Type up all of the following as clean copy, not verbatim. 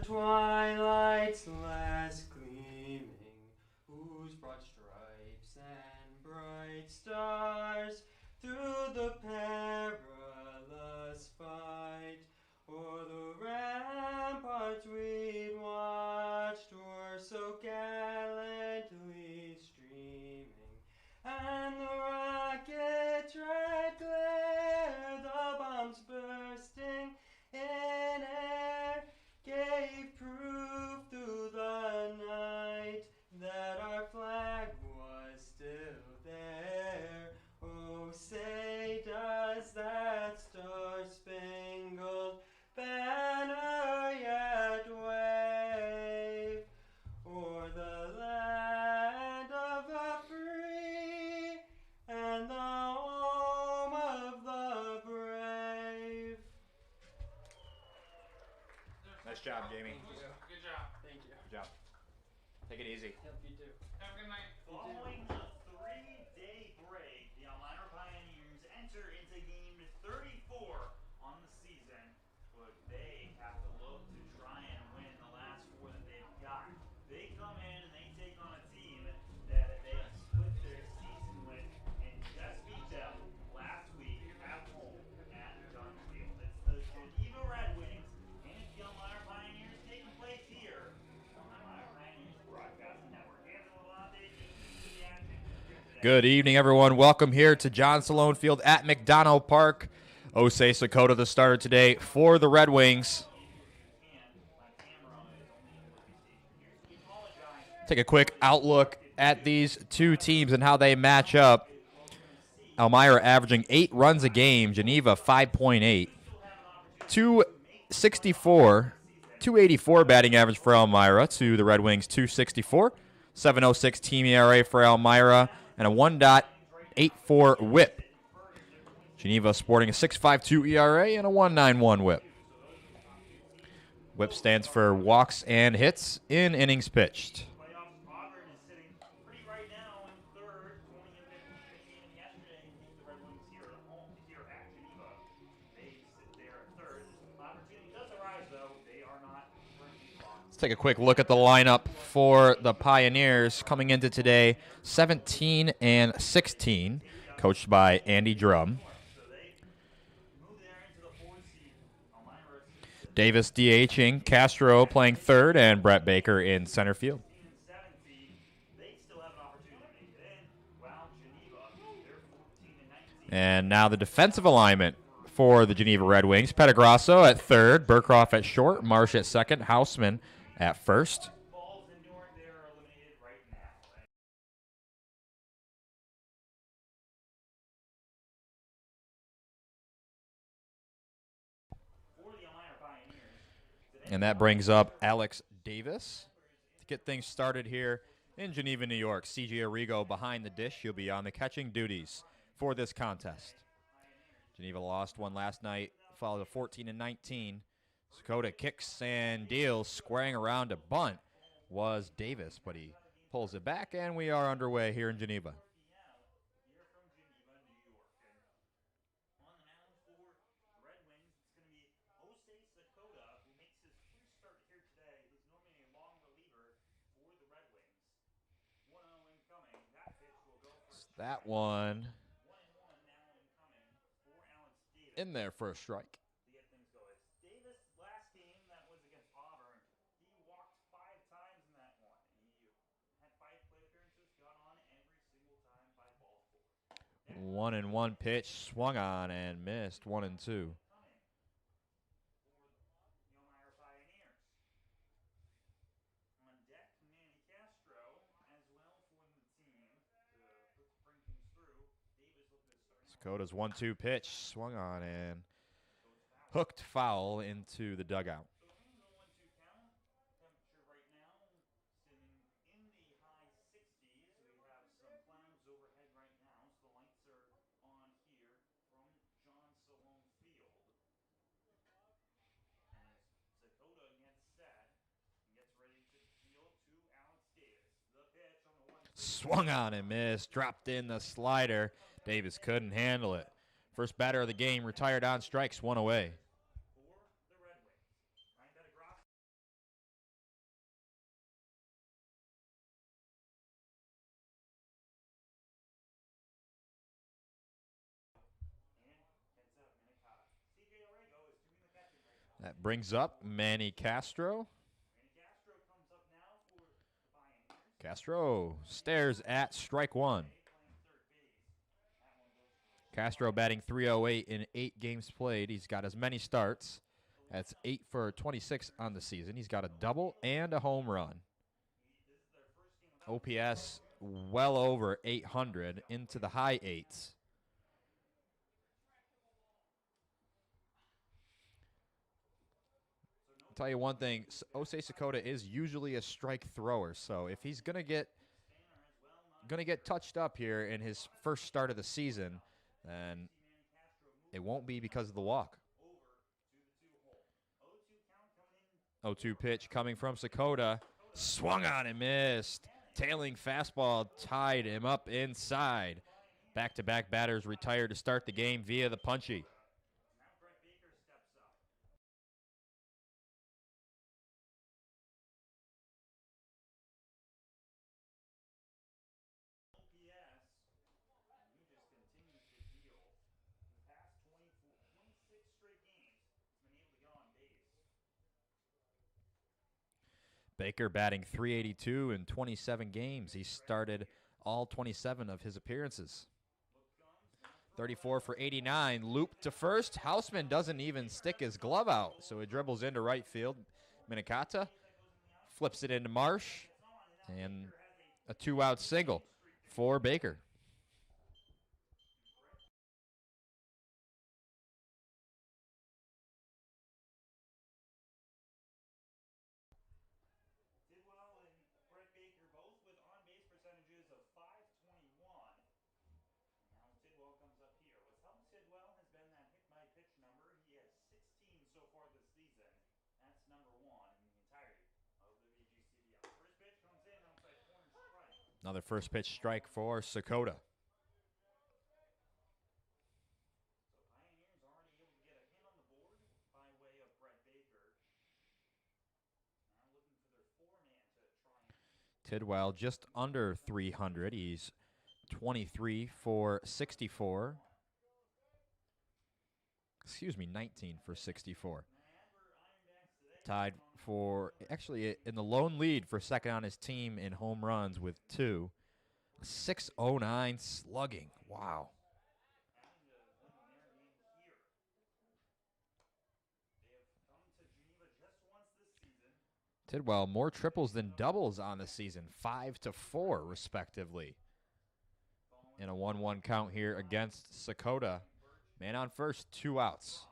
Twilight's last gleaming, whose broad stripes and bright stars through the perilous fight o'er the ramparts we'd watched were so gallantly streaming, and the rocket's red glare, the bombs bursting in air, gave proof through the night that our flag was still there. Oh, say does that star-spangled banner yet wave o'er the land of the free and the home of the brave. Nice job, Jamie. Good job. Thank you. Good job. Take it easy. Yep, you too. Have a good night. Following a 3-day break, the Elmira Pioneers enter into game 34 on the season, but they have to look to try and win the last 4 that they've got. They come in and they take on a team that they split their season with and just beat them last week at home at McDonough Park. It's the Geneva Redwings and it's the Elmira Pioneers taking place here on the Elmira Pioneers Broadcasting Network. Good evening, everyone. Welcome here to John Salone Field at McDonough Park. Osei Sakota, the starter today for the Red Wings. Take a quick outlook at these two teams and how they match up. Elmira averaging 8 runs a game. Geneva 5.8. 284 batting average for Elmira to the Red Wings 264. 7.06 team ERA for Elmira and a 1.84 whip. Geneva sporting a 6.52 ERA and a 1.91 whip. Whip stands for walks and hits in innings pitched. Auburn is sitting pretty right now in third, 20-15, and yesterday beat the Red Wings here at home, here at Geneva. They sit there at third. This opportunity does arise, though. They are not currently locked. Let's take a quick look at the lineup for the Pioneers coming into today, 17 and 16, coached by Andy Drum. Davis DHing, Castro playing third, and Brett Baker in center field. And now the defensive alignment for the Geneva Red Wings. Petagrasso at third, Burkroff at short, Marsh at second, Houseman at first. And that brings up Alex Davis to get things started here in Geneva, New York. CJ Arrigo behind the dish. He'll be on the catching duties for this contest. Geneva lost one last night, followed a 14-19. Sakota kicks and deals, squaring around a bunt was Davis, but he pulls it back, and we are underway here in Geneva. That one in there for a strike. Davis, last game that was against Auburn, he walked 5 times in that one. He had 5 plate appearances, got on every single time by ball 4. 1-1 pitch, swung on and missed. 1-2. Sakota's 1-2 pitch, swung on and hooked foul into the dugout. Swung on and missed, dropped in the slider. Davis couldn't handle it. First batter of the game retired on strikes, 1 away. brings up Manny Castro. Manny Castro comes up now for the Pioneers. Castro stares at strike one. Playing third base. That one goes for Castro batting .308 in 8 games played. He's got as many starts. That's 8 for 26 on the season. He's got a double and a home run. This is their first game without OPS well over 800 into the high 8s. I'll tell you one thing, Osei Sakota is usually a strike thrower, so if he's gonna get touched up here in his first start of the season, then it won't be because of the walk. over to the 2 hole. 0-2 count coming in. 0-2 pitch coming from Sakota. Swung on and missed. Tailing fastball tied him up inside. Back-to-back batters retired to start the game via the punchy. Now Brett Baker steps up. OPS, and he just continues to heal. The past 26 straight games, he's been able to get on base. Baker batting .382 in 27 games. He started all 27 of his appearances. 34 for 89. Loop to first. Houseman doesn't even stick his glove out, so he dribbles into right field. Minikata flips it into Marsh, and a 2-out single for Baker. Tidwell and Brett Baker both with on-base percentages of .521. Now Tidwell comes up here. What's helped Tidwell has been that hit-by-pitch number. He has 16 so far this season. That's number 1 in the entirety of the PGCBL. First pitch comes in outside corner strike. Another first pitch strike for Sakota. So Pioneers already able to get a hit on the board by way of Brett Baker. Now looking for their foreman to try and Tidwell just under 300. He's 23 for 64. Excuse me, 19 for 64. Tied for, actually in the lone lead for second on his team in home runs with 2. 609 slugging. Wow. having to win their game here. They have come to Geneva just once this season. Tidwell, more triples than doubles on the season, 5 to 4 respectively. In a 1-1 count here against Sakota. Man on first, 2 outs.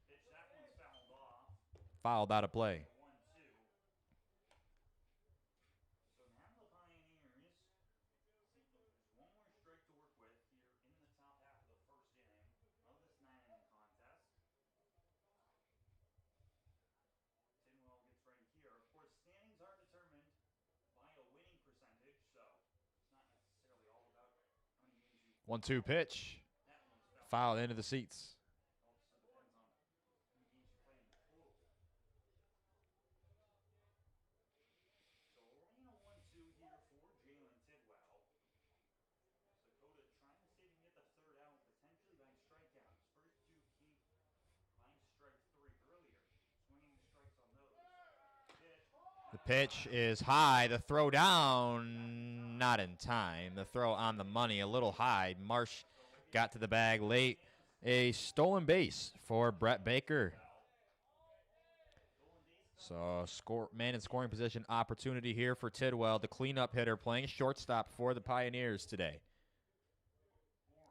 Pitch, that one's fouled off. Fouled out of play. 1-2. So now the Pioneers see there's one more strike to work with here in the top half of the first inning of this 9-inning contest. Tidwell gets ready here. Of course, standings are determined by a winning percentage, so it's not necessarily all about how many games you 1-2 pitch. that one's fouled. Fouled into the seats. Also depends on how many games you play in total. So we're in a 1-2 here for Jalen Tidwell. Sakota trying to see if he can get the third out, potentially by strikeout. His first 2 came by strike 3 earlier. Swinging strikes on those. Pitch. The pitch is high. The throw down, not in time. The throw on the money, a little high. Marsh got to the bag late. A stolen base for Brett Baker. So man in scoring position opportunity here for Tidwell, the cleanup hitter playing shortstop for the Pioneers today.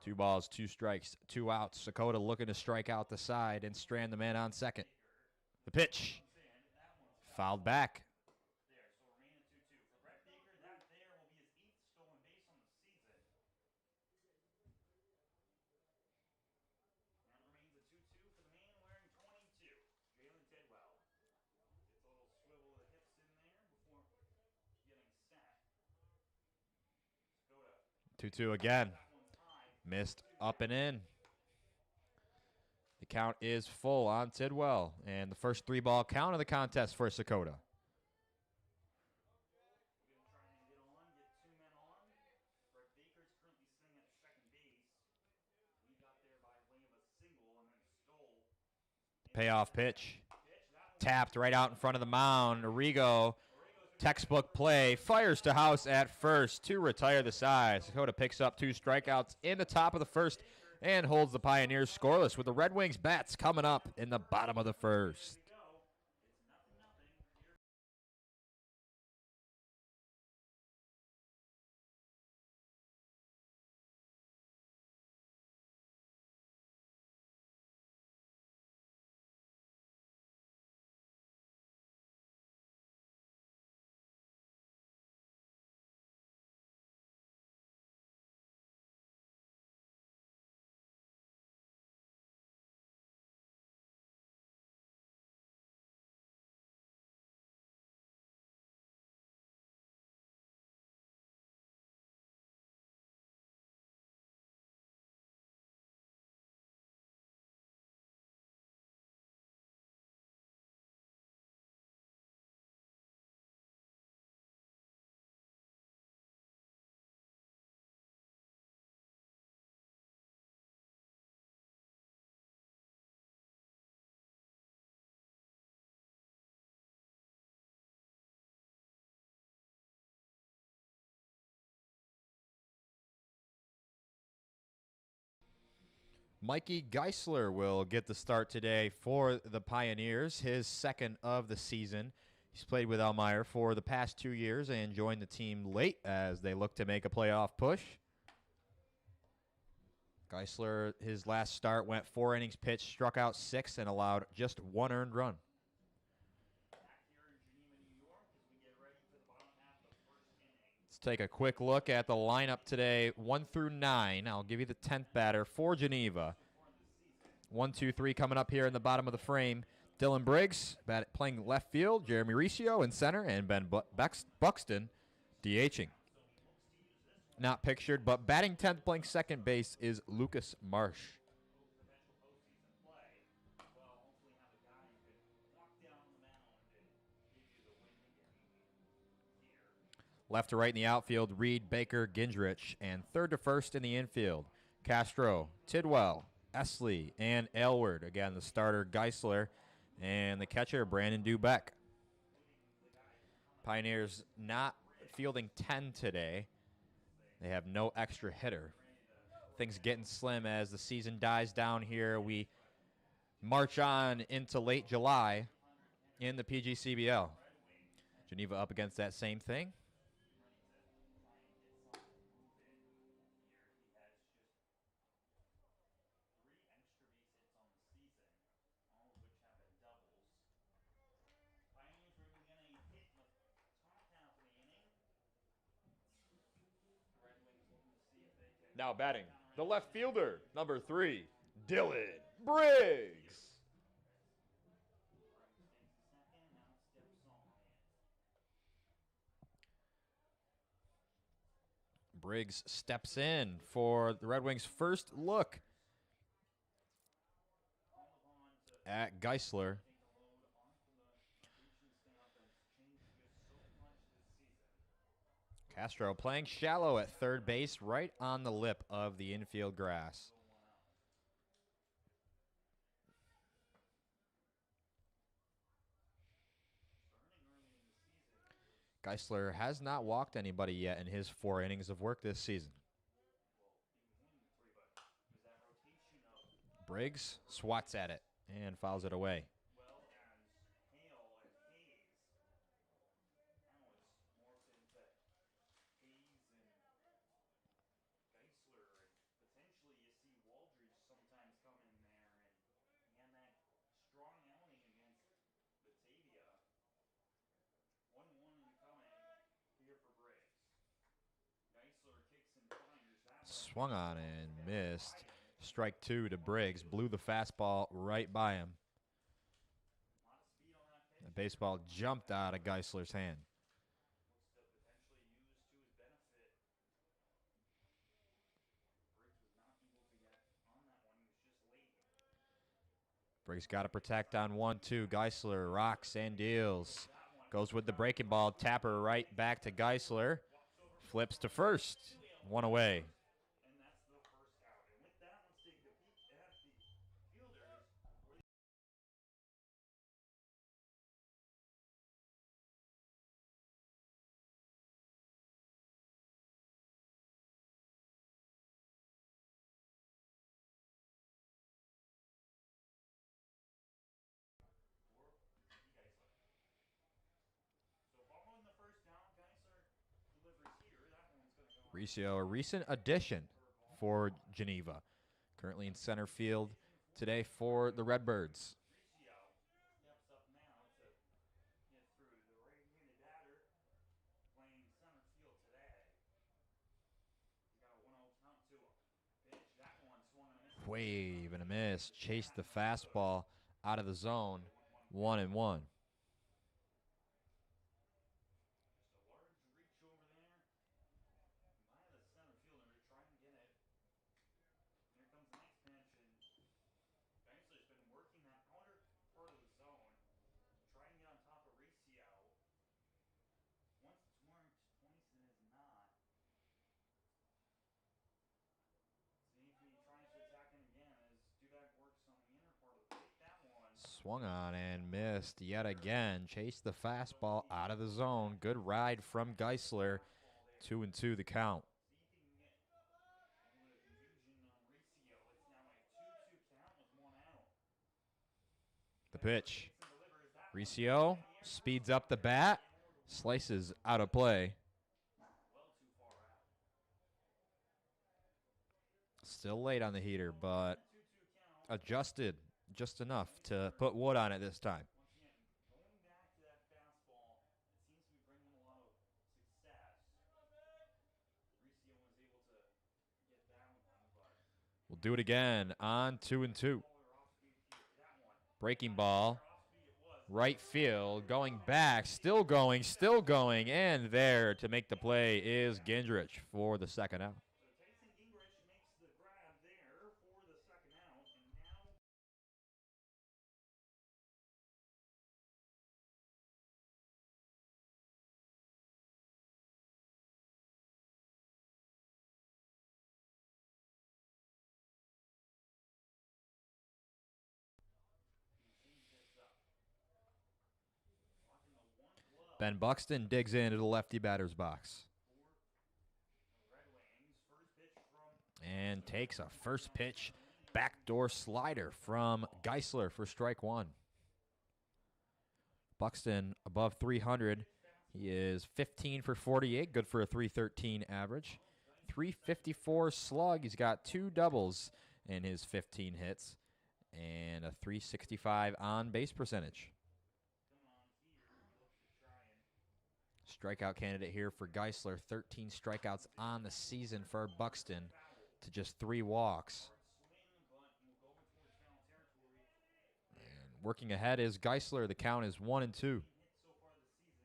2 balls, 2 strikes, 2 outs. Sakota looking to strike out the side and strand the man on second. The pitch. Fouled back. There, so we're in a 2-2. For Brett Baker, that there will be his 8th stolen base on the season. That remains a 2-2 for the man wearing 22, Jalen Tidwell. Gets a little swivel of the hips in there before getting set. Sakota. 2-2 again. That one's high. Missed up and in. The count is full on Tidwell. And the first 3-ball count of the contest for Sakota. We're going to try and get 2 men on. Brett Baker's currently sitting at second base. He got there by way of a single and then stole. Payoff pitch. tapped right out in front of the mound. Arrigo, textbook play, fires to house at first to retire the side. Dakota picks up 2 strikeouts in the top of the first and holds the Pioneers scoreless with the Red Wings bats coming up in the bottom of the first. Mikey Geisler will get the start today for the Pioneers, his second of the season. He's played with Elmira for the past 2 years and joined the team late as they look to make a playoff push. Geisler, his last start, went 4 innings pitched, struck out 6, and allowed just 1 earned run. Let's take a quick look at the lineup today, 1 through 9. I'll give you the 10th batter for Geneva. 1, 2, 3 coming up here in the bottom of the frame. Dylan Briggs playing left field, Jeremy Riccio in center, and Ben Buxton DHing. Not pictured, but batting 10th, playing second base is Lucas Marsh. Left to right in the outfield, Reed, Baker, Gindrich, and third to first in the infield, Castro, Tidwell, Esley, and Aylward. Again, the starter, Geisler, and the catcher, Brandon Dubeck. Pioneers not fielding 10 today. They have no extra hitter. Things getting slim as the season dies down here. We march on into late July in the PGCBL. Geneva up against that same thing. Now batting, the left fielder, number 3, Dylan Briggs. Briggs steps in for the Red Wings' first look at Geisler. Castro playing shallow at third base, right on the lip of the infield grass. Geisler has not walked anybody yet in his 4 innings of work this season. Briggs swats at it and fouls it away. Swung on and missed. Strike 2 to Briggs. Blew the fastball right by him. The baseball jumped out of Geisler's hand. Briggs got to protect on 1-2. Geisler rocks and deals. Goes with the breaking ball. Tapper right back to Geisler. Flips to first. 1 away. Mauricio, a recent addition for Geneva. Currently in center field today for the Redbirds. Ricio steps up now to get through. The right-handed batter playing center field today. He's got a 1-0 count to him. Pitch, that one swung and a miss. Wave and a miss. Chased the fastball out of the zone. 1-1. Just a large reach over there by the center fielder to try and get it. Here comes the next pitch, and Geisler's been working that outer part of the zone to try and get on top of Ricio. Once it's marked, twice it is not. See if he tries to attack him again as Dudek works on the inner part of the plate. That one. Swung on and missed yet again. Chased the fastball out of the zone. Good ride from Geisler. 2-2 the count. See if he can get a little bit of confusion on Ricio. It's now a 2-2 count with 1 out. The pitch. Ricio speeds up the bat. Slices out of play. Well too far out. Still late on the heater, but 2-2 count. adjusted just enough to put wood on it this time. Once again, going back to that fastball, it seems to be bringing him a lot of success. Ricio was able to get that one, but We'll do it again on 2-2. baller off speed here. That one. Breaking ball. Off speed it was. Right field. Going back. Still going. Still going. And there to make the play is Gendrich for the second out. So Tyson Gingrich makes the grab there for the second out, and now gets up. Walking the 1 glove Ben Buxton digs into the lefty batter's box for the Red Wings. First pitch from and takes a first pitch backdoor slider from Geisler for strike one. Buxton above 300. He is 15 for 48, good for a 313 average. 354 slug. He's got 2 doubles in his 15 hits and a 365 on base percentage. coming on here. He looks to try and Strikeout candidate here for Geisler. 13 strikeouts on the season for Buxton to just 3 walks. swing, but we'll go over towards foul territory. And working ahead is Geisler. The count is 1-2. Hits so far this season,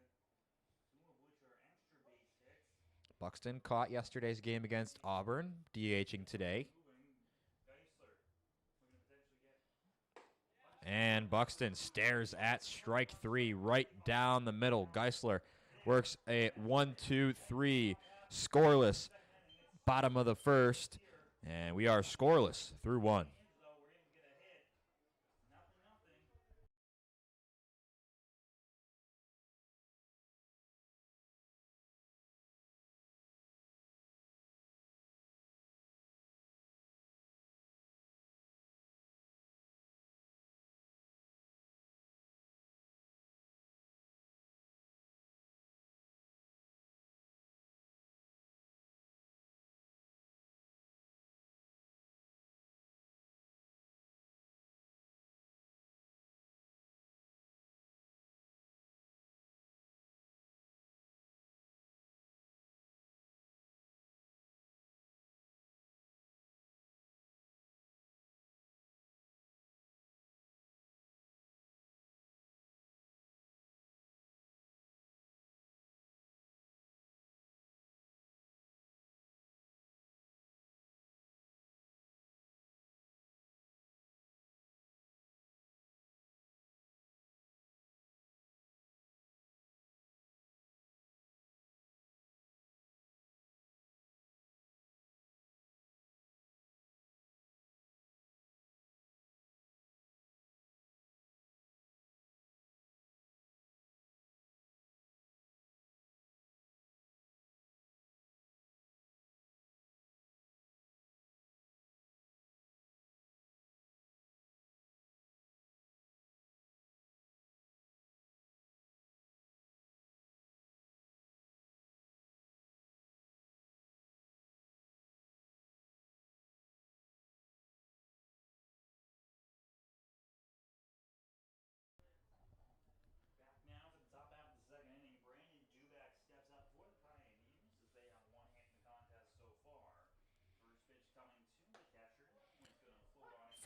2 of which are extra base hits. Buxton caught yesterday's game against Auburn, DHing today. Moving, Geisler looking to potentially get And Buxton stares at strike 3 right down the middle. Geisler works a 1-2-3 scoreless bottom of the first. And we are scoreless through 1.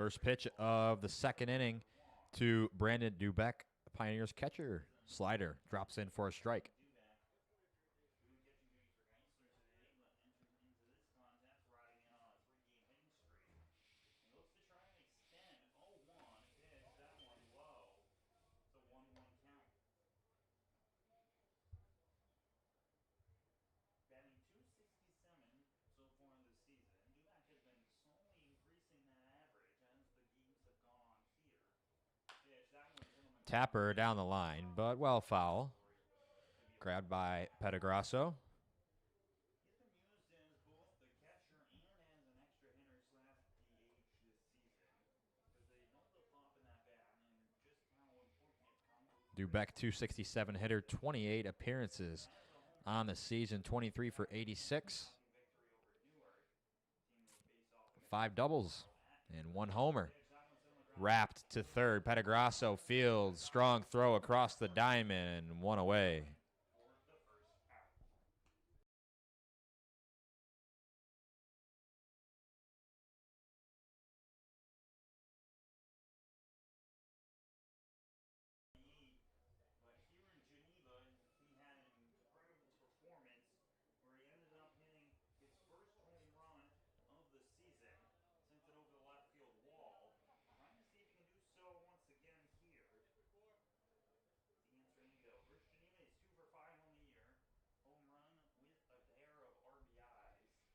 First pitch of the second inning to Brandon Dubeck, Pioneers catcher. Slider drops in for a strike. Tapper down the line, but well foul. Grabbed by Petagrasso. Dubeck, 267 hitter, 28 appearances on the season, 23 for 86. 5 doubles and 1 homer. Wrapped to third. Petagrasso fields. Strong throw across the diamond. 1 away. But here in Geneva, he had an incredible performance where he ended up hitting his first home run of the season, sent it over the left field wall. Trying to see if he can do so once again here. The answer ain't go. First Geneva is 2 for 5 on the year. Home run with a pair of RBIs.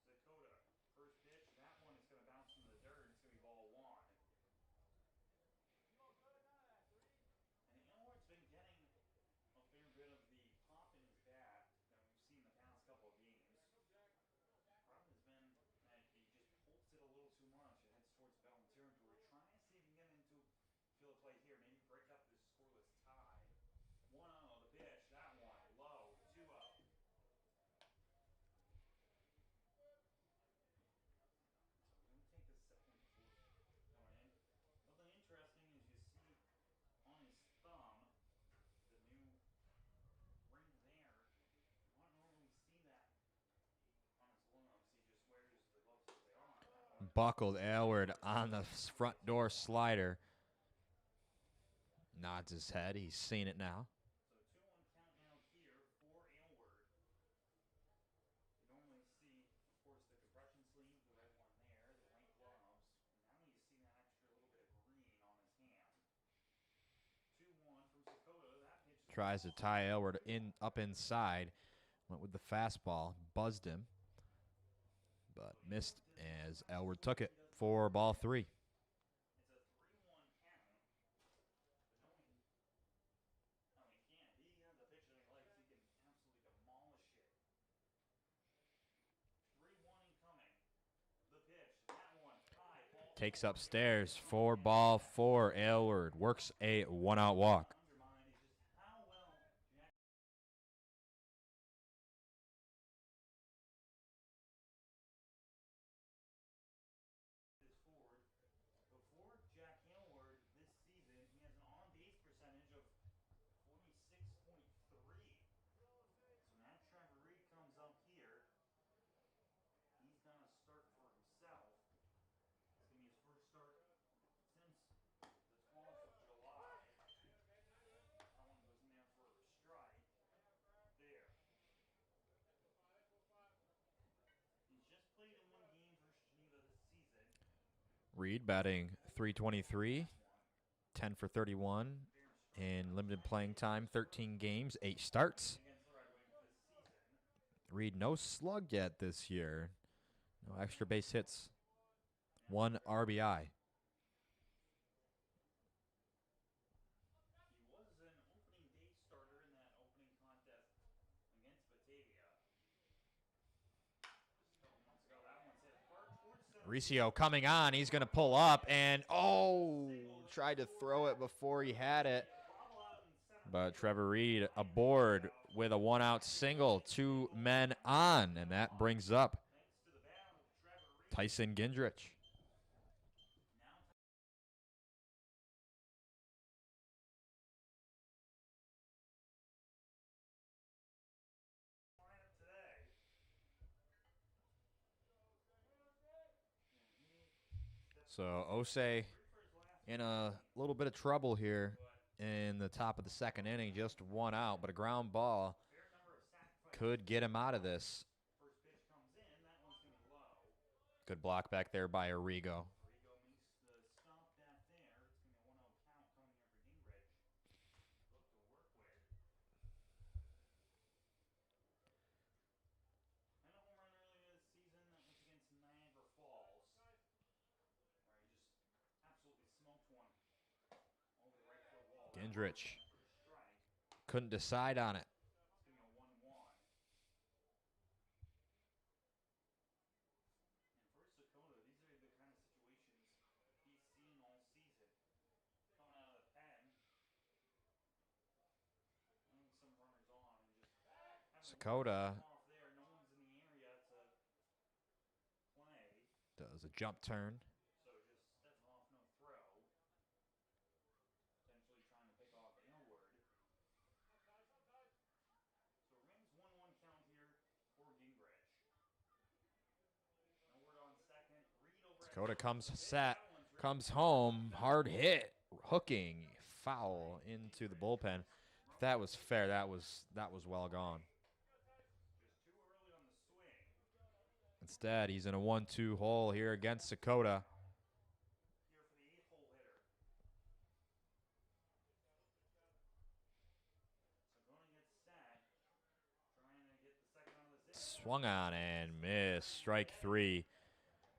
Sakota, first pitch. That one is going to bounce into the dirt. It's going to be ball 1. And Elward's been getting a fair bit of the pop in his bat that we've seen the past couple of games. Problem has been that he just pulls it a little too much. It heads towards Bellin territory. Trying to see if he can get into field play here. Maybe break up this scoreless tie. 1-0, the pitch. That one low. 2-0. So we're going to take the second flip going in. Something interesting is you see on his thumb the new ring there. You don't normally see that on his gloves. He just wears the gloves as they are. Buckled Aylward on the front door slider. Nods his head. He's seen it now. So 2-1 count now here for Aylward. You normally see, of course, the compression sleeve, the red one there, the white gloves. Now you see that extra little bit of green on his hand. 2-1 from Sakota. That pitch Tries to tie Aylward up inside. Went with the fastball. Buzzed him. But missed as Aylward took it for ball 3. It's a 3-1 count. But no, he can't. He has a pitch in his legs. He can absolutely demolish it. 3-1 incoming. The pitch. That one. High. Ball. Takes upstairs for ball 4. Aylward works a 1-out walk. Undermine is just how well Jack is forward. Before Jack Aylward this season, he has an on-base percentage of 46.3. So now Trevor Reed comes up here. He's going to start for himself. It's going to be his first start since the 12th of July. Someone goes in there for a strike. There. He's just played in 1 game versus Geneva this season. Reed batting .323, 10 for 31 in limited playing time, 13 games, 8 starts. Against the Redwings this season. Reed no slug yet this year. No extra base hits. 1 RBI. He was an opening day starter in that opening contest against Batavia. Just a couple months ago, that one's hit far towards center. Riccio coming on. He's going to pull up and, tried to throw it before he had it. Bobble out in center. But Trevor Reed aboard with a 1-out single, 2 men on, and that brings up Thanks to the bat of Trevor Reed. Tyson Gindrich. Now lineup today. So Osei in a little bit of trouble here in the top of the second inning. Just one out, but a ground ball could get him out of this. First pitch comes in, that one's going to be low. Good block back there by Arrigo. Arrigo makes the stop bat there. It's going to be a 1-0 count coming here for Gingrich. Look to work with. And a home run earlier this season. That was against Niagara Falls, where he just absolutely smoked one over the right field wall. Gingrich For a strike. couldn't decide on it. It's going to be a 1-1. And for Sakota, these are the kind of situations he's seen all season. Coming out of the pen, having some runners on, and just having Sakota off there. No one's in the area to play, does a jump turn. so just stepping off, no throw. Potentially trying to pick off Aylward. So it remains 1-1 count here for Gingrich. No word on second. Reed over at Sakota first. comes That set, one's ripped comes out. home, hard hit, hooking, foul into the bullpen. If that was fair, that was well gone. Just too early on the swing. Instead, he's in a 1-2 hole here against Sakota. Here for the 8-hole hitter. Sakota gets set. Trying to get the second out of this inning. Swung on and missed. Strike three.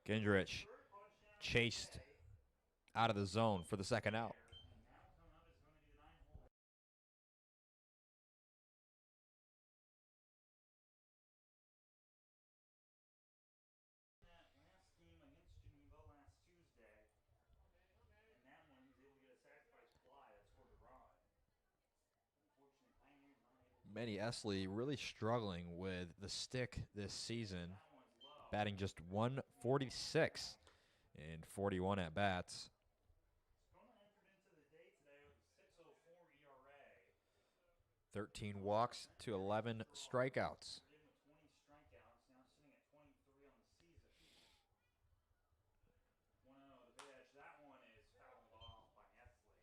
Gingrich Third punch down of the chased day. out of the zone for the second out. And now coming up is going to be the 9-hole hitter. That last game against Geneva last Tuesday. And that one he was able to get a sacrifice fly that scored a run. Unfortunately, Pioneers not able to. Manny Esley really struggling with the stick this season, That one's low. batting just 146 in 41 at bats. Sakota entered into the day today with a 6.04 ERA. 13 walks to 11 strikeouts. In with 20 strikeouts, now sitting at 23 on the season. 1-0 the pitch. That one is fouled off by Esley.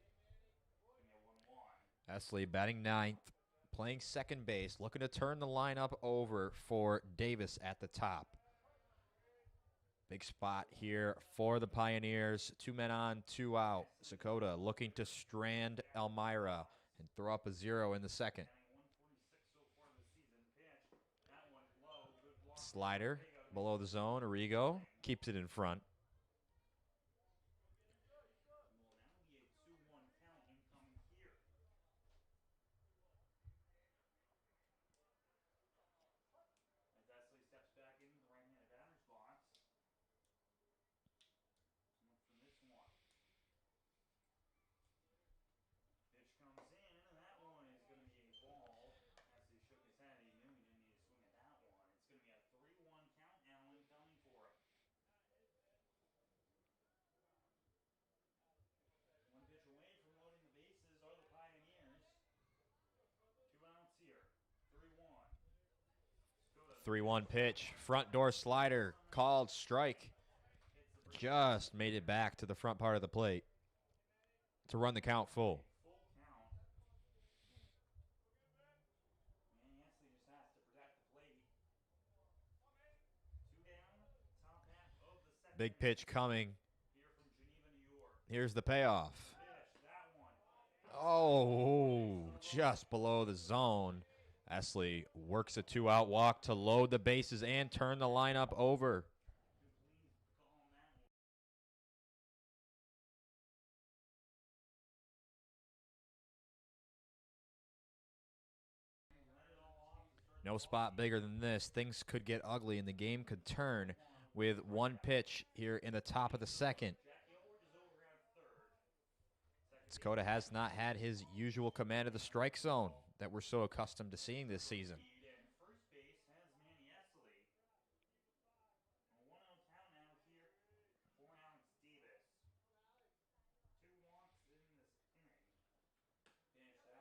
It's going to be a 1-1. Esley batting ninth, playing second base, looking to turn the lineup over for Davis at the top. Big spot here for the Pioneers. 2 men on, 2 out. Sakota looking to strand Elmira and throw up a 0 in the second. Batting 146 so far this season. Pitch. That one low. Good block. Slider Arrigo below the zone. Arrigo keeps it in front. will now be a 2-1 count incoming here. As Esley steps back into the right-handed batter's box. Look for this one. Pitch comes in, and that one is going to be a ball. Esley shook his head. He knew he didn't need to swing at that one. It's going to be a 3-1 count now incoming for him. One pitch away from loading the bases are the Pioneers. 2 outs here. 3-1. 3-1 pitch. Front door slider. Called strike. Just made it back to the front part of the plate to run the count full. Full count. And Esley just has to protect the plate. 2 down. Top half of the second. Big pitch coming. Here from Geneva, New York. Here's the payoff. Pitch. That one. Oh, just below the zone. Esley works a 2-out walk to load the bases and turn the lineup over. Please call on that one. Let it all off to start. No spot bigger than this. Things could get ugly and the game could turn with one pitch here in the top of the second. Jack Aylward is over at third. Second Sakota has not had his usual command of the strike zone that we're so accustomed to seeing this season. lead, and first base has Manny Esley. A 1-0 count now here for Alex Davis. 2 walks in this inning. Pitch. That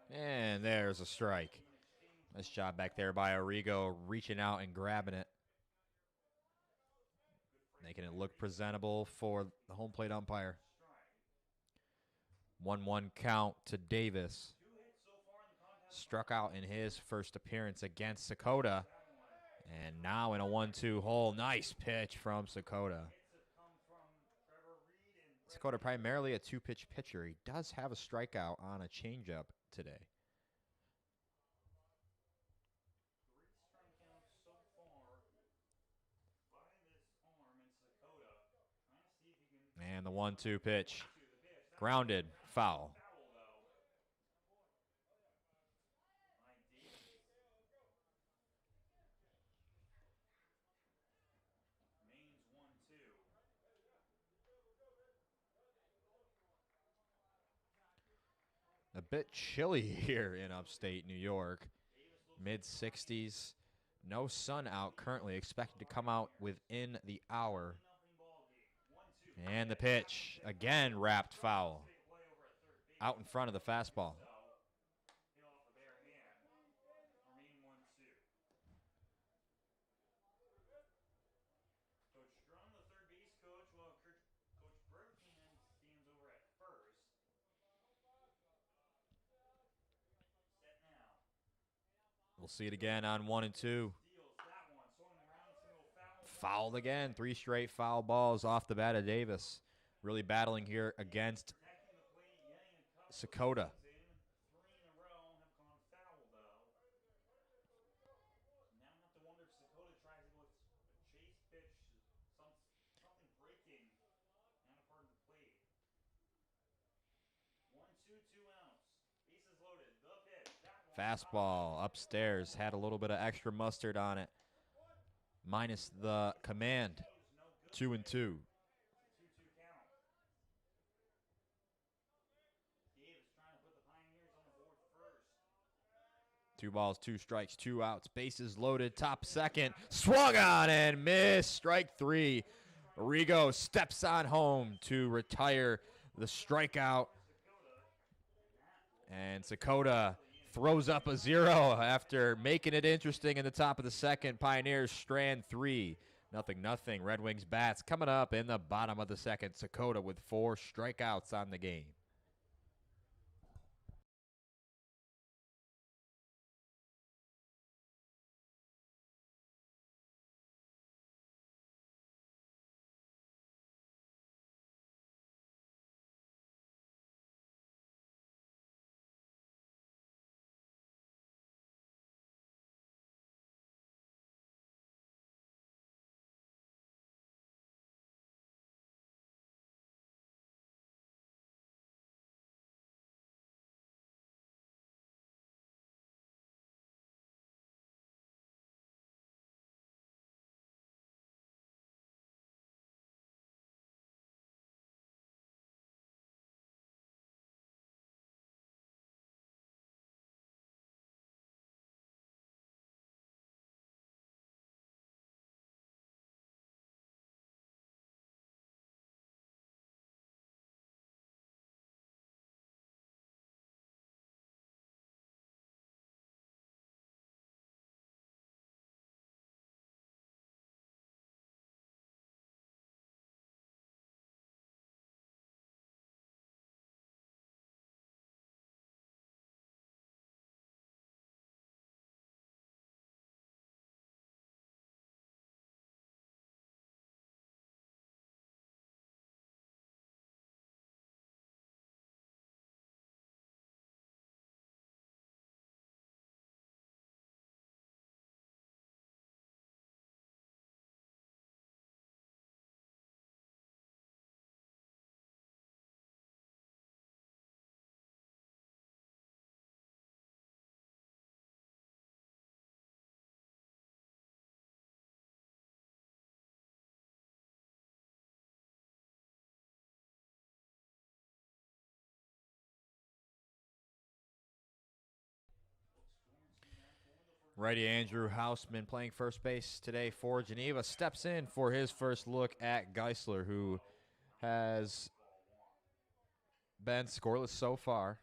one. And there's a strike. Even exchange. Nice job back there by Arrigo, reaching out and grabbing it. making it look presentable for the home plate umpire. 1-1 count to Davis. Struck out in his first appearance against Sakota. And now in a 1-2 hole. Nice pitch from Sakota. Sakota primarily a two-pitch pitcher. He does have a strikeout on a changeup today. And the 1-2 pitch. Grounded, foul. A bit chilly here in upstate New York. Mid-60s. No sun out currently. Expected to come out within the hour. And the pitch. Again wrapped foul. Out in front of the fastball. We'll see it again on 1-2. Fouled again. 3 straight foul balls off the bat of Davis. Really battling here against Sakota. Fastball upstairs. Had a little bit of extra mustard on it. Minus the command. 2-2. 2 balls, 2 strikes, 2 outs. Bases loaded, top second. Swung on and missed. Strike 3. Arrigo steps on home to retire the strikeout. And Sakota throws up a 0 after making it interesting in the top of the second. Pioneers strand 3. 0-0. Red Wings bats coming up in the bottom of the second. Sakota with 4 strikeouts on the game. Righty Andrew Hausman playing first base today for Geneva steps in for his first look at Geisler, who has been scoreless so far.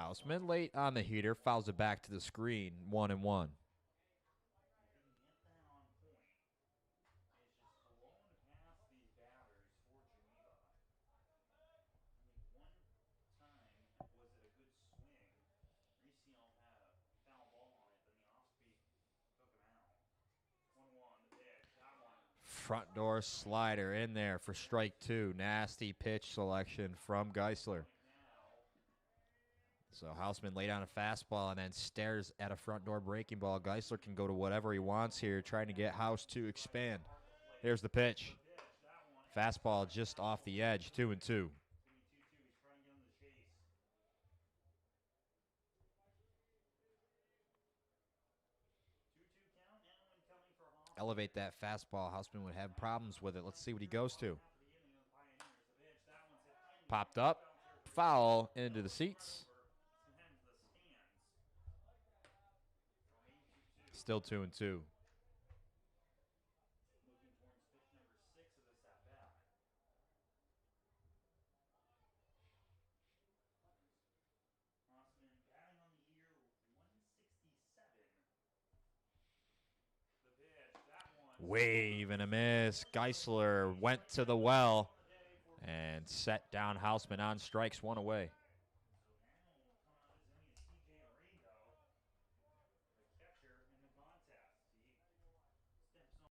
Houseman late on the heater, fouls it back to the screen, 1-1. If he can get that on point, it's just blown past these batters for Geneva. Only one time was it a good swing. Reseal had a foul ball on it, then the off-speed took him out. 1-1, the pitch, that one. Front door slider in there for strike 2. Nasty pitch selection from Geisler. So Houseman laid on a fastball and then stares at a front door breaking ball. Geisler can go to whatever he wants here, trying to get House to expand. Here's the pitch. Fastball just off the edge, 2-2. He's trying to get on the chase. 2-2 count now incoming for Hoffman. Elevate that fastball. Houseman would have problems with it. Let's see what he goes to. Popped up, foul into the seats. Still 2-2. Looking towards pitch number 6 of this at bat. Hoffman batting on the year 167. The pitch, that one. Wave and a miss. Geisler went to the well and set down Houseman on strikes, 1 away. So now coming out as in is CJ Arrigo, the catcher in the contest. He steps on.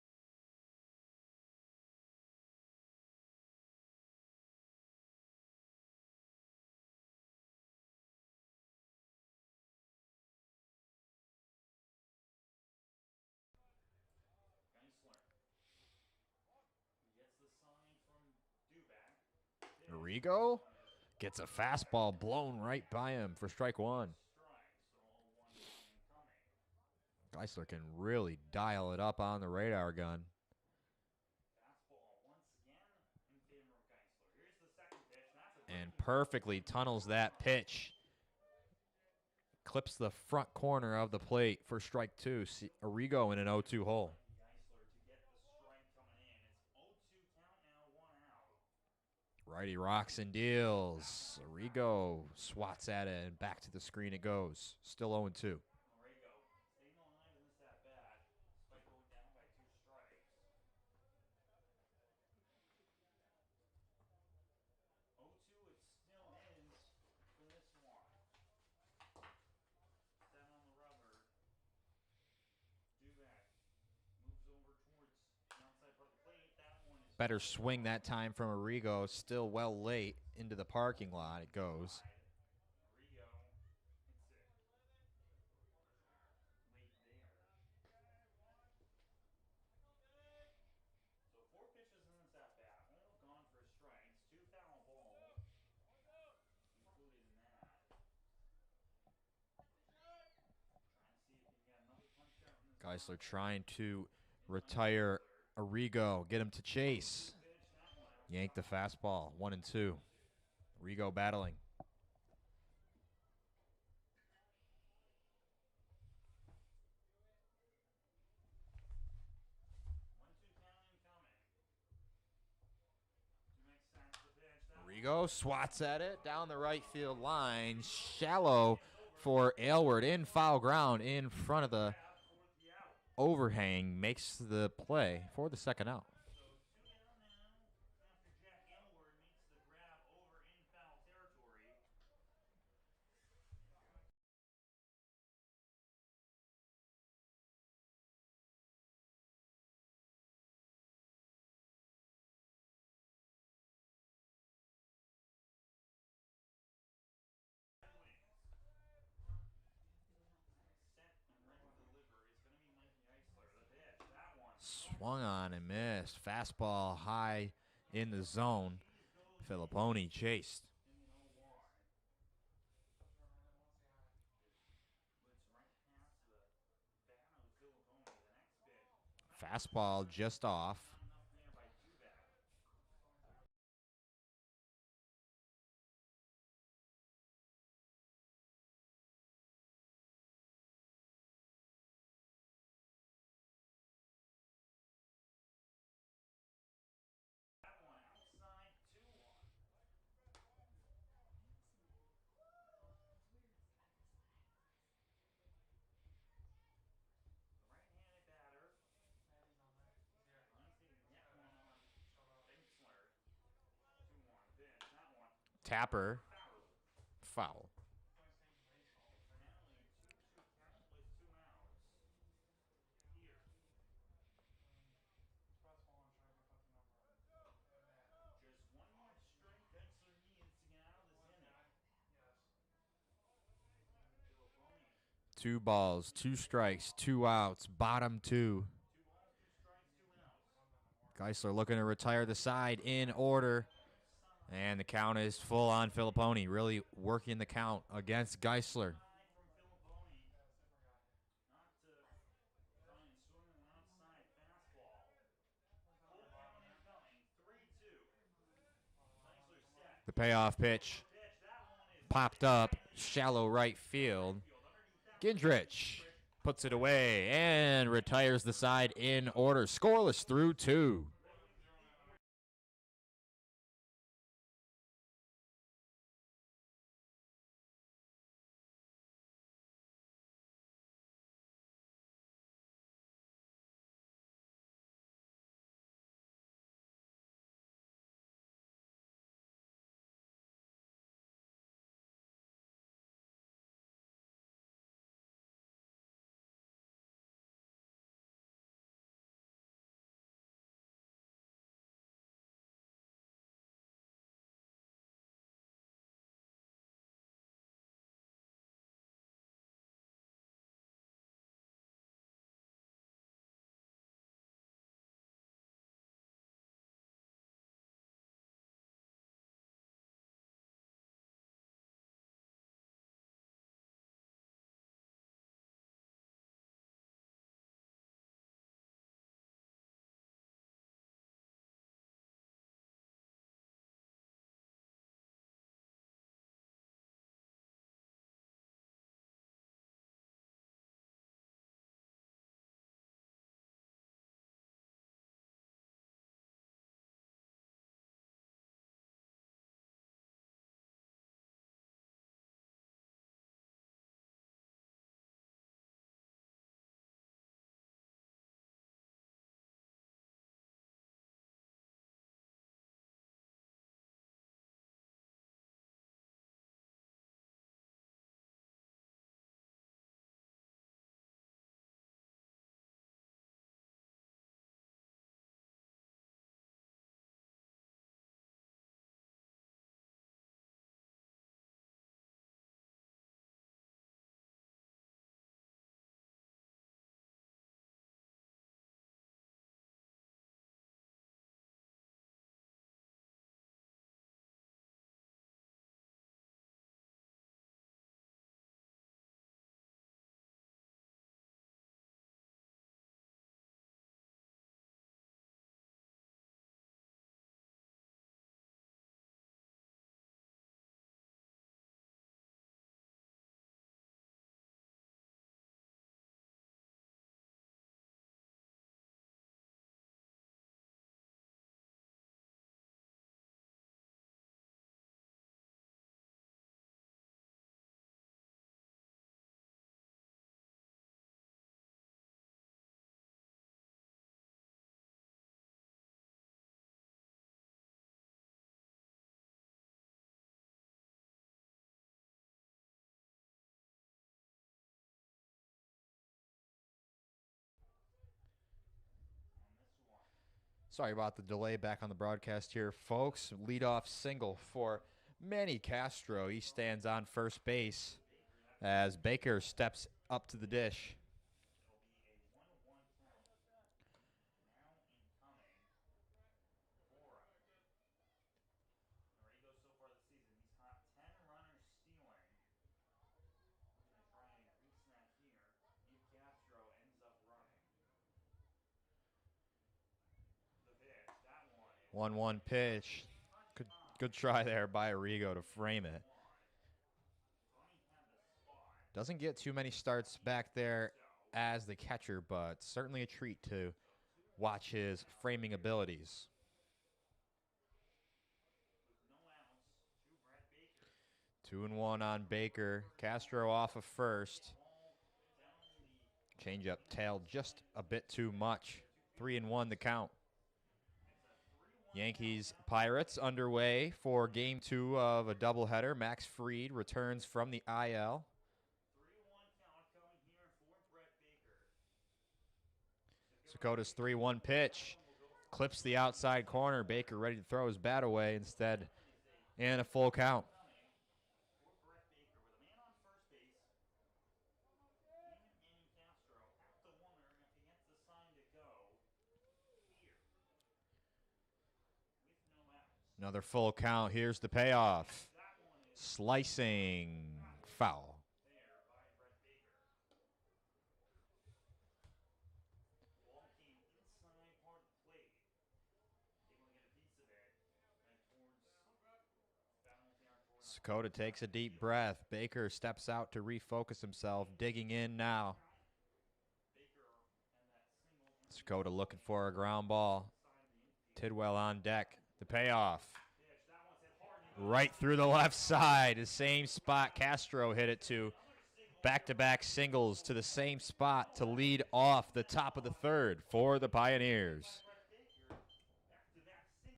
Geisler. He gets the sign from Duback. Arrigo gets a fastball blown right by him for strike 1. Geisler can really dial it up on the radar gun. Fastball once again in favor of Geisler. Here's the second pitch. That's a And perfectly tunnels that pitch. Clips the front corner of the plate for strike 2. Arrigo in an 0-2 hole. Geisler to get the strike coming in. It's 0-2 count now, 1 out. Righty rocks and deals. Arrigo swats at it and back to the screen it goes. Still 0-2. Arrigo staying alive in this at bat, despite going down by 2 strikes. 0-2 it still is for this one. Set on the rubber. Duback moves over towards the outside part of the plate. That one is Better swing that time from Arrigo. Still well late into the parking lot it goes. Arrigo hits it late there. So 4 pitches in this at bat, all gone for strikes, 2 foul balls included in that. Trying to see if he can get another punch out in this. Geisler trying to retire Arrigo. Get him to chase. Yank the fastball. 1-2. Arrigo battling. 1-2 count incoming. Duback sets the pitch. That Arrigo swats at it down the right field line. Shallow for Aylward in foul ground in front of the for the out. overhang. Makes the play for the second out. So 2 down now after Jack Aylward makes the grab over in foul territory. Redwings. Set and ready to deliver. It's going to be Mikey Geisler. The pitch. That one. Swung on and missed. Fastball high in the zone. Filipponi chased. In the 0-1. Blitz right past the bat of Filipponi. The next pitch. Fastball just off. Not enough there by Duback. That one outside 2-1. Tapper. Foul. Finale 2-2 count with 2 outs. Here. Just 1 more strike Geisler needs to get out of this inning. Filipponi. 2 balls, 2 strikes, 2 outs, bottom 2. 2 balls, 2 strikes, 2 outs. Geisler looking to retire the side in order. And the count is full on Filipponi, really working the count against Geisler. Side from Filipponi. Not to try and swing an outside fastball. Full count incoming. 3-2. Geisler set. The payoff pitch Pitch. That one is popped up, shallow right field. Gindrich puts it away and retires the side in order. Scoreless through 2. Sorry about the delay back on the broadcast here, folks. Leadoff single for Manny Castro. He stands on first base as Baker steps up to the dish. It'll be a 1-1 count. Now incoming. Cora. Arrigo so far this season, he's caught 10 runners stealing. He's going to try and grease that here if Castro ends up running. The pitch. That one is 1-1 pitch. Good try there by Arrigo to frame it. Tony had the spot. Doesn't get too many starts back there as the catcher, but certainly a treat to watch his framing abilities. With no outs to Brett Baker. 2-1 on Baker. Castro off of first. Ball down the Changeup tailed just a bit too much. 3-1 the count. It's a 3-1 Yankees Pirates underway for game 2 of a doubleheader. Max Fried returns from the IL. 3-1 count coming here for Brett Baker. Sakota's 3-1 pitch. Clips the outside corner. Baker ready to throw his bat away instead. And a full count. For Brett Baker with a man on first base. Even Castro have to wonder if he gets the sign to go here. With no outs. Another full count. Here's the payoff. That one is Slicing foul. there by Brett Baker. Ball came inside part of the plate. Able to get a piece of it. And towards foul territory. Sakota takes a deep breath. Baker steps out to refocus himself, digging in now. Baker and that single Sakota looking for a ground ball. Tidwell on deck. The payoff. pitch. That one's hit hard. Right through the left side. The same spot Castro hit it to. Back-to-back singles to the same spot to lead off the top of the third for the Pioneers. Brett Baker back-to-back single.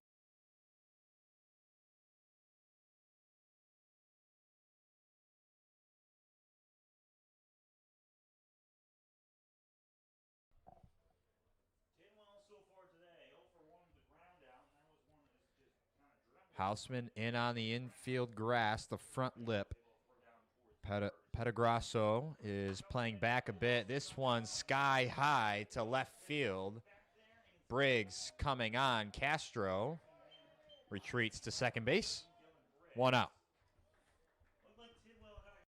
Tidwell so far today, 0 for 1 with the ground out. That was one that was just kind of dreadful. Houseman in on the infield grass, the front lip. Throw down towards Petagrasso is playing back a bit. This one sky high to left field. Briggs coming on. Castro retreats to second base. One out. looked like Tidwell had a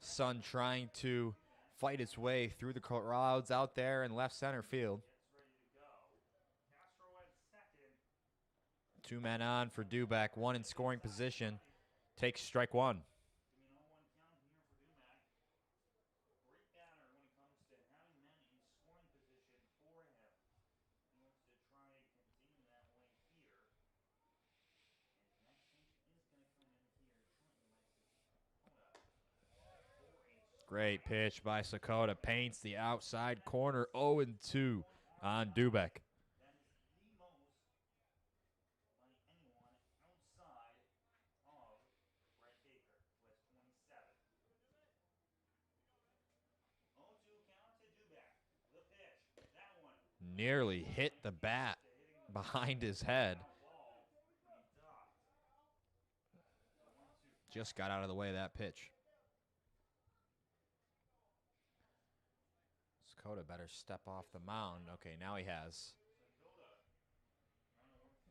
Sun trying to fight its way through the crowds out there in left center field. gets ready to go. Castro at second. 2 men on for Duback, 1 in scoring position. Takes strike 1. Give me an 0-1 count here for Dumac. Great batter when it comes to having men in scoring position for him. He wants to try and continue that way here. And next pitch is going to come in here shortly by Sakota. Great pitch by Sakota. Paints the outside corner. 0-2 on Duback. That is the most by anyone outside of Brett Baker, who has 27. 0-2 count to Dubac. The pitch. That one. Nearly hit the bat behind his head. Ball. He ducked. Just got out of the way of that pitch. Sakota better step off the mound. Okay, now he has.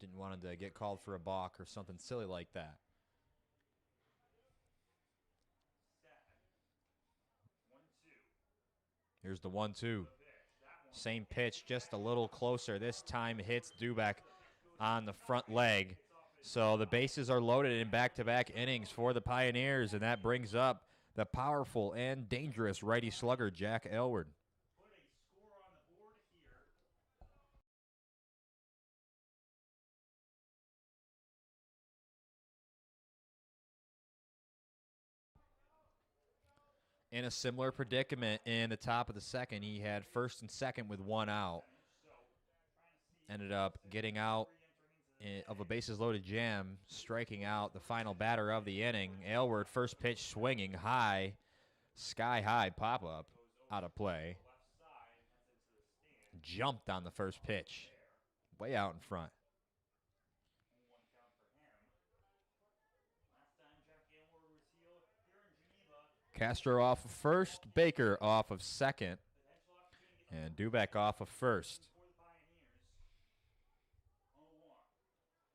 Didn't want him to get called for a balk or something silly like that. Set. 1-2. Here's the 1-2. Same pitch, just a little closer. This time hits Duback on the front leg. So the bases are loaded in back-to-back innings for the Pioneers, and that brings up the powerful and dangerous righty slugger, Jack Aylward. Put a score on the board here. In a similar predicament in the top of the second, he had first and second with 1 out. Ended up getting out of a bases-loaded jam, striking out the final batter of the inning. Aylward, first pitch swinging high, sky-high pop-up out of play. Left side. That's into the stand. Jumped on the first pitch, way out in front. 1 count for him. Last time Jack Aylward was here in Geneva. Castro off of first, Baker off of second, Potential opportunity and Duback off of first. for the Pioneers. 0-1.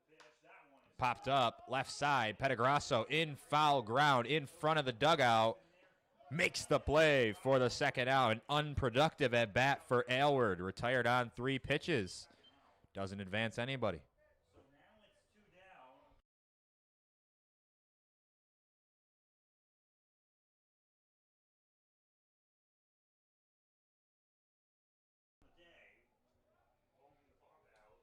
Pitch. That one is Popped up, left side, Petagrasso in foul ground, in front of the dugout. Makes the play for the second out. An unproductive at bat for Aylward. Retired on 3 pitches. Doesn't advance anybody. so now it's 2 down. The day. Blowing the ball out.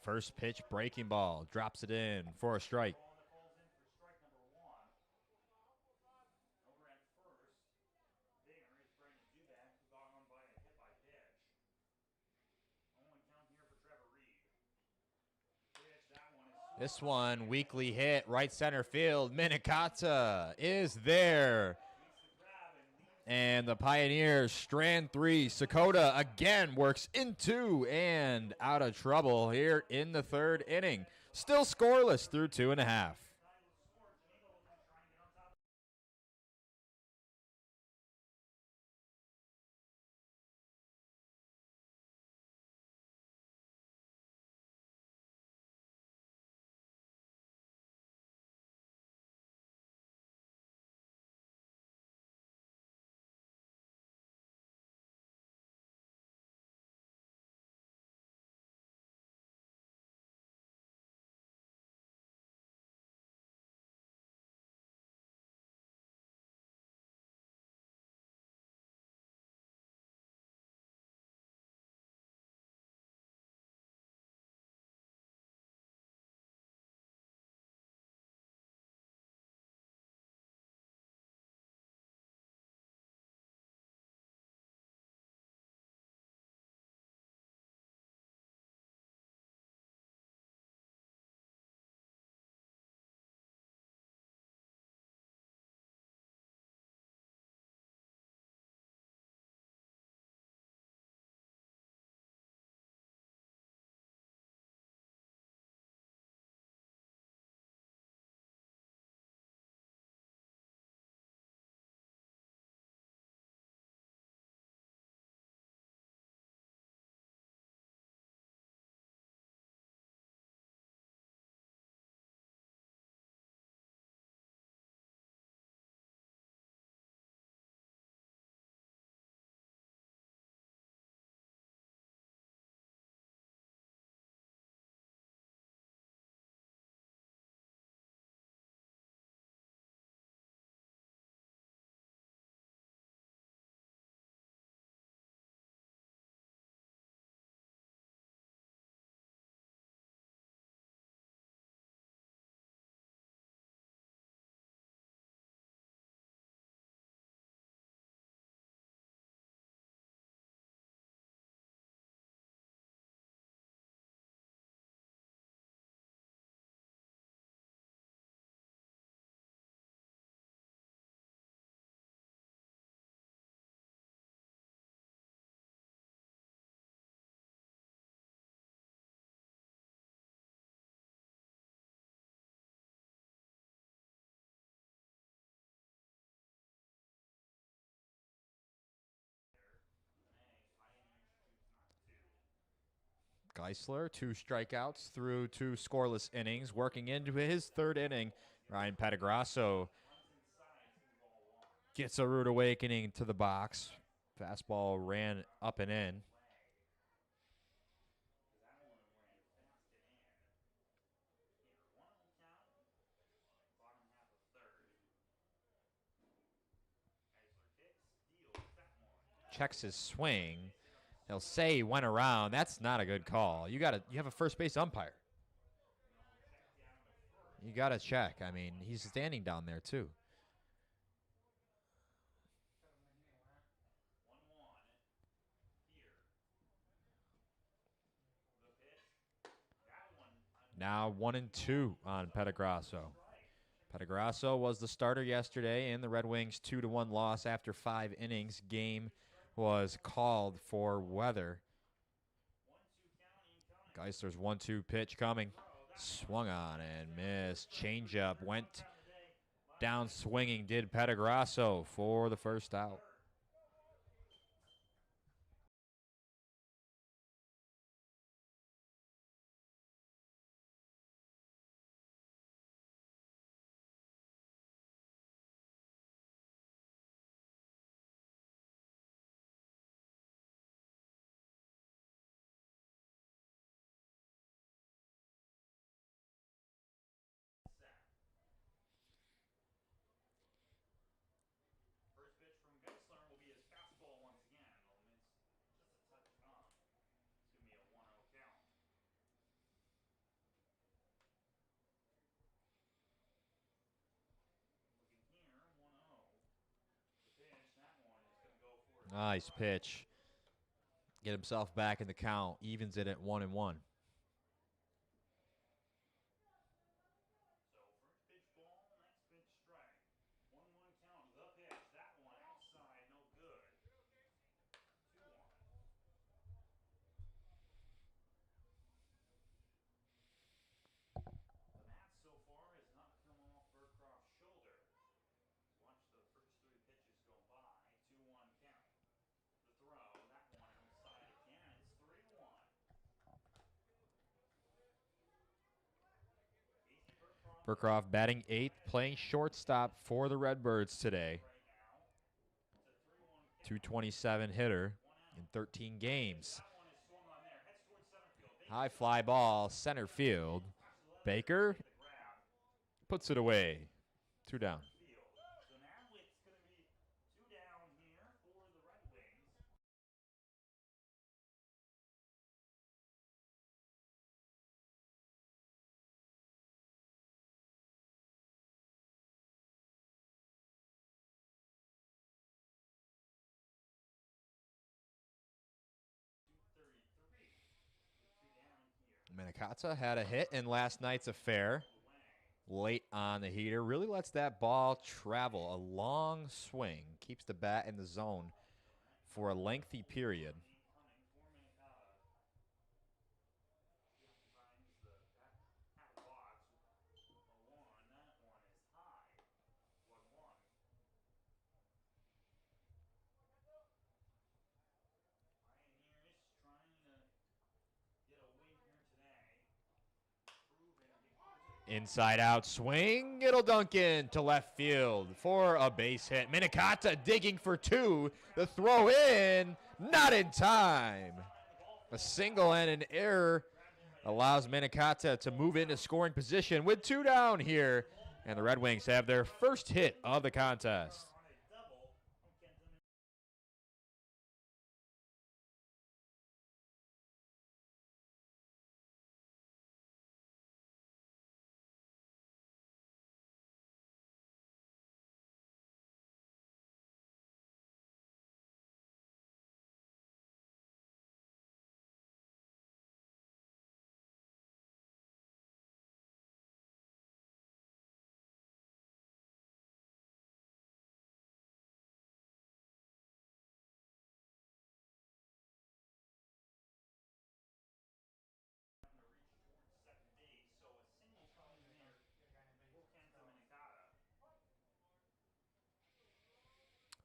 First pitch, breaking ball, drops it in for a strike. Ball that falls in for strike number one. Over at first, Dinger is Brendan Zubak, who got on by a hit by pitch. 0-1 count here for Trevor Reed. Pitch, that one is This one, weakly hit, right center field. Minikata is there. beats the grab and leaves And the Pioneers strand 3. Sakota again works into and out of trouble here in the third inning. Still scoreless through 2.5. the score. Geneva looking to try and get on top. Geisler, 2 strikeouts through 2 scoreless innings. Working into his third inning, Ryan Patagrasso gets a rude awakening to the box. Fastball ran up and in. Checks his swing. They'll say he went around. That's not a good call. You have a first base umpire. You gotta check. I mean, he's standing down there too. Now 1-2 on Patagrasso. Patagrasso was the starter yesterday in the Red Wings 2-1 loss after 5 innings. Game was called for weather. Geisler's 1-2 pitch coming. Swung on and missed. Changeup went down swinging, did Patagrasso for the first out. First pitch from Geisler. Nice pitch. Get himself back in the count. Evens it at 1-1. So first pitch ball, next pitch strike. 1-1 count, the pitch. That one outside, no good. 2-1. The bat so far has not come off Burcroft's shoulder. Watch the first 3 pitches go by. 2-1 count. The throw, that one outside again. It's 3-1. Casey Burcroft Burcroft batting 8th, playing shortstop for the Redbirds today. right now. It's a 3-1 count. 227 hitter in 13 games. That one is swung on there. Heads towards center field. High fly ball, center field. Baker The grab. puts it away. 2 down. Field. So now it's going to be 2 down here for the Red Wings. Minikata had a hit in last night's affair. Late on the heater. Really lets that ball travel. A long swing. Keeps the bat in the zone for a lengthy period. Inside out swing. It'll dunk in to left field for a base hit. Minikata digging for 2. The throw in. Not in time. A single and an error allows Minikata to move into scoring position with 2 down here. And the Red Wings have their first hit of the contest.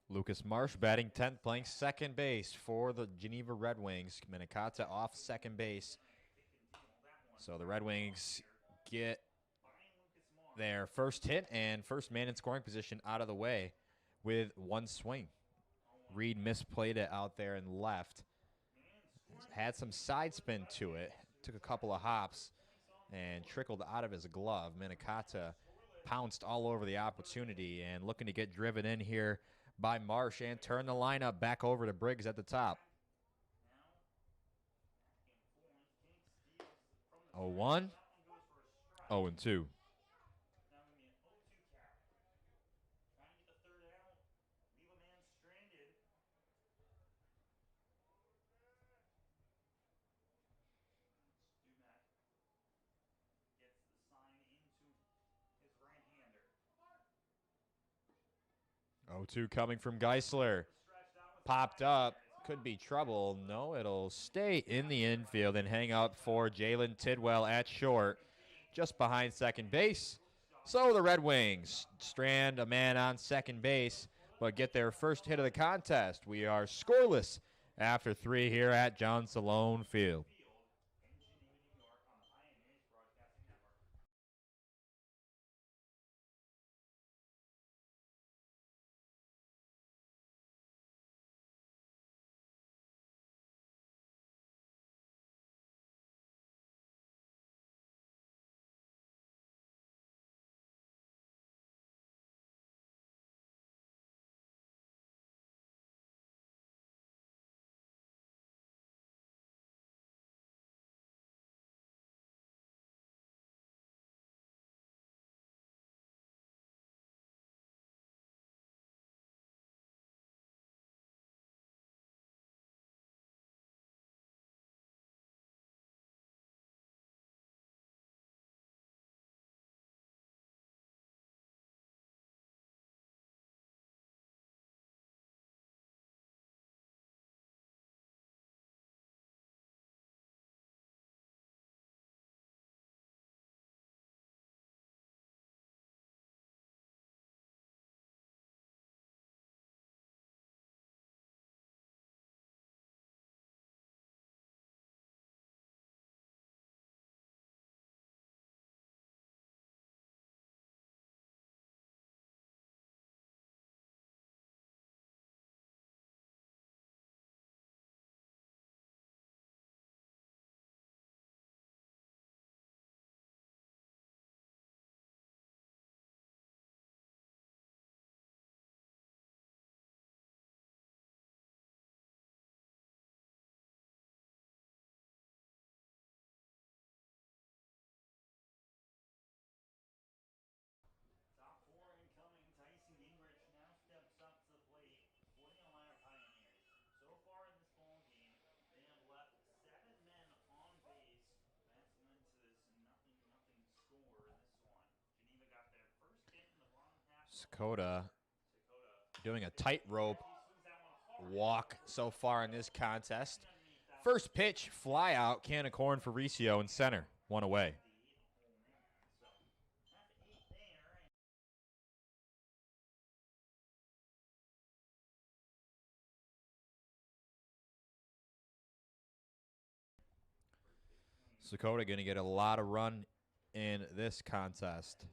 Lucas Marsh batting 10th, playing second base for the Geneva Redwings. Minikata off second base. So the Red Wings get their first hit and first man in scoring position out of the way with 1 swing. Reed misplayed it out there and left. Had some side spin to it. Took a couple of hops and trickled out of his glove. Minikata pounced all over the opportunity and looking to get driven in here by Marsh and turn the lineup back over to Briggs at the top. 0-1, 0-2. Oh, 2 coming from Geisler. Popped up. Could be trouble. No, it'll stay in the infield and hang up for Jalen Tidwell at short, just behind second base. So the Red Wings strand a man on second base, but get their first hit of the contest. We are scoreless after 3 here at John Salone Field. Sakota doing a tightrope walk so far in this contest. First pitch, fly out, can of corn for Riccio in center. One away. Sakota going to get a lot of run in this contest.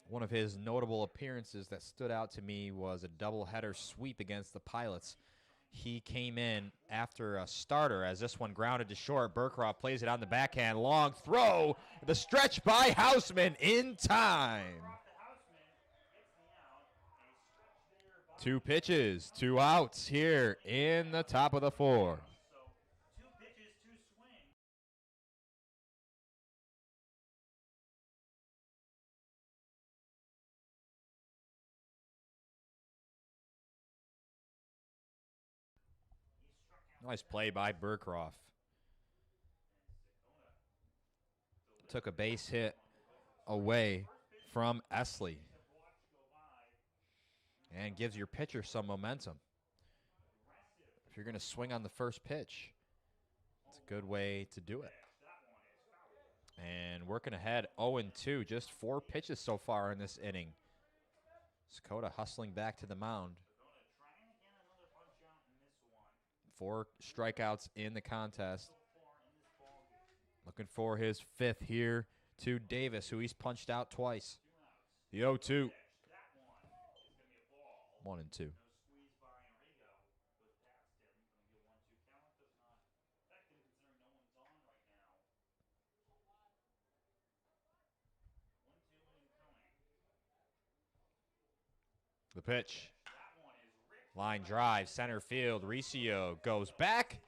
One of his notable appearances that stood out to me was a doubleheader sweep against the Pilots. He came in after a starter as this one grounded to short. Burcroft plays it on the backhand. Long throw. The stretch by Houseman in time. 2 pitches, 2 outs here in the top of the 4. Nice play by Burcroft. Took a base hit away from Esley. And gives your pitcher some momentum. If you're going to swing on the first pitch, it's a good way to do it. And working ahead, 0-2, just 4 pitches so far in this inning. Sakota hustling back to the mound. 4 strikeouts in the contest. Looking for his 5th here to Davis, who he's punched out twice. The 0-2. 1-2. The pitch. Line drive, center field. Riccio goes back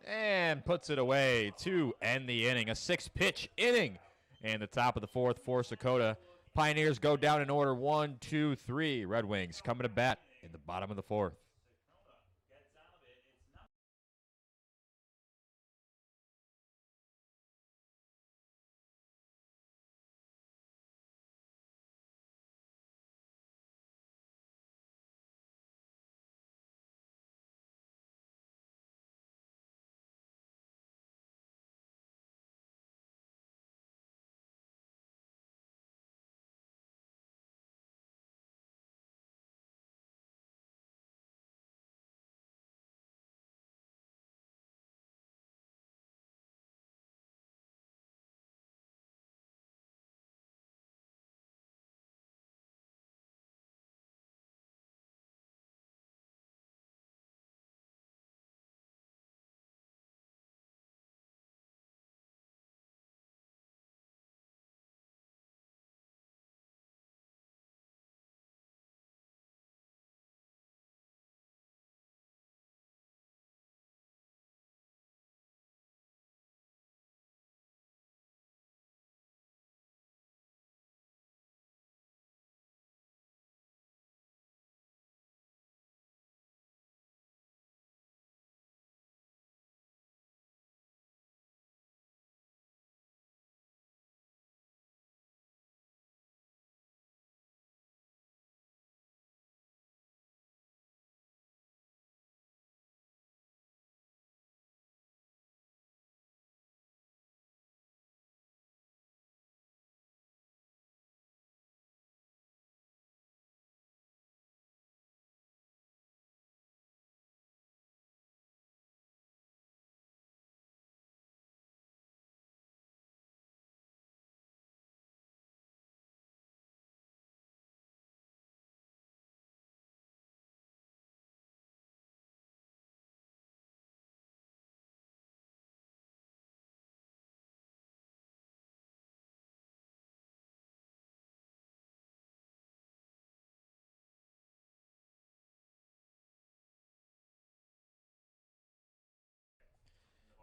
and puts it away to end the inning. A 6-pitch inning. And the top of the 4th for Sakota. Pioneers go down in order 1, 2, 3. Red Wings coming to bat in the bottom of the 4th.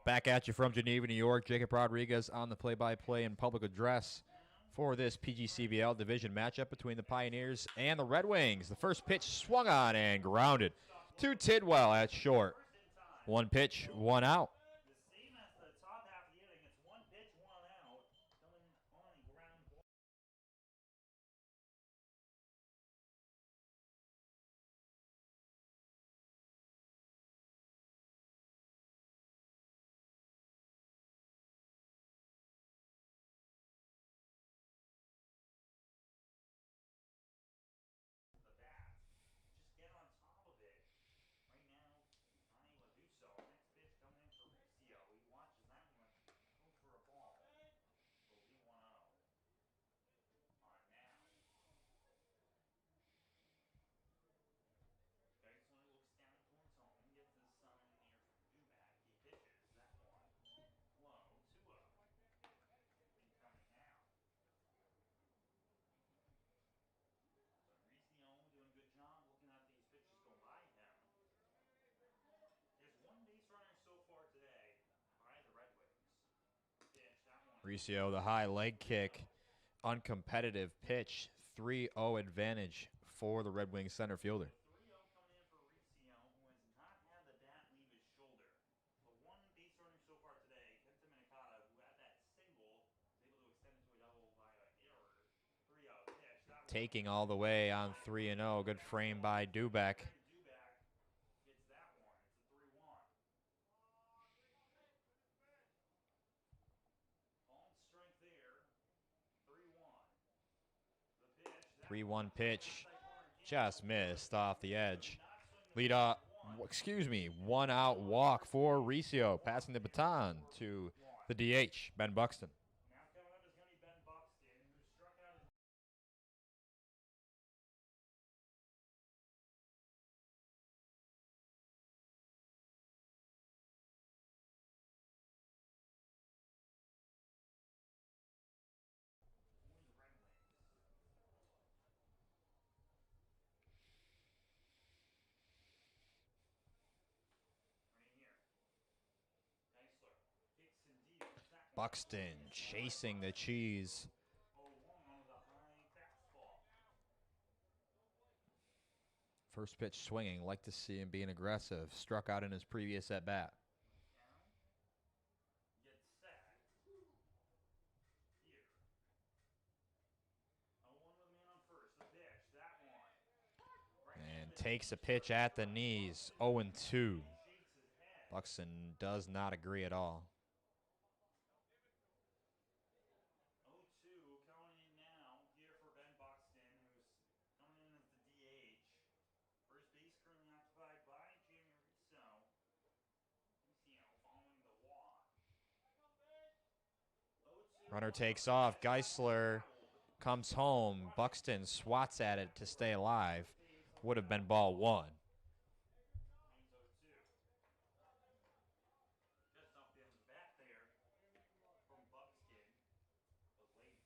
Back at you from Geneva, New York. Jacob Rodriguez on the play-by-play and public address for this PGCBL Division matchup between the Pioneers and the Red Wings. The first pitch swung on and grounded to Tidwell at short. 1 pitch, 1 out. Riccio, the high leg kick, uncompetitive pitch, 3-0 advantage for the Red Wings center fielder. 3-0 coming in for Riccio, who has not had the bat leave his shoulder. The one base runner so far today, Kenta Minikata, who had that single, was able to extend it to a double via error. 3-0 pitch. That Taking all the way on 3-0. Good frame by Dubek. Dubek gets that one. It's a 3-1. Called strike there. 3-1. The pitch. 3-1 pitch. Just missed off the edge. Lead up. Excuse me. 1 out walk for Riccio. Passing the baton to the DH, Ben Buxton. Now coming up is going to be Ben Buxton, who struck out his Red Wings. Right here. Geisler kicks and deals. Buxton chasing the cheese. 0-1 with a high fastball. First pitch swinging. Like to see him being aggressive. Struck out in his previous at bat. Down. Gets set. Here. 0-1 with a man on first. The pitch. That one. And takes a pitch at the knees. 0-2. Shakes his head. Buxton does not agree at all. 0-2 coming in now here for Ben Buxton, who's coming in as the DH. First base currently occupied by Jamie Riccio. Riccio following the walk. 0-2. Runner takes off. Geisler comes home. Buxton swats at it to stay alive. Would have been ball 1. Remains 0-2. Just up in the bat there from Buxton. Was late.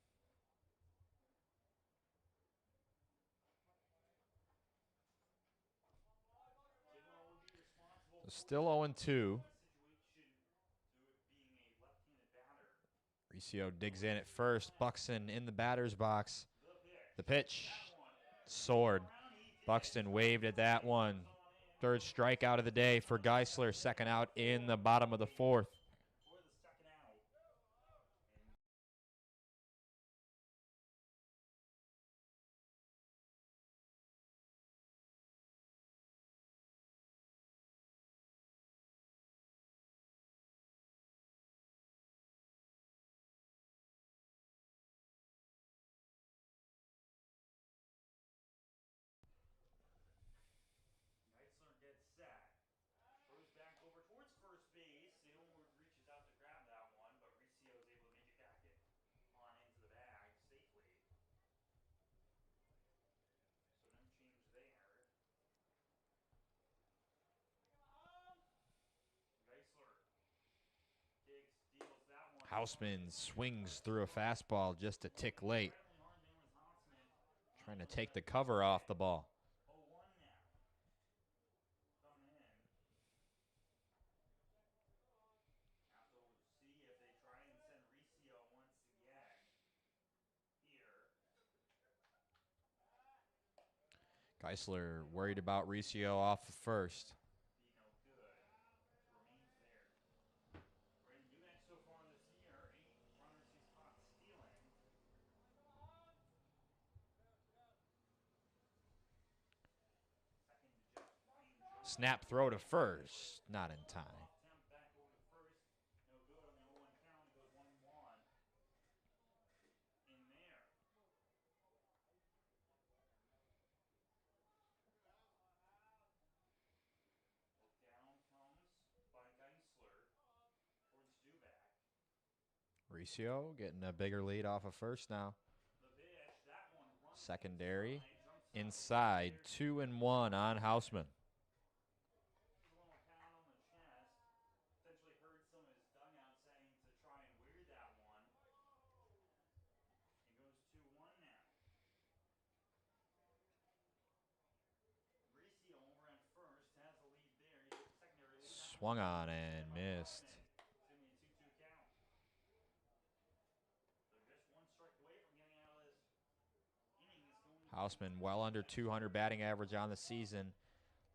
Tidwell would be responsible for Still 0-2. situation to it being a left-handed batter. Riccio digs in at first. Buxton in the batter's box. The pitch. The pitch That one. soared. Around he did. Buxton waved at that one. Third strikeout of the day for Geisler. Second out in the bottom of the 4th. For the second out. And Geisler gets set. Throws back over towards first base. Ilmwood reaches out to grab that one, but Riccio is able to make it back on into the bag safely. So no change there. Geisler kicks, deals that one. Houseman swings through a fastball just a tick late. Incredibly hard there was Houseman. Trying to take the cover off the ball. 0-1 now. Coming in. Have to see if they try and send Riccio once again. Here. Geisler worried about Riccio off the first. Be no good. Remains there. Brandon Dubek so far this year, 8 runners he's caught stealing. Second to just Ryan Jones. Snap throw to first. Not in time. Off temp back over to first. No good on the 0-1 count. It goes 1-1. In there. Look down comes by Geisler towards Dubek. Riccio getting a bigger lead off of first now. The pitch, that one runs Secondary. inside, jumps out. Inside, 2-1 on Houseman. A little pound on the chest. Essentially heard some of his dugout saying to try and wear that one. It goes 2-1 now. Riccio over at first has the lead there. He gets the secondary lead. Swung on and missed. It's going to be a 2-2 count. Houseman well under 200 batting average on the season.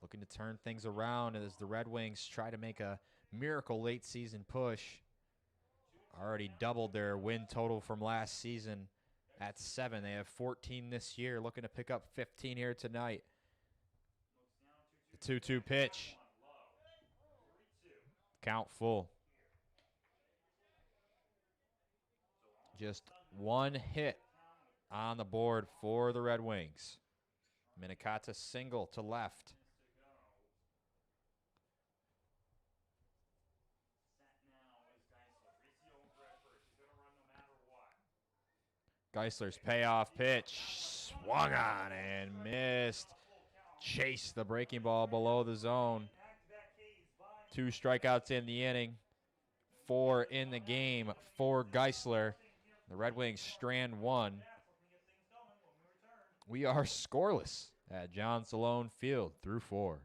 Looking to turn things around as the Red Wings try to make a miracle late season push. Already doubled their win total from last season at 7. They have 14 this year, looking to pick up 15 here tonight. The 2-2 pitch. Count full. Just one hit on the board for the Red Wings. Minikata single to left. Geisler's payoff pitch. Swung on and missed. Chased the breaking ball below the zone. 2 strikeouts in the inning. 4 in the game for Geisler. The Red Wings strand 1. We are scoreless at John Salone Field through 4.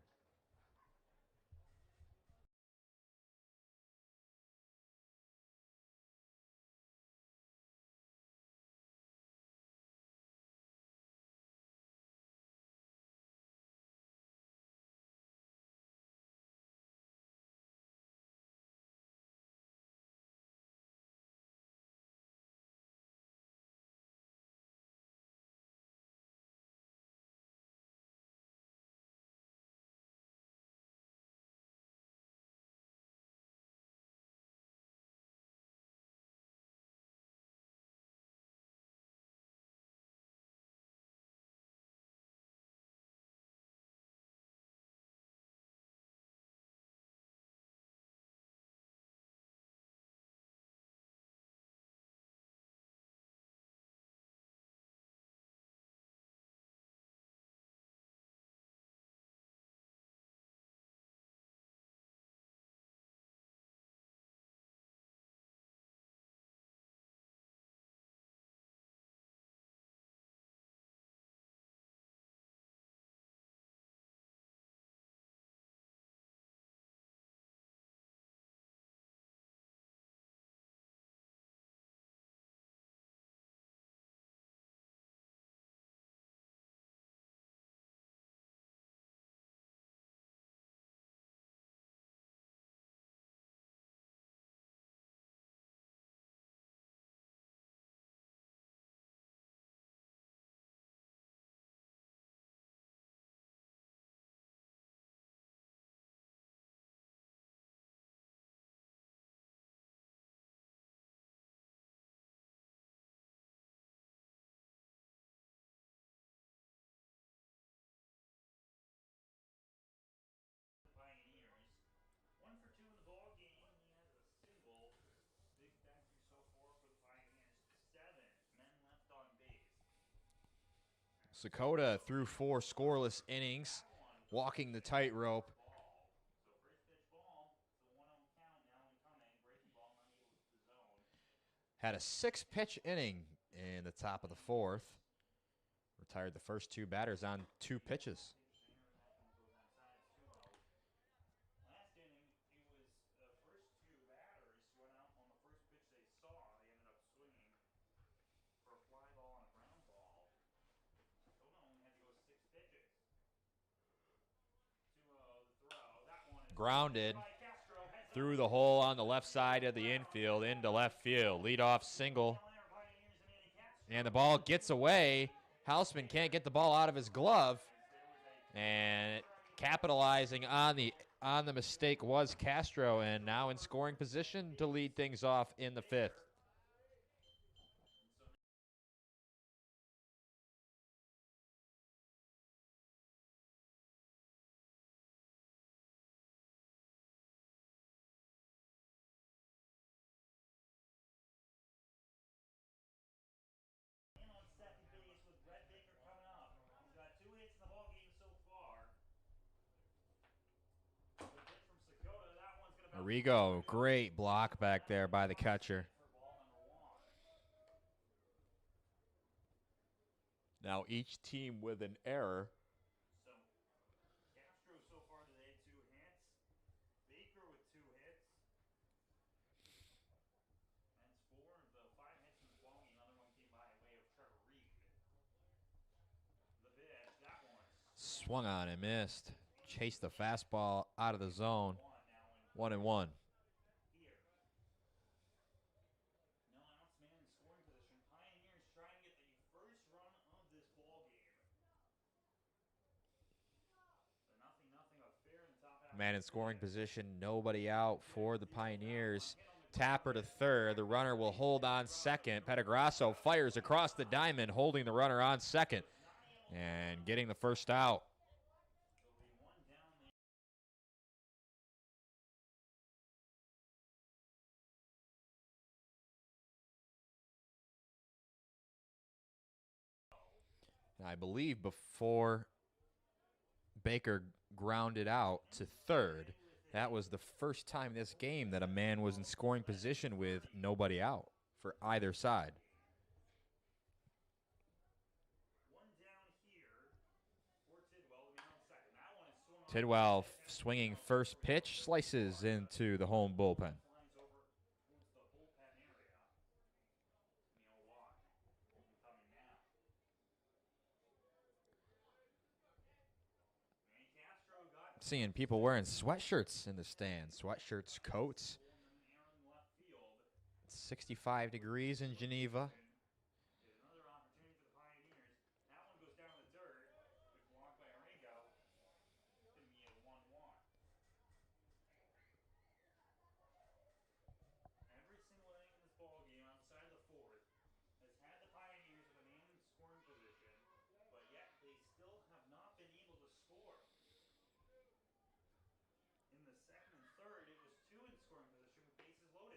Pioneers. 1 for 2 in the ball game. He has a single. Big thank you so far for the Pioneers. 7 men left on base. Sakota threw 4 scoreless innings, walking the tightrope. So first pitch ball. The 1-0 count now incoming. Breaking ball not able to the zone. Had a 6-pitch inning in the top of the 4th. Retired the first 2 batters on 2 pitches. Last inning, it was the first 2 batters went out on the first pitch they saw. They ended up swinging for a fly ball and a ground ball. Dakota only had to go 6 pitches. 2-0, the throw. That one is Grounded by Castro. Heads through the hole on the left side of the infield into left field. Leadoff single. Elmira Pioneers and Manny Castro. And the ball gets away. Houseman can't get the ball out of his glove. And capitalizing on the mistake was Castro, and now in scoring position to lead things off in the 5th. In on second base with Redbaker coming up. He's got 2 hits in the ball game so far. Good hit from Sakota. That one's going to Arrigo, great block back there by the catcher. for ball number 1. Now each team with an error. So Castro so far today 2 hits. Baker with 2 hits. That's 4 of the 5 hits in the ball game. Another one came by way of Trevor Reed. Swung on and missed. Chased the fastball out of the zone. 1-1. No-outs, man in scoring position. Pioneers trying to get the first run of this ball game. So nothing affair in the top half. Man in scoring position. Nobody out for the Pioneers. Tapper to third. The runner will hold on second. Petagrasso fires across the diamond, holding the runner on second and getting the first out. I believe before Baker grounded out to third, that was the first time this game that a man was in scoring position with nobody out for either side. Tidwell swinging first pitch, slices into the home bullpen. Seeing people wearing sweatshirts in the stands, sweatshirts, coats. 65 degrees in Geneva.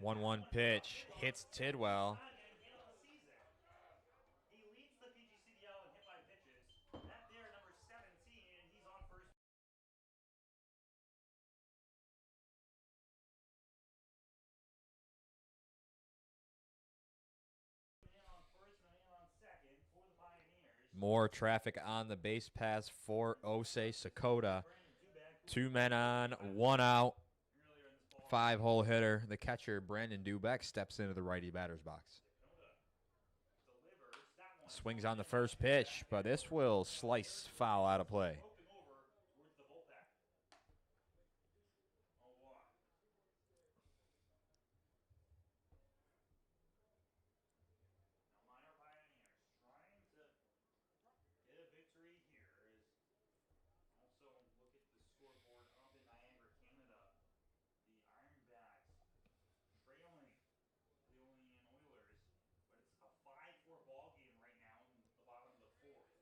Loaded. 1-1 pitch, hits Tidwell. He leads the PGCBL in hit by pitches. That there, number 17, and he's on first. Man on first and a man on second for the Pioneers. More traffic on the base paths for Osei Sakota. 2 men on, 1 out. 5-hole hitter. The catcher, Brandon Dubeck, steps into the righty batter's box. Swings on the first pitch, but this will slice foul out of play. Elmira Pioneers trying to get a victory here. Also look at the scoreboard up in Niagara, Canada. The Ironbacks trailing the Olean Oilers, but it's a 5-4 ball game right now in the bottom of the fourth.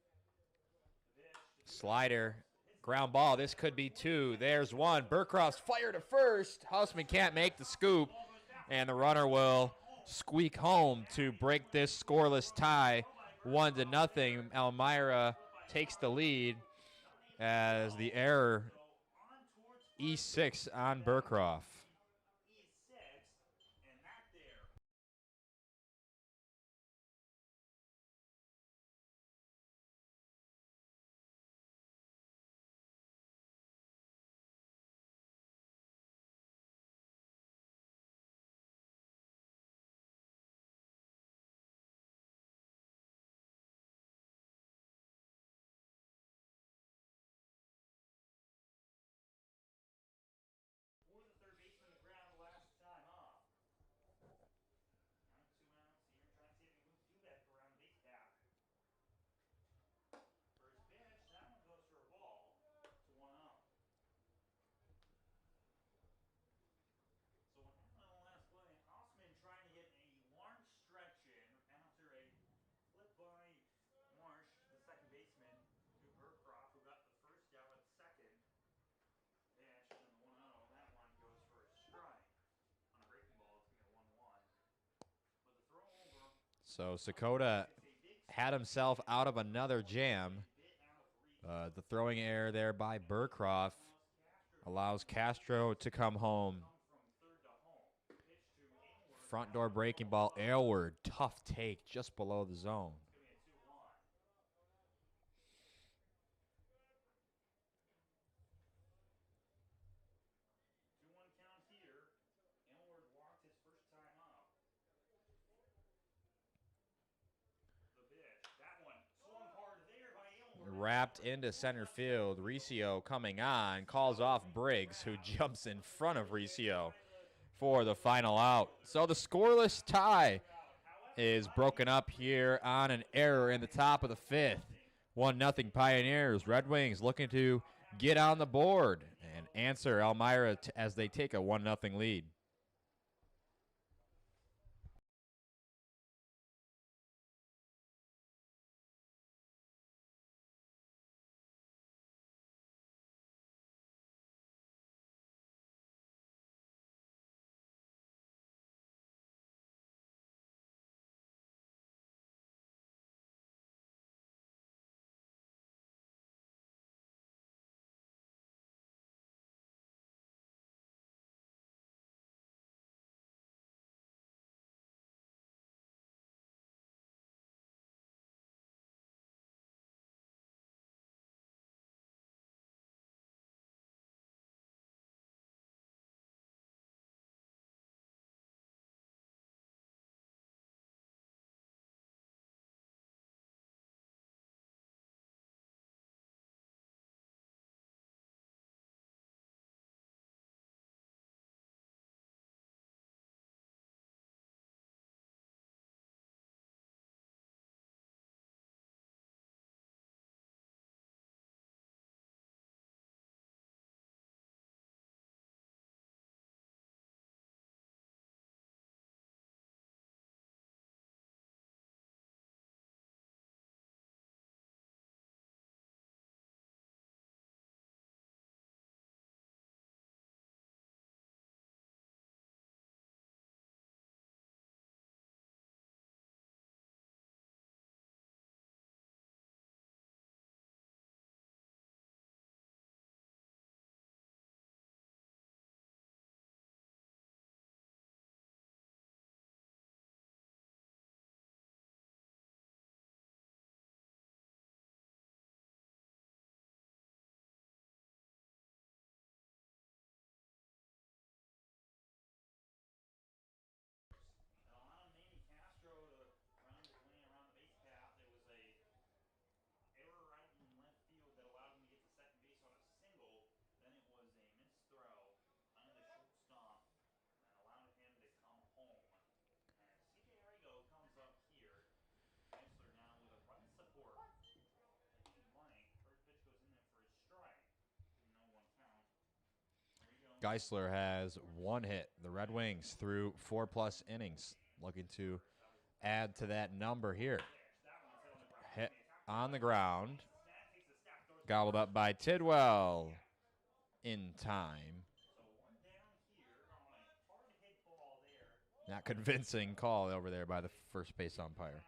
Slider, ground ball. This could be 2. There's 1. Burcroft's fire to first. Houseman can't make the scoop, and the runner will squeak home to break this scoreless tie. 1-0. Elmira takes the lead as the error E6 on Burcroft. So Sakota had himself out of another jam. The throwing error there by Burcroft allows Castro to come home. Front door breaking ball, Aylward, tough take just below the zone. wrapped into center field. Riccio coming on, calls off Briggs, who jumps in front of Riccio for the final out. So the scoreless tie is broken up here on an error in the top of the fifth. 1-0 Pioneers. Red Wings looking to get on the board and answer Elmira as they take a 1-0 lead. Geisler has one hit. The Red Wings through 4+ innings, looking to add to that number here. Hit on the ground, gobbled up by Tidwell in time. Not convincing call over there by the first base umpire.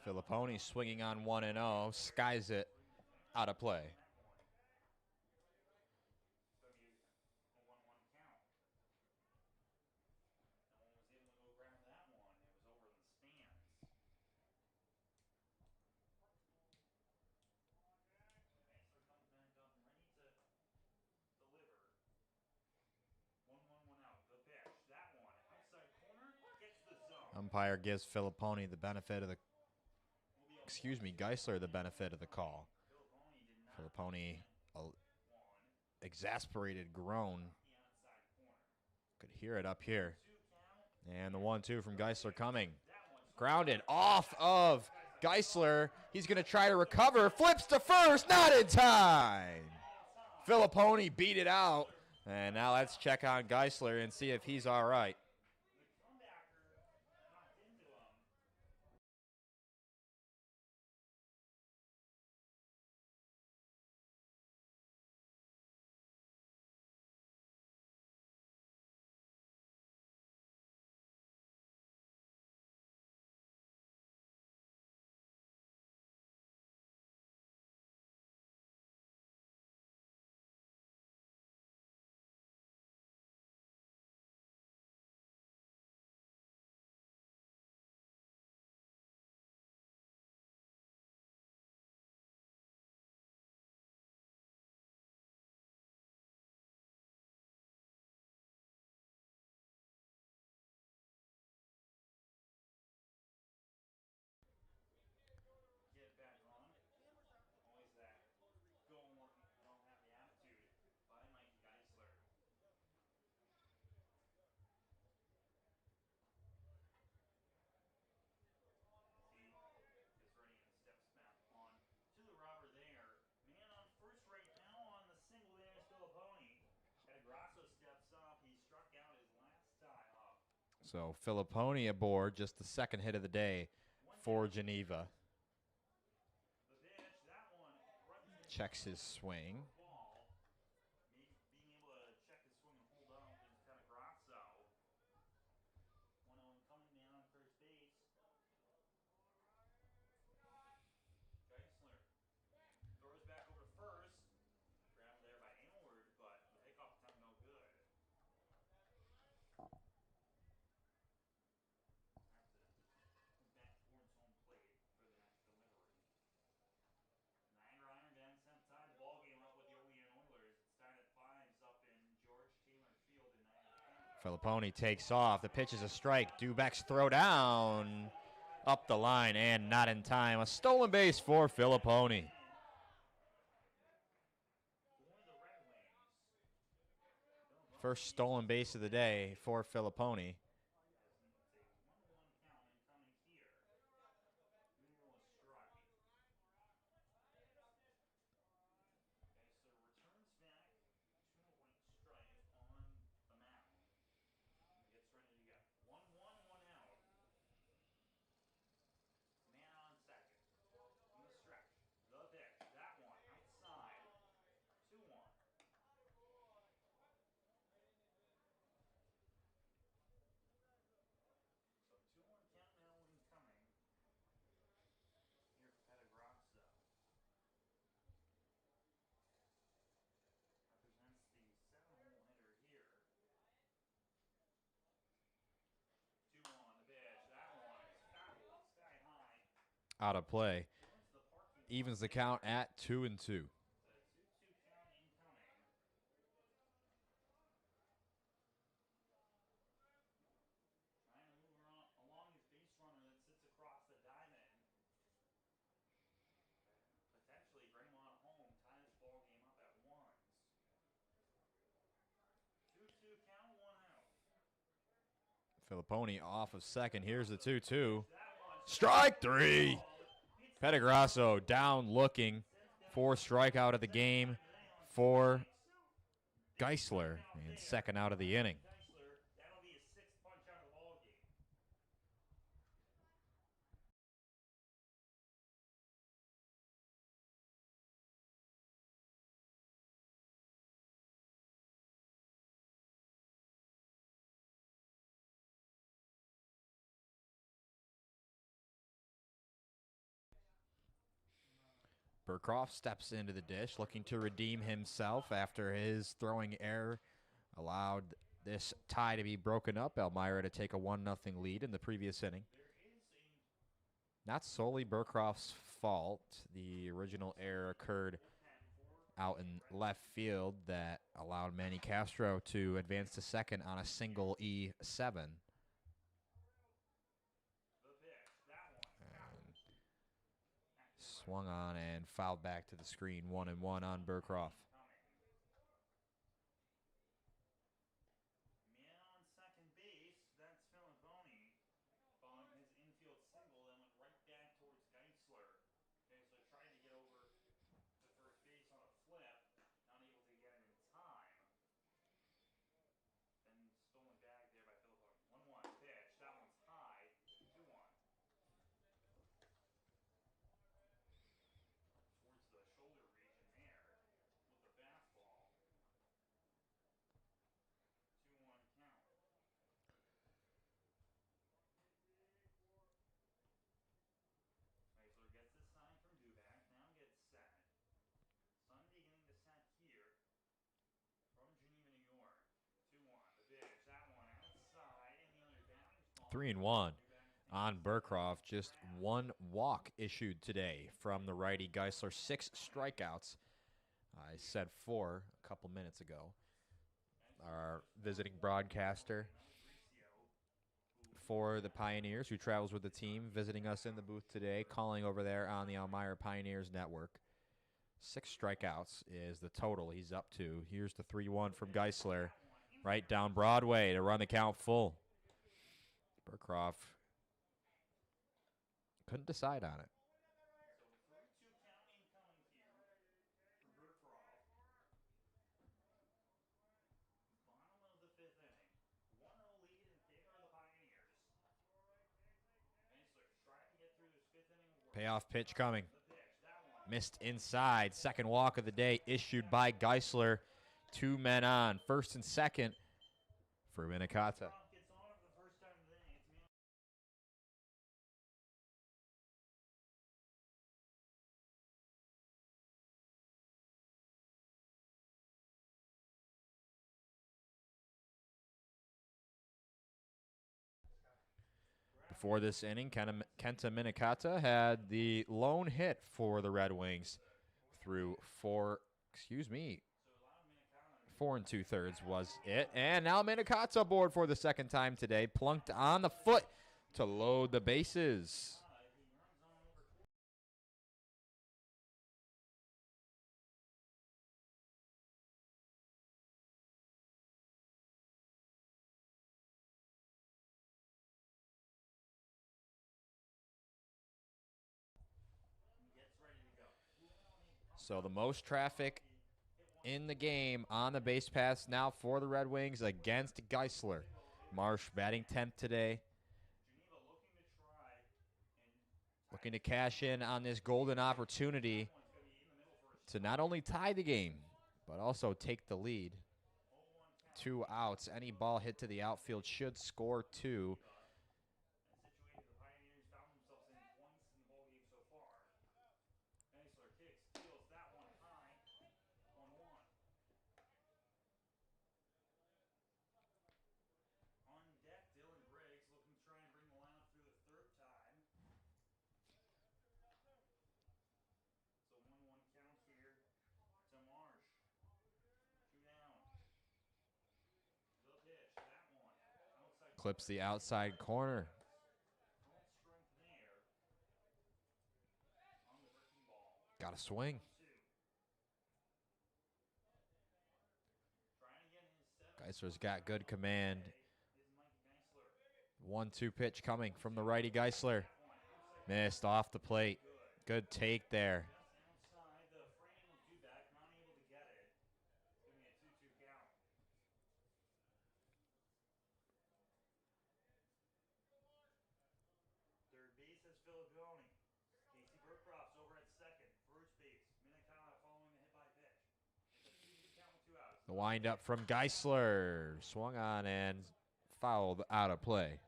Filipponi swinging on 1-0, skies it out of play. Umpire gives Filipponi the benefit of the, Geisler the benefit of the call. Filipponi, exasperated groan. Could hear it up here. And the 1-2 from Geisler coming. Grounded off of Geisler. He's going to try to recover. Flips to first. Not in time. Filipponi beat it out. And now let's check on Geisler and see if he's all right. So Filipponi aboard, just the second hit of the day for Geneva. The pitch, that one runs in Checks his swing. for a ball. Being able to check his swing and hold up is kind of Grasso. 1-0 coming, man on first base. Geisler throws back over to first. Grabbed there by Aylward, but the pickoff attempt no good. Have to move back towards home plate for the next delivery. Niagara Iron Dens have tied the ball game up with the Olean Oilers. It's tied at 5s up in George Taylor Field in Niagara, Canada. Filipponi takes off. The pitch is a strike. Dubek's throw down. Up the line and not in time. A stolen base for Filipponi. For the Red Wings. First stolen base of the day for Filipponi. It's a 1-1 count incoming here. Numeral strike. Geisler returns back to a white stripe on the mound. And gets ready to go. 1-1, 1 out. Man on second. In the stretch. The pitch. That one outside. 2-1. So 2-1 count now incoming. Here for Petagrasso. Represents the 7-hole hitter here. 2-1, the pitch. That one is fouled sky high. Out of play. Going to the parking lot. Evens the count at 2-2. It's a 2-2 count incoming. Trying to move along his base runner that sits across the diamond. Potentially bring him on home. Tie this ball game up at 1s. 2-2 count, 1 out. Filipponi off of second. Here's the 2-2. That one. Strike three. Petagrasso down looking for strikeout of the game for Geisler. And second out of the inning. Geisler, that'll be his 6th punch out of the ball game. Burkroff steps into the dish looking to redeem himself after his throwing error allowed this tie to be broken up. Elmira to take a 1-0 lead in the previous inning. Not solely Burkroff's fault. The original error occurred out in left field that allowed Manny Castro to advance to second on a single E7. Swung on and fouled back to the screen. 1-1 on Burkroff. Man on second base, that's Filipponi. Following his infield single, then went right back towards Geisler. Geisler tried to get over to first base on a flip, not able to get it in time. Then stolen back there by Filipponi. 1-1 pitch, that one's high. 2-1. Towards the shoulder region there with the fastball. 2-1 count. Geisler gets this sign from Dubak, now gets set. Sun beginning to set here from Geneva, New York. 2-1, the pitch, that one outside, and the other batter's ball. 3-1 on Burkroff. Just one walk issued today from the righty Geisler. 6 strikeouts. I said 4 a couple minutes ago. Our visiting broadcaster for the Pioneers, who travels with the team, visiting us in the booth today, calling over there on the Elmira Pioneers network. 6 strikeouts is the total he's up to. Here's the 3-1 from Geisler, right down Broadway to run the count full. Burkroff couldn't decide on it. So 3-2 count incoming here for Burkroff. Bottom of the 5th inning. 1-0 lead in favor of the Pioneers. Payoff pitch coming. Missed inside. Second walk of the day issued by Geisler. 2 men on. First and second for Minikata. Before this inning, Kenta Minikata had the lone hit for the Red Wings through 4 and 2/3 was it. And now Minikata aboard for the second time today. Plunked on the foot to load the bases. So the most traffic in the game on the base paths now for the Red Wings against Geisler. Marsh batting 10th today. Looking to cash in on this golden opportunity to not only tie the game, but also take the lead. 2 outs. Any ball hit to the outfield should score 2. Clips the outside corner. Got a swing. Geisler's got good command. 1-2 pitch coming from the righty Geisler. Missed off the plate. Good take there. The windup from Geisler. Swung on and fouled out of play.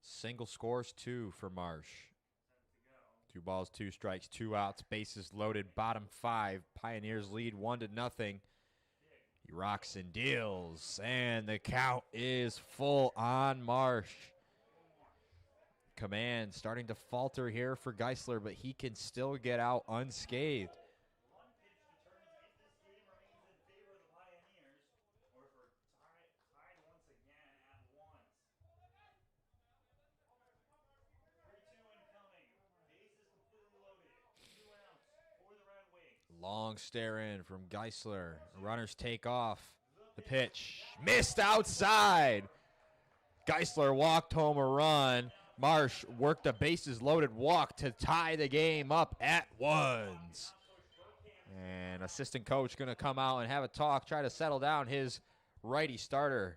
Single scores 2 for Marsh. 2 balls, 2 strikes, 2 outs, bases loaded, bottom 5. Pioneers lead 1-0. He rocks and deals, and the count is full on Marsh. Command starting to falter here for Geisler, but he can still get out unscathed. Long stare in from Geisler. Runners take off. The pitch missed outside. Geisler walked home a run. Marsh worked a bases loaded walk to tie the game up at 1s. And assistant coach going to come out and have a talk, try to settle down his righty starter.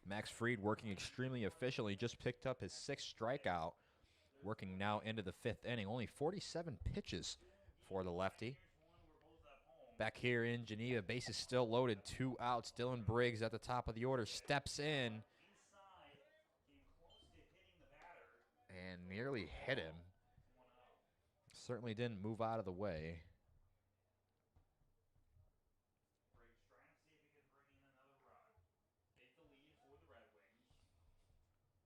Max Fried working extremely efficiently, just picked up his 6th strikeout, working now into the 5th inning. Only 47 pitches for the lefty. Back here in Geneva, bases still loaded, 2 outs. Dylan Briggs at the top of the order steps in and nearly hit him. certainly didn't move out of the way. Briggs trying to see if he can bring in another run. Take the lead for the Red Wings.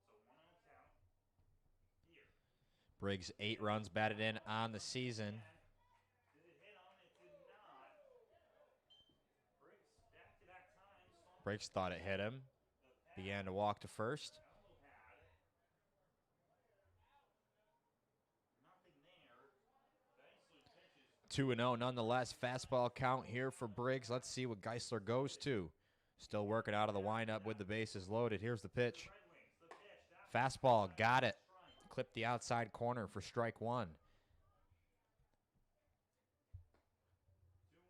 So 1-0 count here. Briggs 8 runs batted in on the season. Did it hit him? It did not. Briggs back-to-back times. Briggs thought it hit him. Began to walk to first. Elmo pad. Nothing there. Geisler's pitches. 2-0 nonetheless. Fastball count here for Briggs. Let's see what Geisler goes to. Still working out of the windup with the bases loaded. Here's the pitch. Red Wings, the pitch. That Fastball, got it. strike. Clipped the outside corner for strike one. 2-1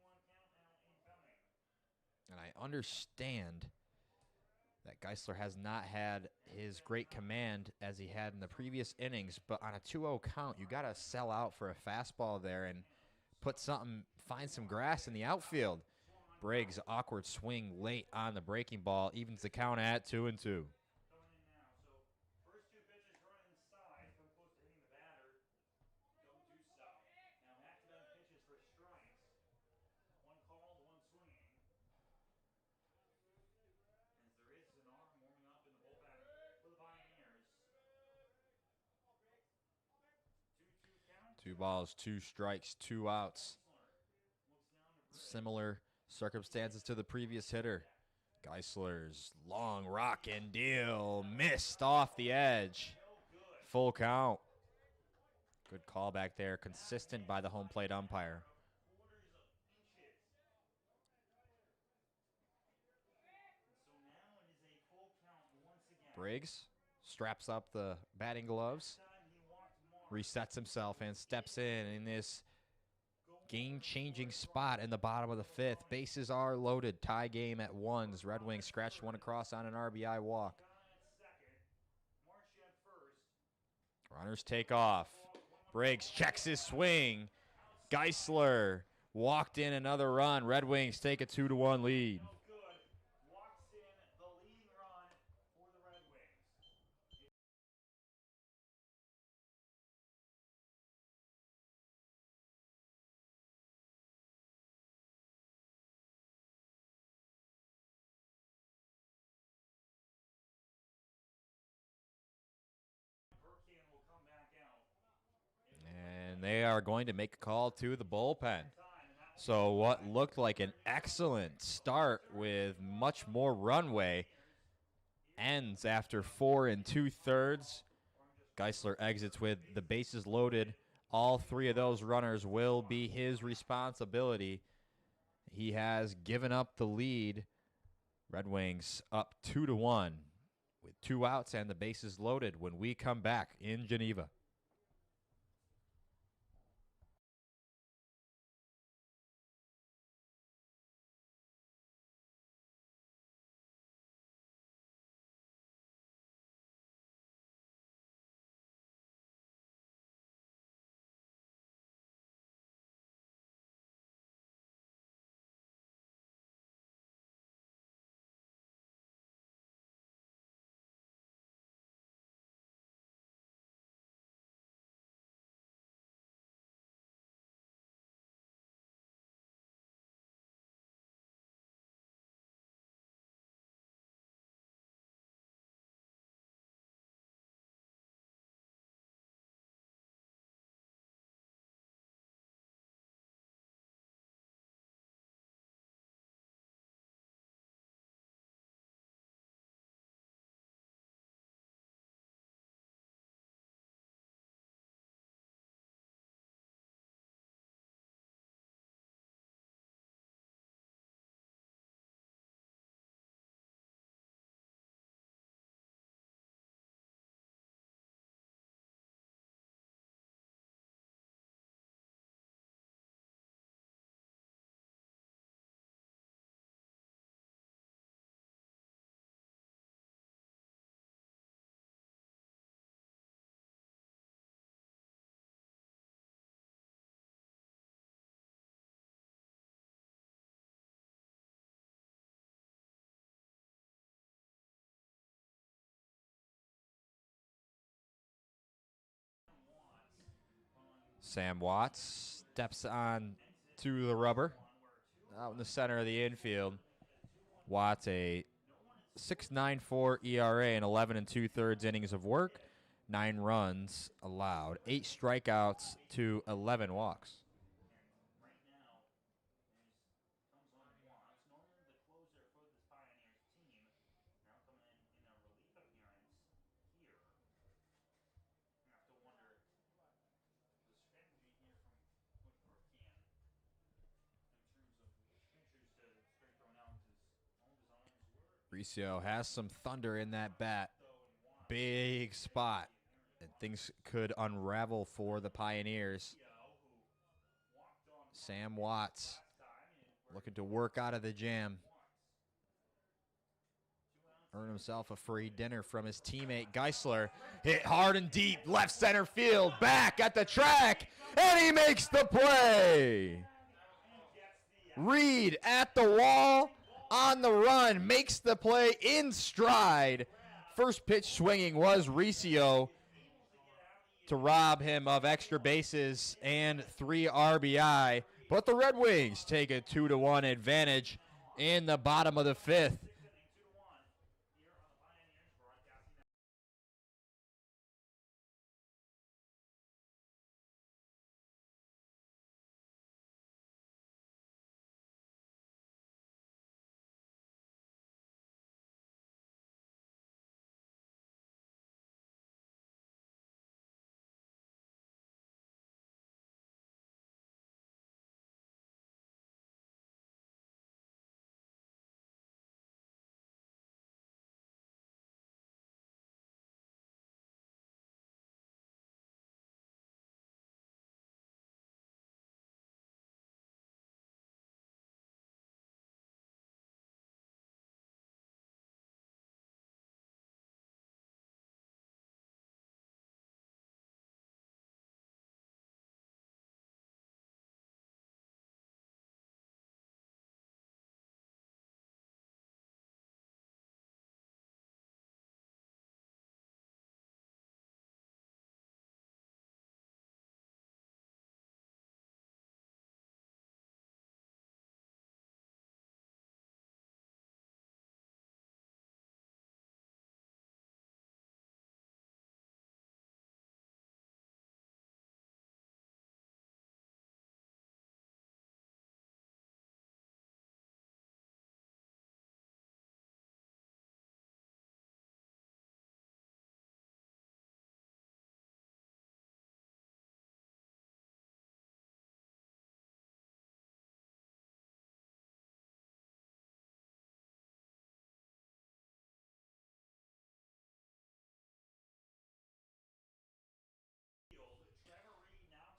count now incoming. And I understand that Geisler has not had his great command as he had in the previous innings, but on a 2-0 count, you got to sell out for a fastball there and find some grass in the outfield. Briggs, awkward swing late on the breaking ball, evens the count at 2-2. Coming in now. So first two pitches run inside, come close to hitting the batter. Don't do so. Now back-to-back pitches for strikes. One called, one swinging. As there is an arm warming up in the bullpen for the Pioneers. 2-2 count. 2 balls, 2 strikes, 2 outs. Looks down to Briggs. Similar circumstances to the previous hitter. Geisler's long rockin' deal missed off the edge. Full count. Good call back there, consistent by the home plate umpire. Quarters of inches. So now it is a full count once again. Briggs straps up the batting gloves, Time he walked Mark. resets himself, and steps in this game-changing spot in the bottom of the 5th. Bases are loaded. Tie game at 1s. Red Wings scratched one across on an RBI walk. Guy at second. Marsh at first. Runners take off. Briggs checks his swing. Geisler walked in another run. Red Wings take a 2-1 lead. No good. Walks in the leading run for the Red Wings. Burkhan will come back out. And they are going to make a call to the bullpen. So what looked like an excellent start with much more runway ends after 4 2/3. Geisler exits with the bases loaded. All 3 of those runners will be his responsibility. He has given up the lead. Red Wings up 2-1 with 2 outs and the bases loaded when we come back in Geneva. Sam Watts steps on to the rubber out in the center of the infield. Watts, a 6.94 ERA and 11 2/3 innings of work, 9 runs allowed, 8 strikeouts to 11 walks. Riccio has some thunder in that bat. Big spot. And things could unravel for the Pioneers. Sam Watts looking to work out of the jam. Earn himself a free dinner from his teammate Geisler. Hit hard and deep, left center field, back at the track, and he makes the play. Reed at the wall, on the run, makes the play in stride. First pitch swinging was Riccio to rob him of extra bases and 3 RBI. But the Red Wings take a 2-1 advantage in the bottom of the 5th.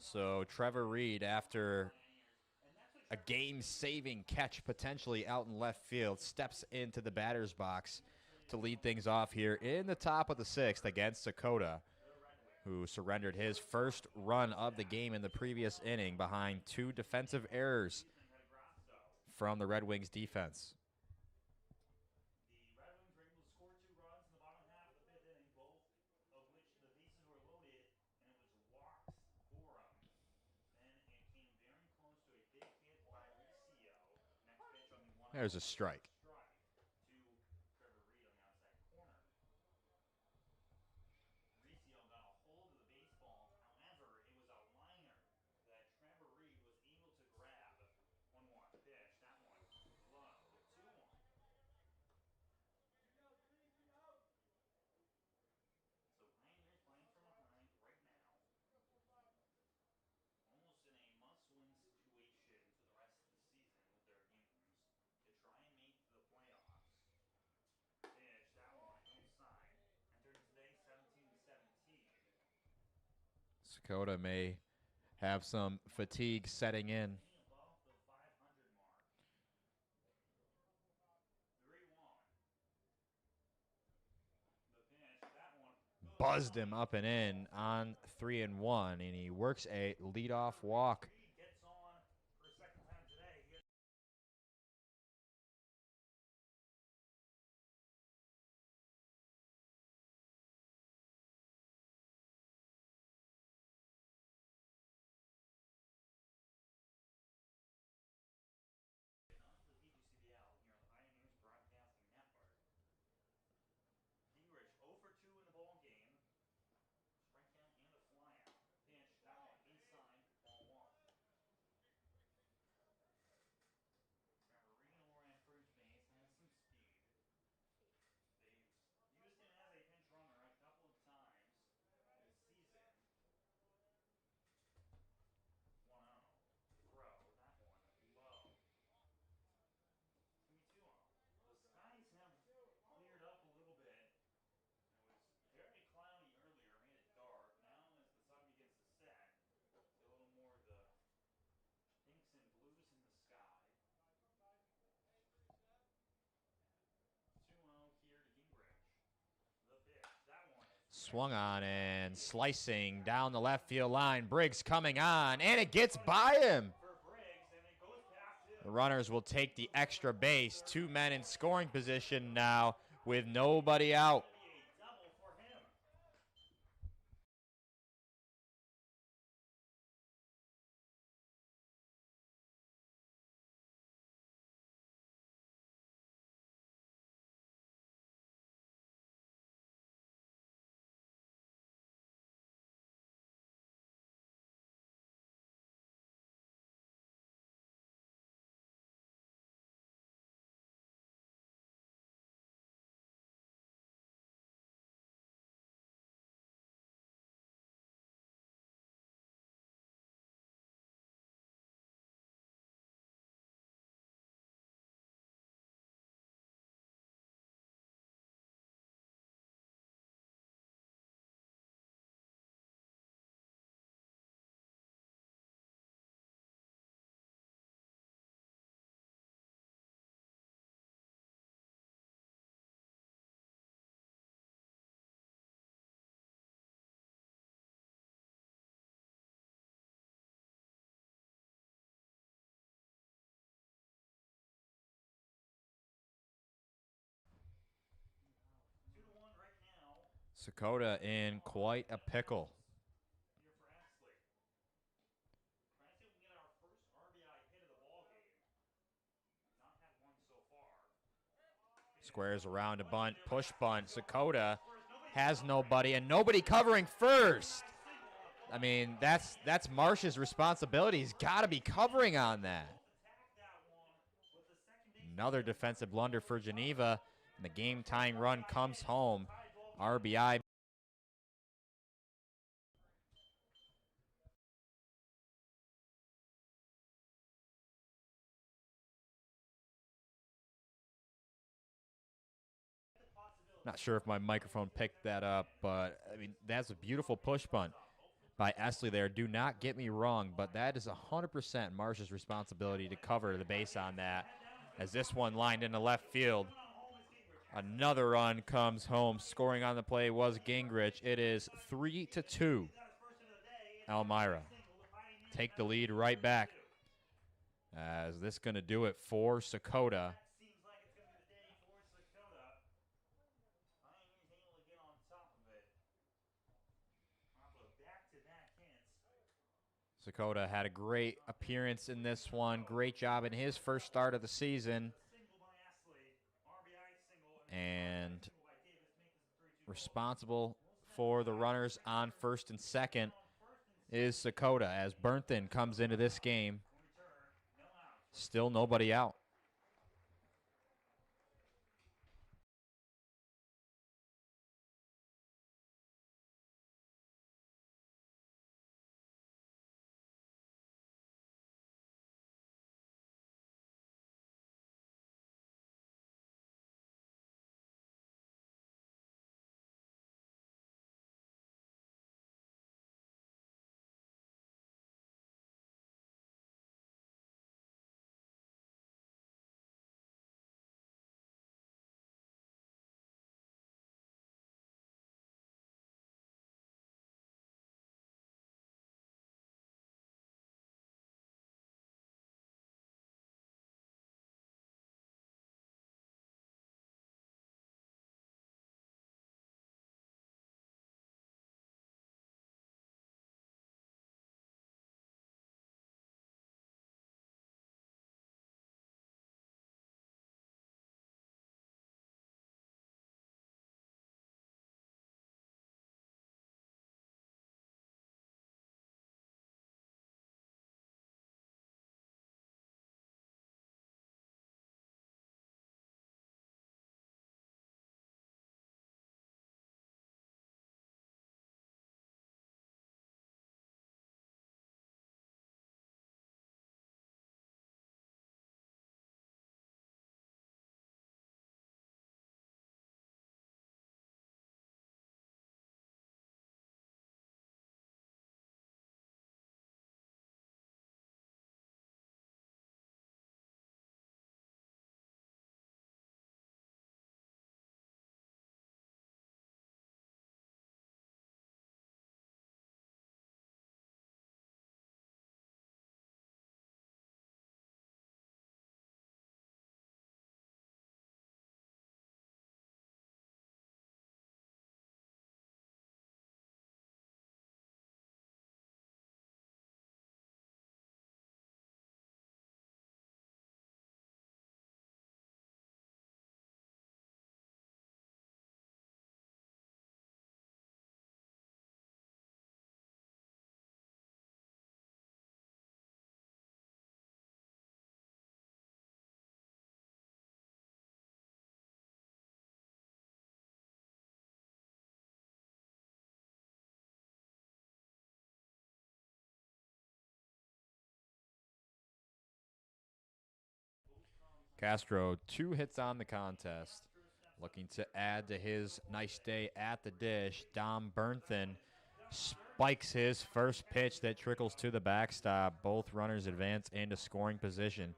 So Trevor Reed, after a game-saving catch potentially out in left field, steps into the batter's box to lead things off here in the top of the 6th against Sakota, who surrendered his first run of the game in the previous inning behind 2 defensive errors from the Red Wings defense. There's a strike. Sakota may have some fatigue setting in. Buzzed him up and in on 3-1, and he works a leadoff walk. Swung on and slicing down the left field line. Briggs coming on, and it gets by him. For Briggs, and it goes past him. The runners will take the extra base. 2 men in scoring position now with nobody out. Be a double for him. Sakota in quite a pickle. Here for Astley. Trying to see if we can get our first RBI hit of the ball game. Not had one so far. Squares around a bunt, push bunt. Sakota has nobody, and nobody covering first. I mean, that's Marsh's responsibility. He's got to be covering on that. Another defensive blunder for Geneva, and the game-tying run comes home. RBI. Not sure if my microphone picked that up, but I mean, that's a beautiful push bunt by Esley there. Do not get me wrong, but that is 100% Marsh's responsibility to cover the base on that. As this one lined into left field, another run comes home. Scoring on the play was Gingrich. It is 3-2. Elmira take the lead right back. As this going to do it for Sakota. Seems like it's going to be the day for Sakota. Pioneers able to get on top of it. Off of back-to-back hits. Sakota had a great appearance in this one. Great job in his first start of the season. Single by Astley. RBI single. And Single by Davis makes this a 3-2 ball. responsible for the runners on first and second is Sakota as Burnton comes into this game. Still nobody out. Castro, 2 hits on the contest. Looking to add to his nice day at the dish. Dom Bernthen spikes his first pitch that trickles to the backstop. Both runners advance into scoring position.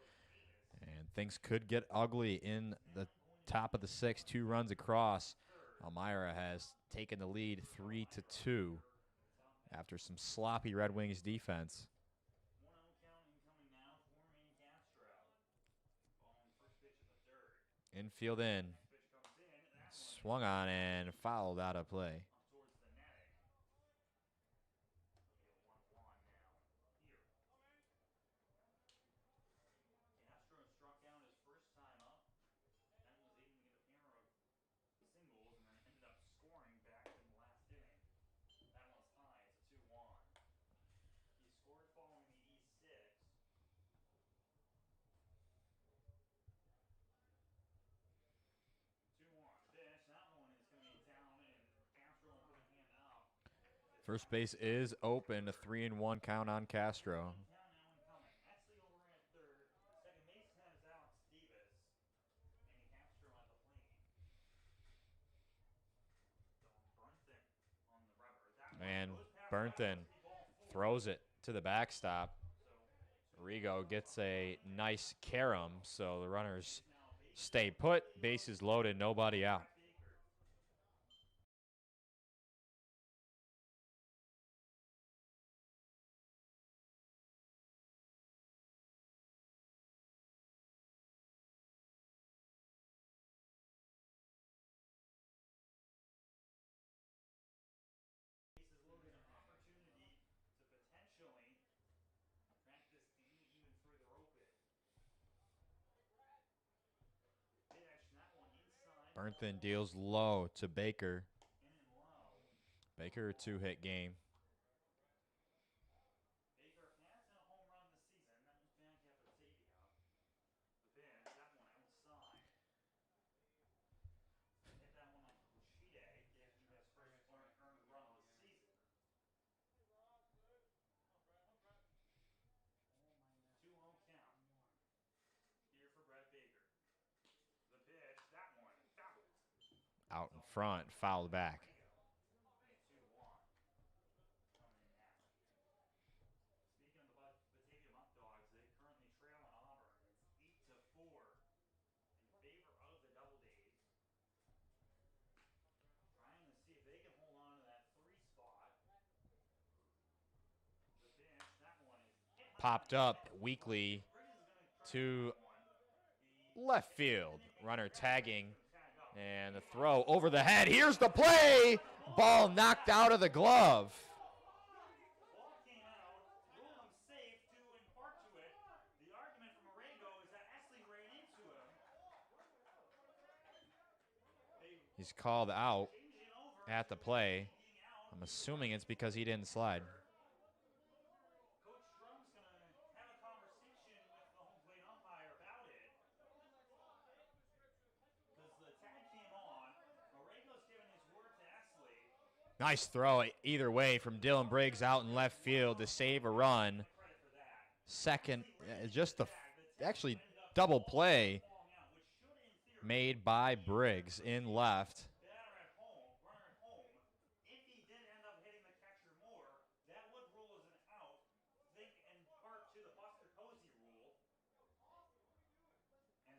And things could get ugly in the top of the 6th. 2 runs across. Elmira has taken the lead 3-2 after some sloppy Red Wings defense. 1-0 count incoming now for Manny Castro. Following the first pitch in the third. Infield in. Next pitch comes in. That one Swung on and fouled out of play. up towards the netting. It'll be a 1-1 now. Here. Castro struck out his first time up. Then was able to get a pair of singles and then ended up scoring back in the last inning. That one's high. It's a 2-1. He scored following the E6. 2-1 pitch. That one is going to be down, and Castro will put a hand up. First base is open. A 3-1 count on Castro. Count now incoming. Exley over at third. Second base has Alex Davis. Manny Castro at the plate. Bernthen on the rubber. That one And goes past Bernthen Alex, ball 4. throws it to the backstop. So Rigo gets a nice carom, so the runners now base stay put. Bases loaded, nobody out. Baker. Bases loaded, an opportunity to potentially crack this game even further open. Pitch, that one inside. Bernthen deals low to Baker. In and low. Baker a 2-hit game. Baker has hit a home run this season. That was back at Batavia. The pitch, that one outside. Hit that one on Kuchide. Gave him his first earned run of the season. 2-0 count. Here for Brett Baker. The pitch, that one fouled. Out in front, fouled back. 2-1. Coming in now. Speaking of the Batavia Buckdogs, they currently trail in Auburn. It's 8-4 in favor of the Doubledays. Trying to see if they can hold on to that 3 spot. The pitch, that one is hit high. Popped up weakly Briggs is gonna try to that one. left field. Runner tagging. And the throw over the head. Here's the play. Ball knocked out of the glove. Ball came out, ruled him safe to impart to it. The argument from Arago is that Exley ran into him. They He's called out changed it over at the to play. being out. I'm assuming it's because he didn't slide. Coach Strum's going to have a conversation with the home plate umpire about it. Because the tag came on. Arago's giving his word to Exley. Nice throw either way from Dylan Briggs out in left field to save a run. Credit for that. Second, just the actually double play Long out, which should in theory made by Briggs in left. batter at home, runner at home. If he did end up hitting the catcher more, that would rule as an out. Think in part to the Buster Posey rule. As there's conversation and the men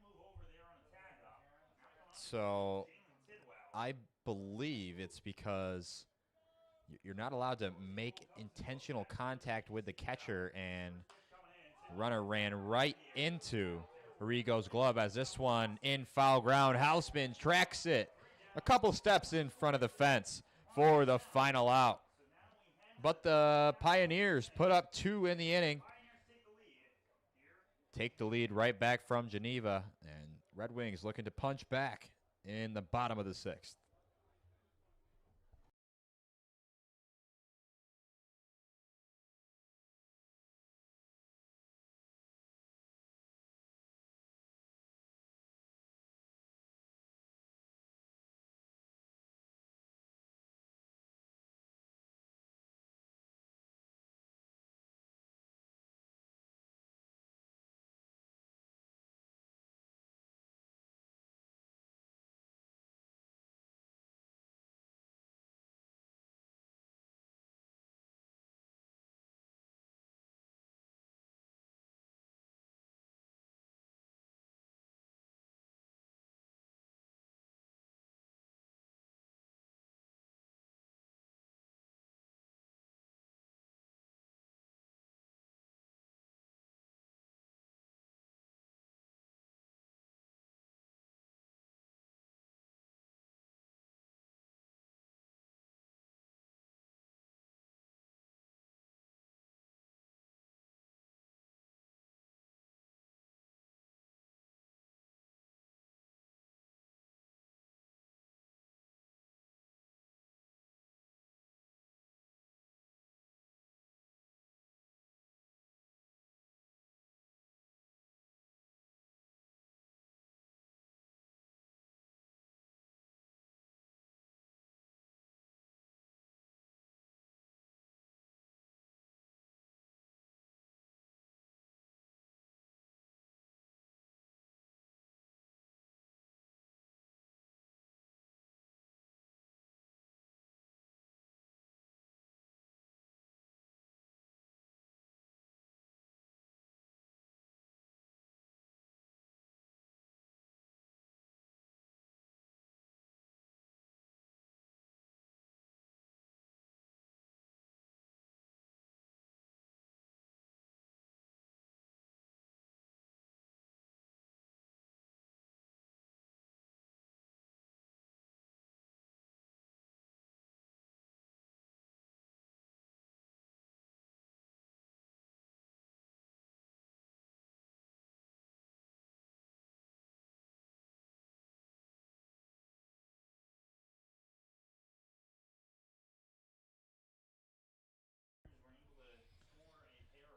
move over there on a tag up. Now coming up So Jalen Tidwell. I believe it's because you're not allowed to make intentional contact with the catcher, and the runner ran right into Rigo's glove as this one in foul ground. Houseman tracks it a couple steps in front of the fence for the final out. But the Pioneers put up 2 in the inning. Pioneers take the lead. Here, Take the lead right back from Geneva, and Red Wings looking to punch back in the bottom of the 6th.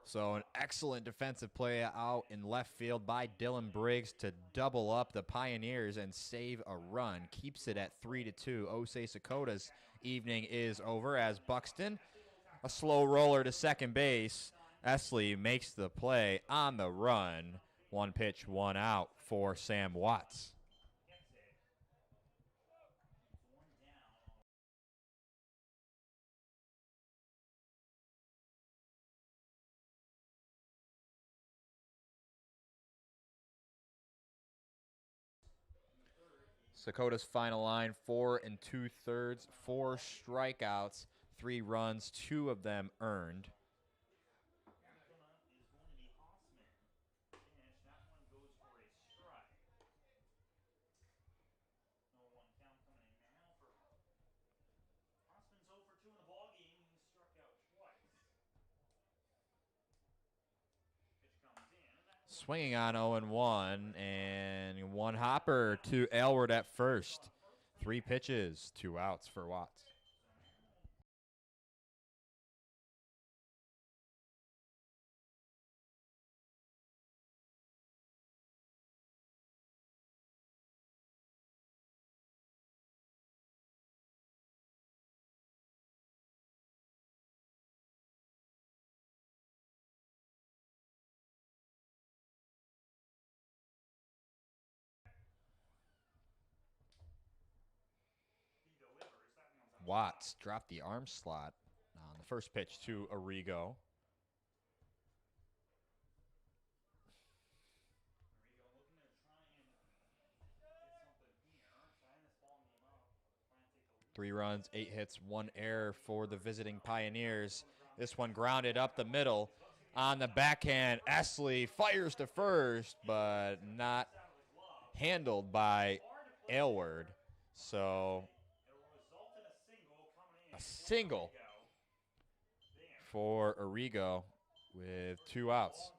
So an excellent defensive play out in left field by Dylan Briggs to double up the Pioneers and save a run. Keeps it at 3-2. Osei Sakota's evening is over as Buxton, a slow roller to second base. Esley makes the play on the run. 1 pitch, 1 out for Sam Watts. Sakota's final line, 4 2/3, 4 strikeouts, 3 runs, 2 of them earned. Swinging on 0-1, and 1 hopper to Aylward at first. 3 pitches, 2 outs for Watts. Watts dropped the arm slot on the first pitch to Arrigo. Three runs, 8 hits, 1 error for the visiting Pioneers. This one grounded up the middle. On the backhand, Esley fires to first, but not handled by Aylward. So a single for Arrigo with 2 outs.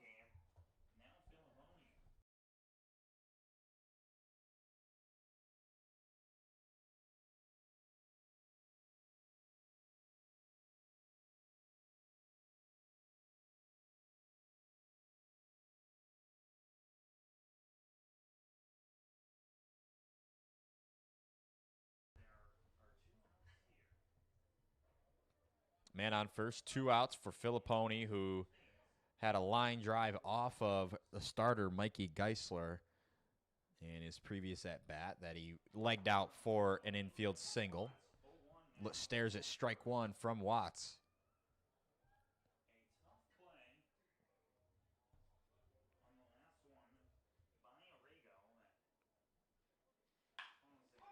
Man on first, 2 outs for Filipponi, who had a line drive off of the starter, Mikey Geisler, in his previous at-bat that he legged out for an infield single. Stares at strike 1 from Watts.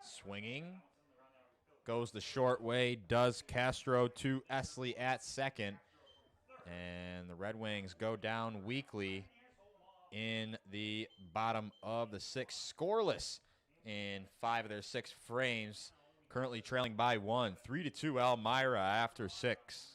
Swinging. Goes the short way, does Castro to Esley at second. And the Red Wings go down weakly in the bottom of the 6th. Scoreless in 5 of their 6 frames. Currently trailing by 1. 3-2 Elmira after 6.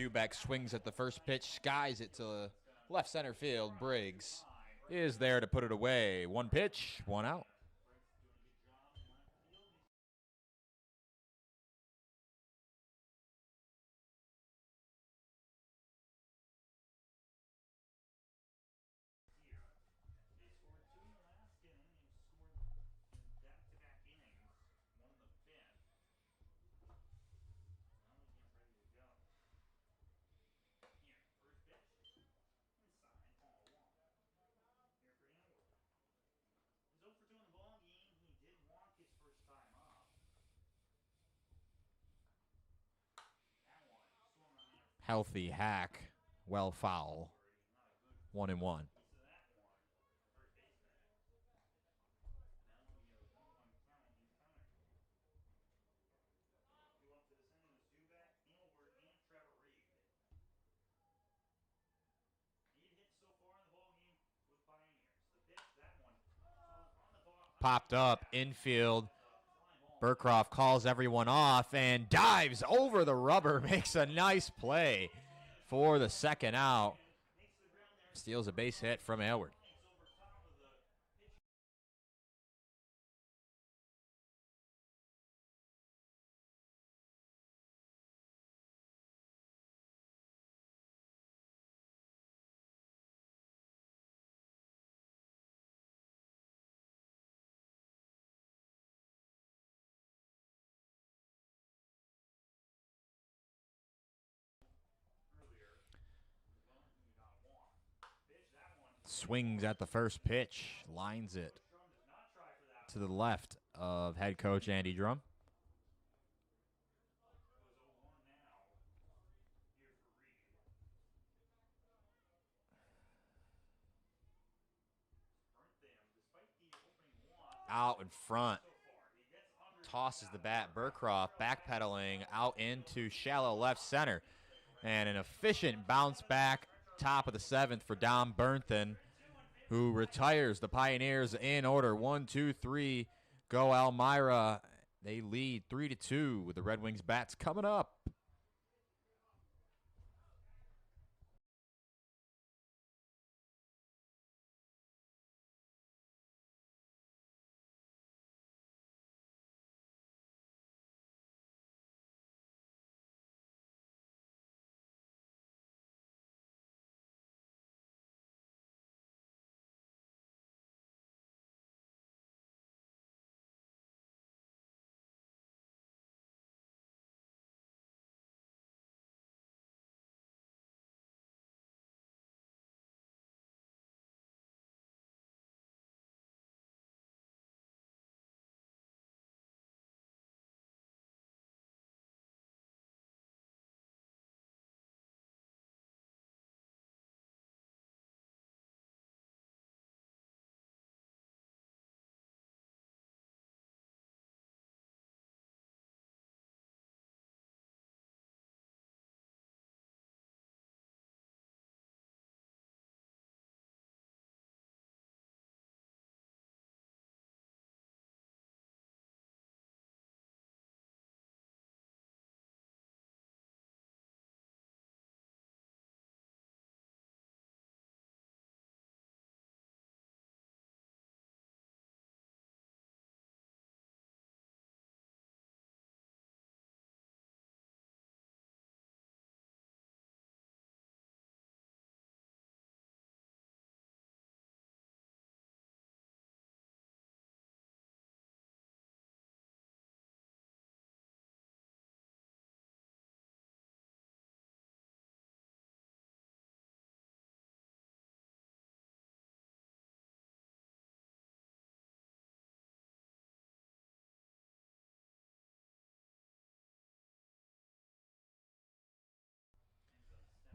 Dubek swings at the first pitch, skies it to left center field. Briggs is there to put it away. One pitch, one out. Healthy hack, well foul. 1-1. Popped up, infield. Burcroft calls everyone off and dives over the rubber, makes a nice play for the second out. Steals a base hit from Aylward. Swings at the first pitch, lines it to the left of head coach Andy Drum. Out in front. Tosses the bat. Burcroft backpedaling out into shallow left center. And an efficient bounce back top of the seventh for Dom Burnton, who retires the Pioneers in order. 1, 2, 3. Go Elmira. They lead 3-2 with the Red Wings bats coming up.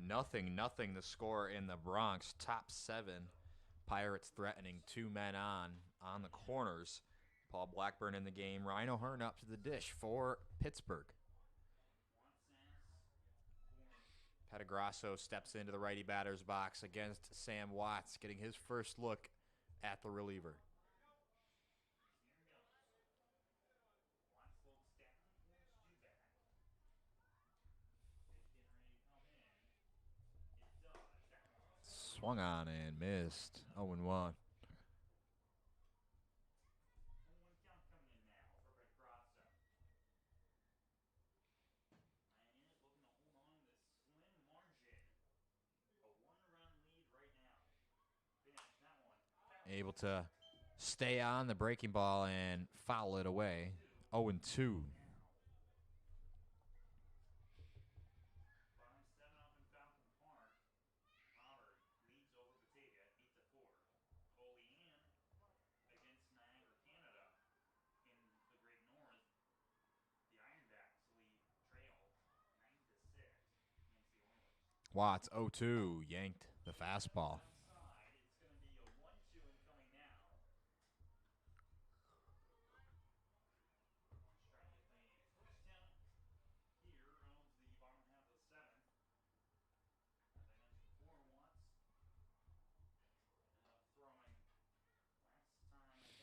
Nothing the score in the Bronx. Top 7. Pirates threatening 2 men on the corners. Paul Blackburn in the game. Rhino Hearn up to the dish for Pittsburgh. Petagrasso steps into the righty batter's box against Sam Watts, getting his first look at the reliever. Swung on and missed. 0-1. 0-1 count coming in now for Grosso. Pioneers looking to hold on to this slim margin. A one-run lead right now. Finish that one. Able to stay on the breaking ball and foul it away. 0-2. Bottom 7 up in Falcon Park. Auburn leads over Batavia 8-4. Olean against Niagara, Canada in the Great North. The Ironbacks trail 9-6 against the Oilers. Watts 0-2. Yanked the fastball. Outside, it's going to be a 1-2 incoming now. One strike at the first count here of the bottom half of the 7th. As I mentioned before, Watts throwing last time against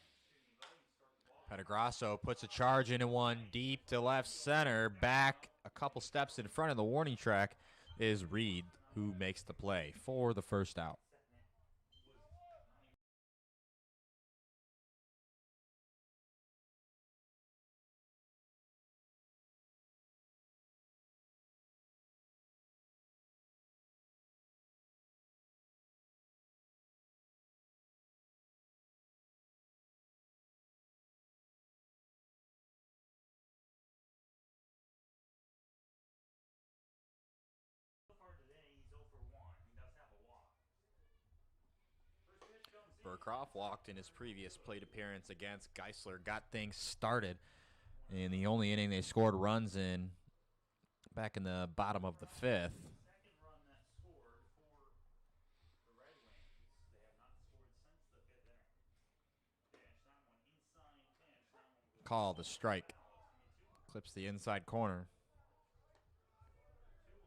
Geneva. He started the ball. Pietragrasso puts a charge into one deep to left center. Back a couple steps in front of the warning track is Reed, who makes the play for the first out. So far today, he's 0 for 1. He does have a walk. First pitch comes in. Burcroft walked in his previous plate appearance against Geisler, got things started in the only inning they scored runs in back in the bottom of the 5th. Second run that scored for the Red Wings. They have not scored since the 5th inning. Pitch, that one inside pitch. That one was Call the strike. foul. It's going to be 2-1. Clips the inside corner. 2-1 count.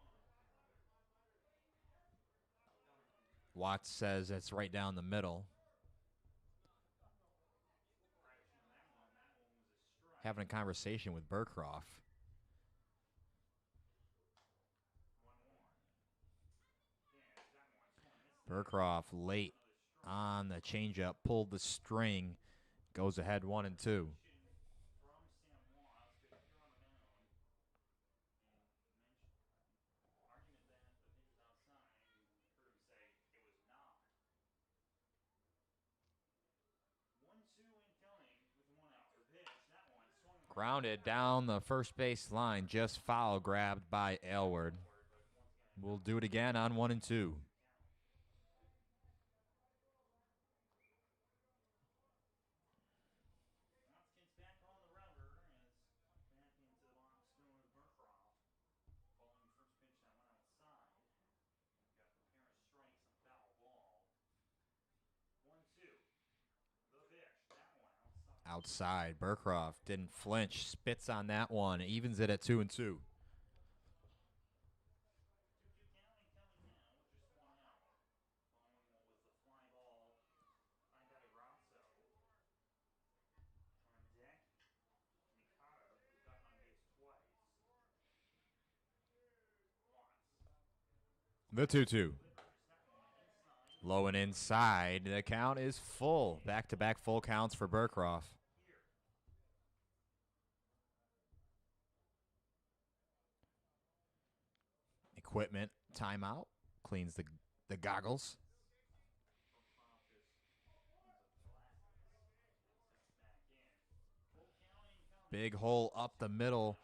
Watts says it's right down the middle. Fraction that one. That one was a strike. Having a conversation with Burcroft. 1-1. Pitch, that one. Swung and missed. Burcroft late Another strike. on the changeup, pulled the string, goes ahead 1-2. From Sam Watts, could hear on the mound and argument that the pitch was outside. We heard him say it was not. 1-2 incoming with 1 out. The pitch, that one swung on. Grounded down the first base line, just foul grabbed by Aylward. But once again, We'll do it again on 1-2. Watkins back on the router as back into the box going to Burcroft. Following first pitch that went outside. We've got a pair of strikes and a foul ball. 1-2. The pitch, that one outside. Outside, Burcroft didn't flinch, spits on that one, evens it at 2-2. 2-2 count incoming now with just 1 out. Following what was the fly ball by Pietragrasso. On deck, McDonough got on base twice. Watts. The 2-2. Delivers that one inside. Low and inside. The count is full. Back-to-back full counts for Burcroft. Here. Equipment timeout. Cleans the goggles. Burcroft just cleans up the glasses. Steps back in. Full count incoming. Big hole up the middle.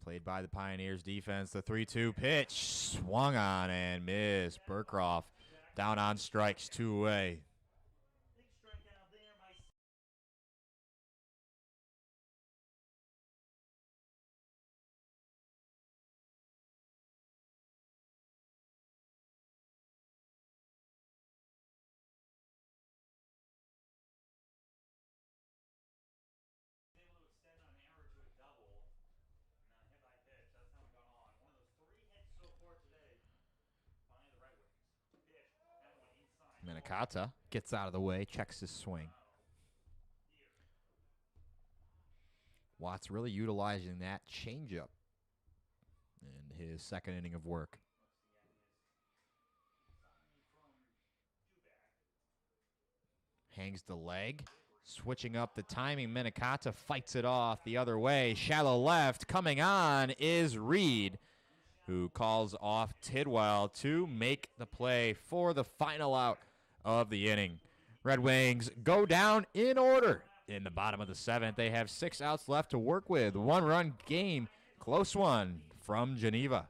Played by the Pioneers defense. The 3-2 pitch. Swung on and missed. Burcroft down on strikes, 2 away. Big strikeout there by able to extend on an error to a double. And hit by pitch. That's how it got on. One of those 3 hits so far today by the Red Wings. Pitch. That one inside. Minikata gets out of the way, checks his swing. Here. Watts really utilizing that changeup in his second inning of work. Looks to get his sign from hangs the leg. Switching up the timing, Minikata fights it off the other way. Shallow left, coming on is Reed, who calls off Tidwell to make the play for the final out of the inning. Red Wings go down in order in the bottom of the seventh. They have 6 outs left to work with. 1-run game, close one from Geneva.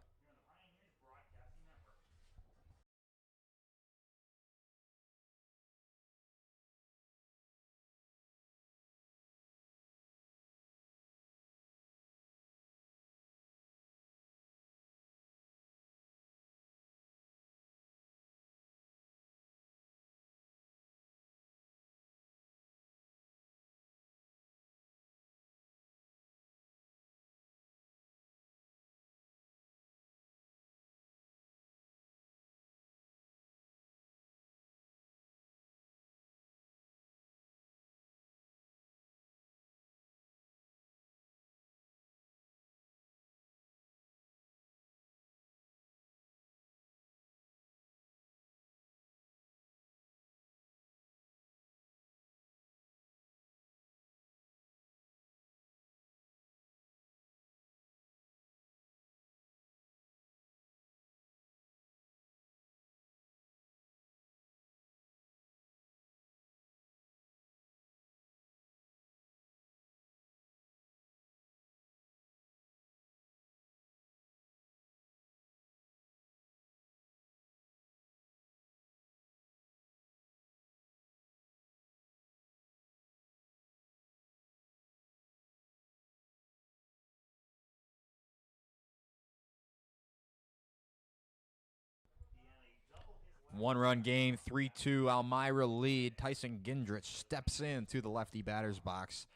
One-run game, 3-2 Elmira lead. Tyson Gindrich steps into the lefty batter's box.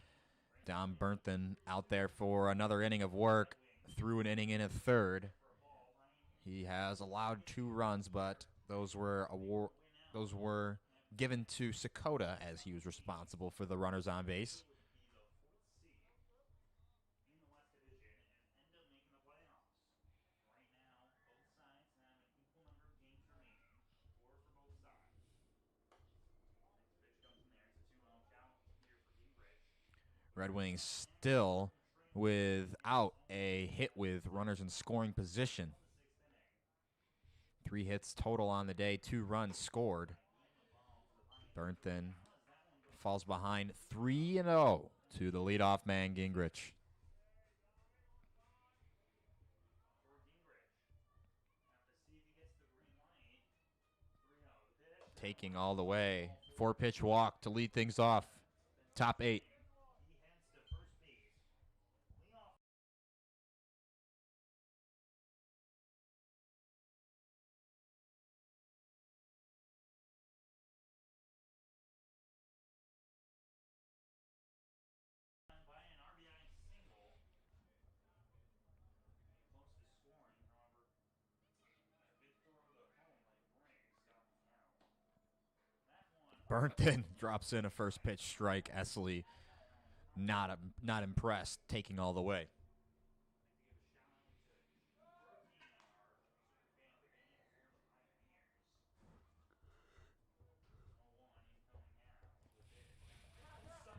Dom Bernthon out there for another inning of work, threw an inning in a third. He has allowed 2 runs, but those were given to Sakota as he was responsible for the runners on base. Red Wings still without a hit with runners in scoring position. 3 hits total on the day, 2 runs scored. Bernthon falls behind 3-0 to the leadoff man, Gingrich. Taking all the way. 4-pitch walk to lead things off. Top 8. Bernthon drops in a first pitch strike. Essley not impressed, taking all the way.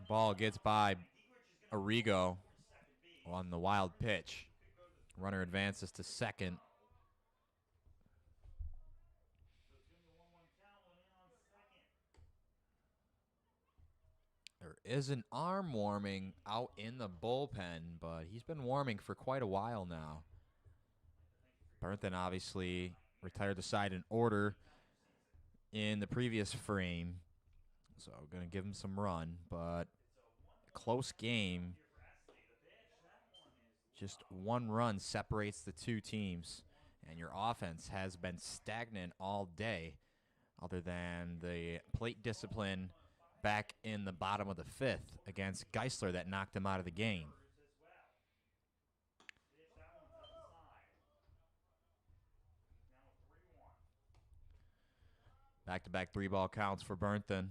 Ball gets by Arrigo on the wild pitch. Runner advances to second. There is an arm warming out in the bullpen, but he's been warming for quite a while now. Bernthon obviously retired the side in order in the previous frame, so going to give him some run, but a close game. Just 1 run separates the 2 teams, and your offense has been stagnant all day other than the plate discipline back in the bottom of the 5th against Geisler that knocked him out of the game. Back-to-back 3-ball counts for Bernthon.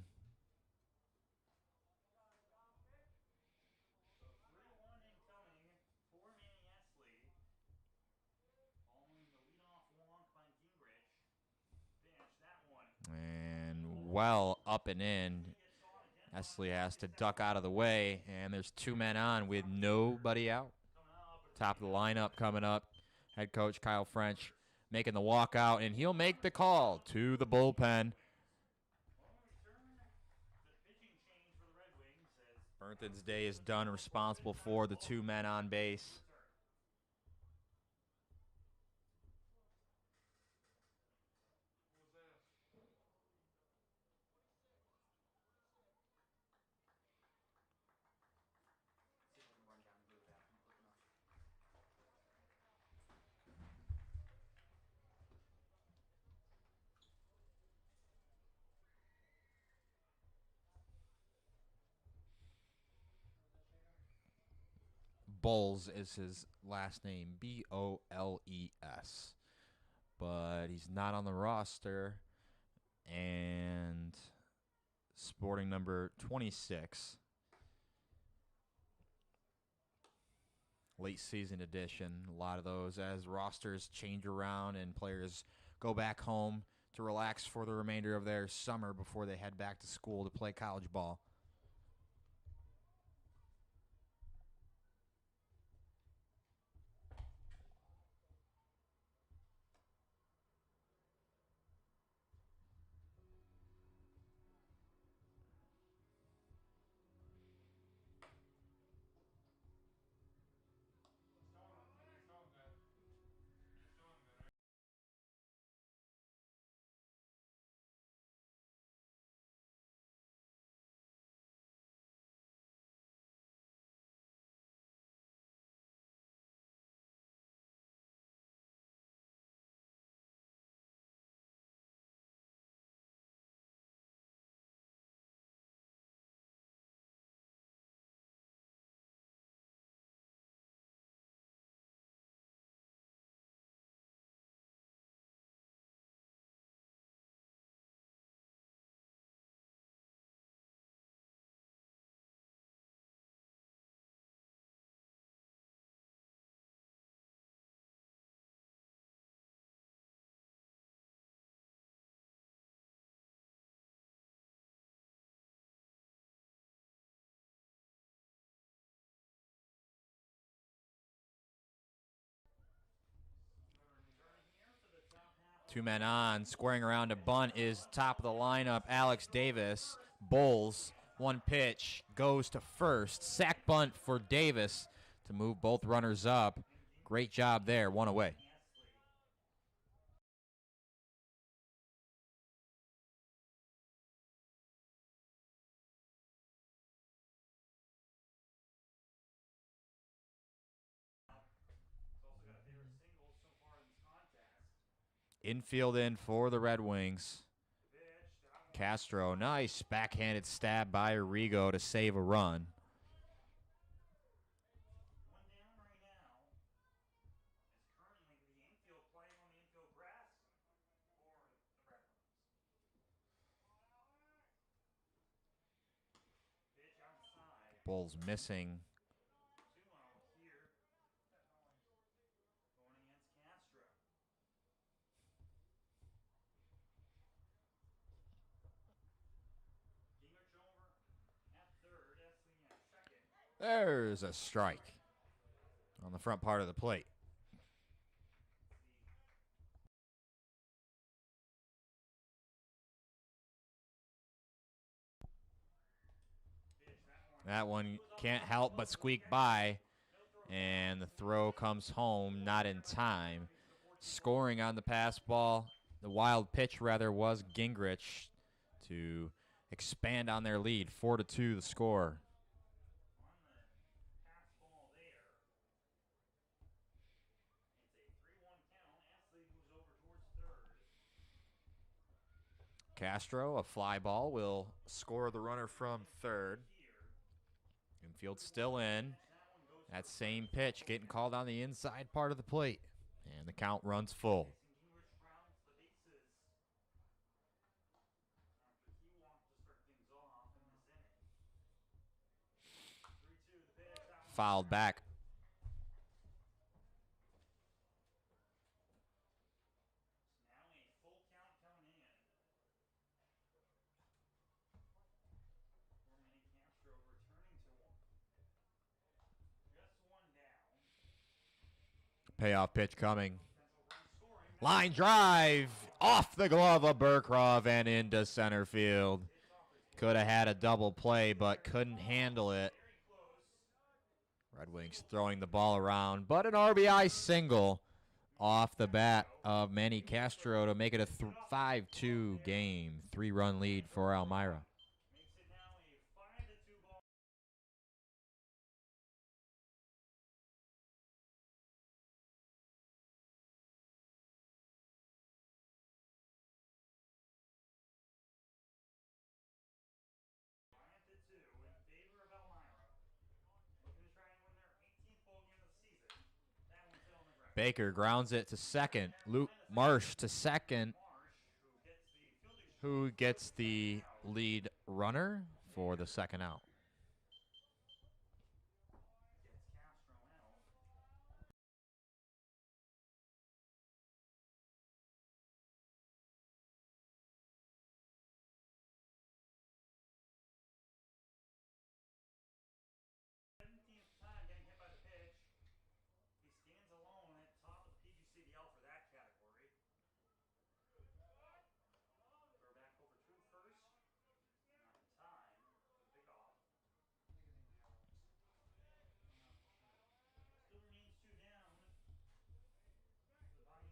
And well up and in. Esley has to duck out of the way, and there's 2 men on with nobody out. Top of the lineup coming up. Head coach Kyle French making the walkout, and he'll make the call to the bullpen. Burnton's day is done, responsible for the 2 men on base. Bowles is his last name, Boles. But he's not on the roster. And sporting number 26. Late season edition. A lot of those as rosters change around and players go back home to relax for the remainder of their summer before they head back to school to play college ball. Two men on, squaring around a bunt is top of the lineup, Alex Davis. Bowles, one pitch, goes to first. Sack bunt for Davis to move both runners up. Great job there, one away. Infield in for the Red Wings. Castro, nice backhanded stab by Arrigo to save a run. Bowles missing. There's a strike on the front part of the plate. That one can't help but squeak by, and the throw comes home not in time. Scoring on the pass ball, the wild pitch rather, was Gingrich to expand on their lead. 4-2 the score. Castro, a fly ball, will score the runner from third. Infield still in. That same pitch getting called on the inside part of the plate. And the count runs full. Fouled back. Payoff pitch coming. Line drive off the glove of Burkroff and into center field. Could have had a double play, but couldn't handle it. Red Wings throwing the ball around, but an RBI single off the bat of Manny Castro to make it a 5-2 game. 3-run lead for Elmira. Baker grounds it to second. Luke Marsh to second. Who gets the lead runner for the second out? Time getting hit by the pitch. He stands alone at top of the PGCBL for that category. Throw back over to first. Not in time. Pick off. Still remains 2 down. The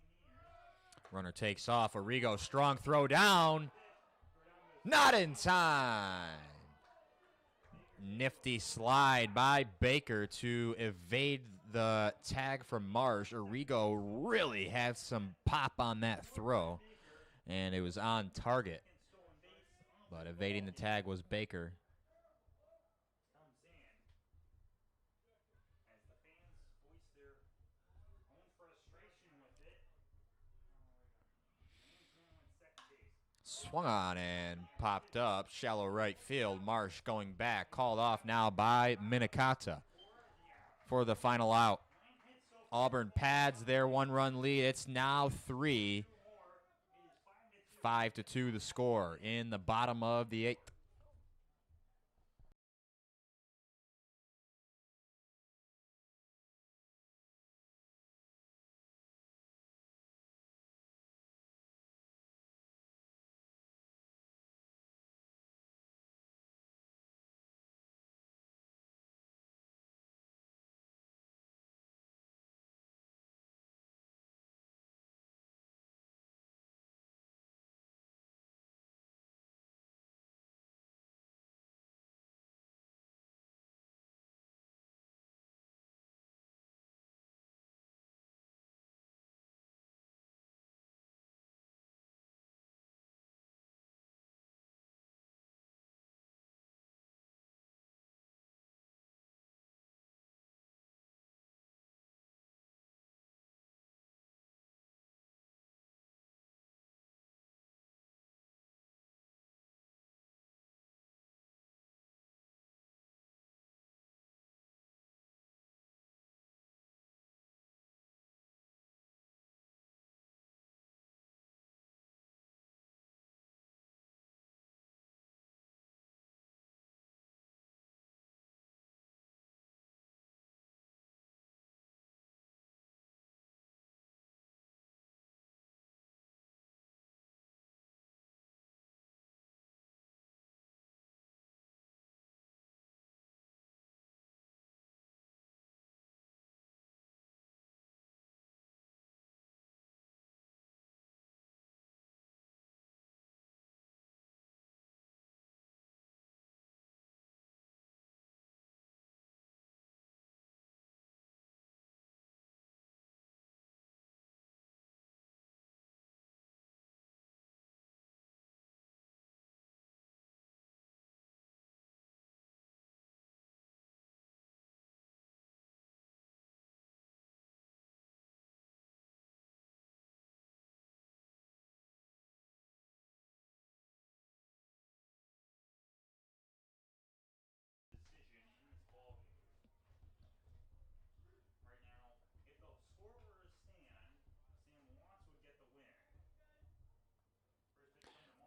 Pioneers. Runner takes off. Arrigo, strong throw down. Not in time. Nifty slide by Baker to evade the tag from Marsh. Arrigo really had some pop on that throw, and it was on target. But evading the tag was Baker. Comes in as the fans voice their own frustration with it. Man's now in second base. Swung on and popped up. Shallow right field. Marsh going back. Called off now by Minikata for the final out. Auburn pads their 1-run lead. It's now 3. 5-2 the score in the bottom of the 8th.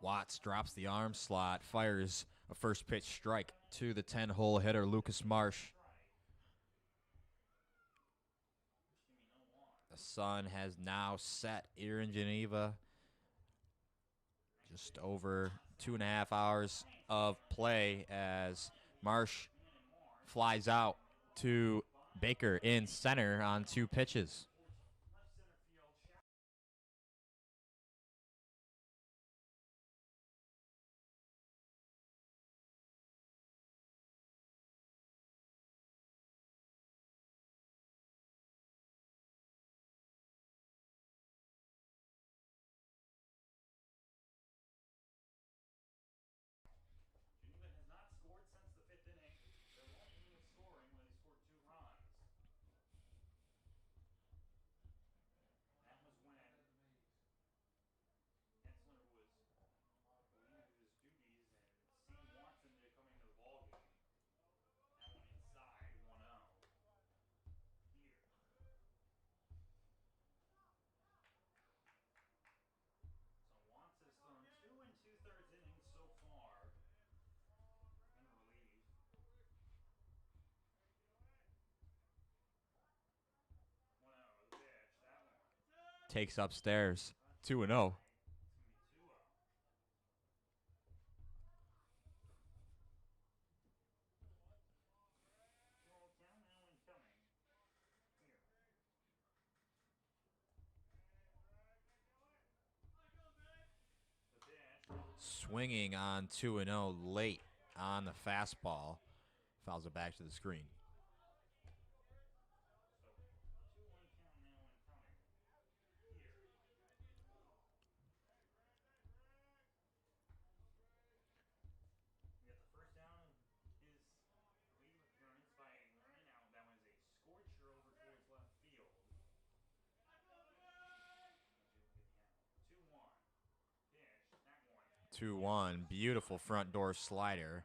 Watts drops the arm slot, fires a first pitch strike to the 10-hole hitter, Lucas Marsh. The The sun has now set here in Geneva. Just over 2.5 hours of play as Marsh flies out to Baker in center on 2 pitches. Geneva has not scored since the 5th inning. Their one inning of scoring where they scored 2 runs. That was when Hensler was relieved of his duties and Sam Watson ended up coming to the ballgame. That one inside, 1-0. Here. So Watts has thrown 2 2/3 innings so far in relief. 1-0 the pitch. That one. Takes upstairs. 2-0. It's going to be 2-0. 2-0 count now incoming. Here. The pitch. Swinging on 2-0 late on the fastball. Fouls it back to the screen. So 2-1 count now incoming. Here. We got the first down of his relief appearance by Elmira. Now that was a scorcher over towards left field. As you look at the out. 2-1. Pitch. That one. 2-1. Beautiful front door slider.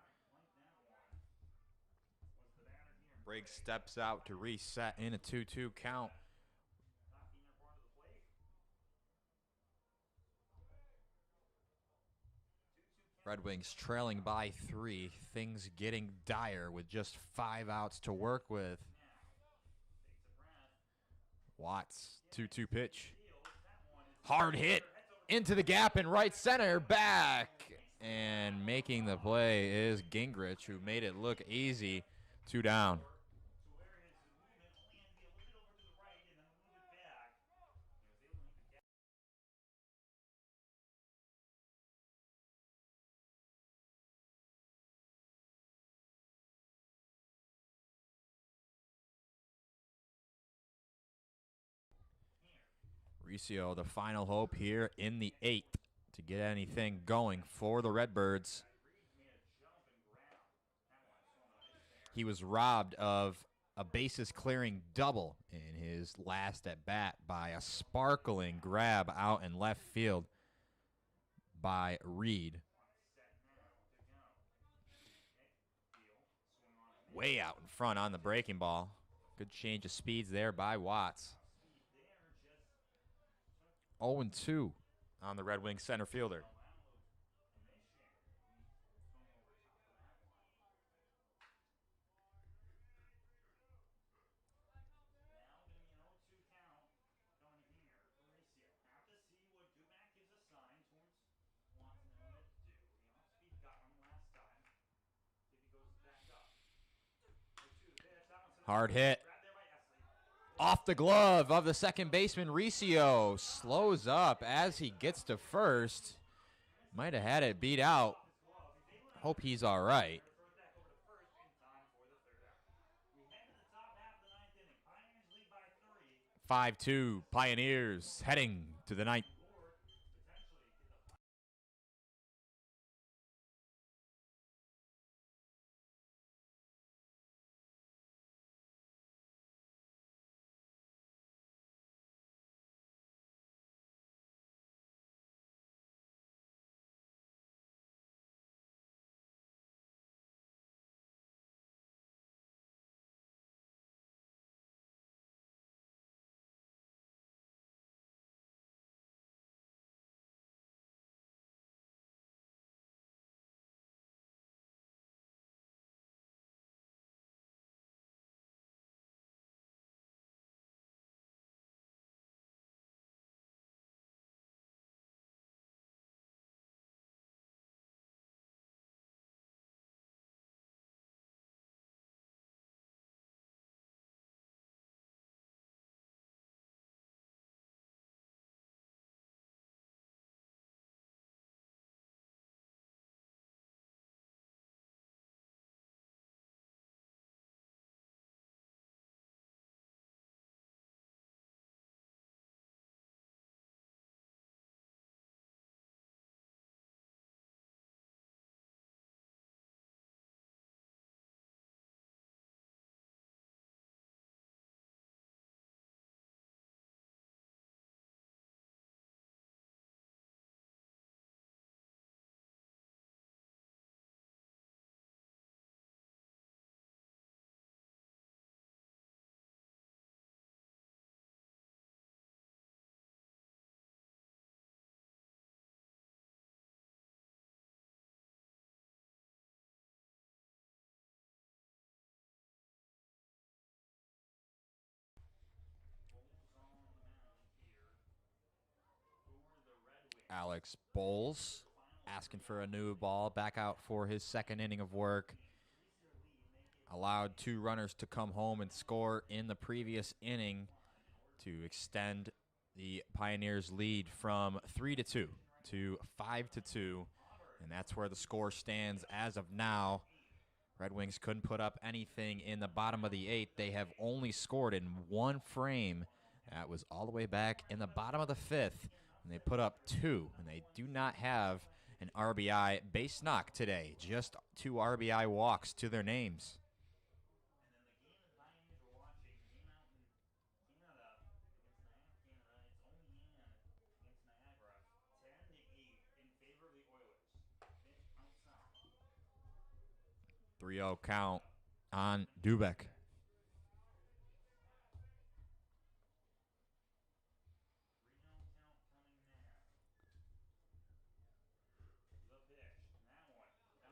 Like that one. Was the batter here. Briggs steps out to reset in a 2-2 count. Top inner part of the plate. 2-2 count. Red Wings trailing by 3. Things getting dire with just 5 outs to work with. Now. Takes a breath. Watts, 2-2 pitch. Field. That one is Hard hit into the gap in right center. Back. And making the play is Gingrich, who made it look easy. 2 down. So where his movement only had to be a little bit over to the right and then a little bit back. He was able to make the catch. Riccio, the final hope here in the 8th to get anything going for the Redbirds. He was robbed of a bases-clearing double in his last at-bat by a sparkling grab out in left field by Reed. Way out in front on the breaking ball. Good change of speeds there by Watts. 0-2 on the Red Wings center fielder. Hard hit. Off the glove of the second baseman, Riccio. Slows up as he gets to first. Might have had it beat out. Hope he's all right. 5-2 Pioneers heading to the ninth. Alex Bowles asking for a new ball, back out for his second inning of work. Allowed 2 runners to come home and score in the previous inning to extend the Pioneers' lead from 3-2 to 5-2, and that's where the score stands as of now. Red Wings couldn't put up anything in the bottom of the 8th. They have only scored in 1 frame. That was all the way back in the bottom of the 5th, and they put up 2, and they do not have an RBI base knock today. Just 2 RBI walks to their names. The 3-0 count on Dubek.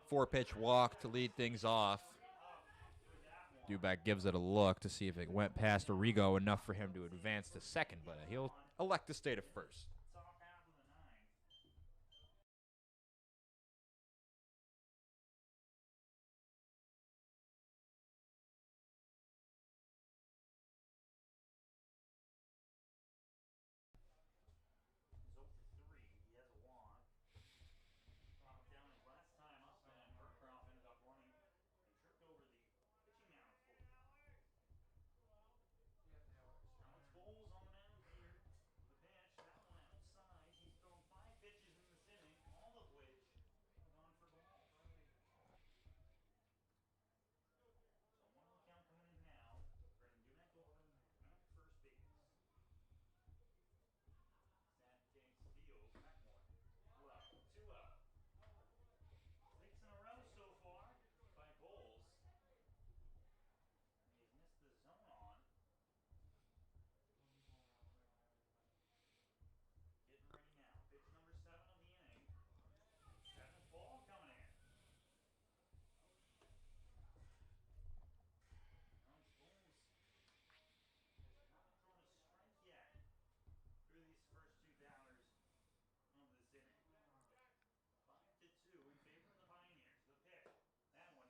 Four-pitch walk to lead things off. Dubek gives it a look to see if it went past Arrigo enough for him to advance to second, but he'll elect to stay to first.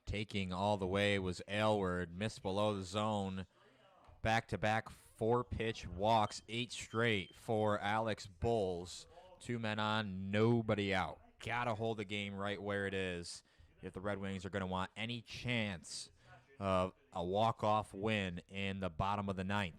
Taking all the way was Aylward, missed below the zone. Back-to-back 4-pitch walks, 8 straight for Alex Bowles. 2 men on, nobody out. Gotta hold the game right where it is if the Red Wings are going to want any chance of a walk-off win in the bottom of the 9th.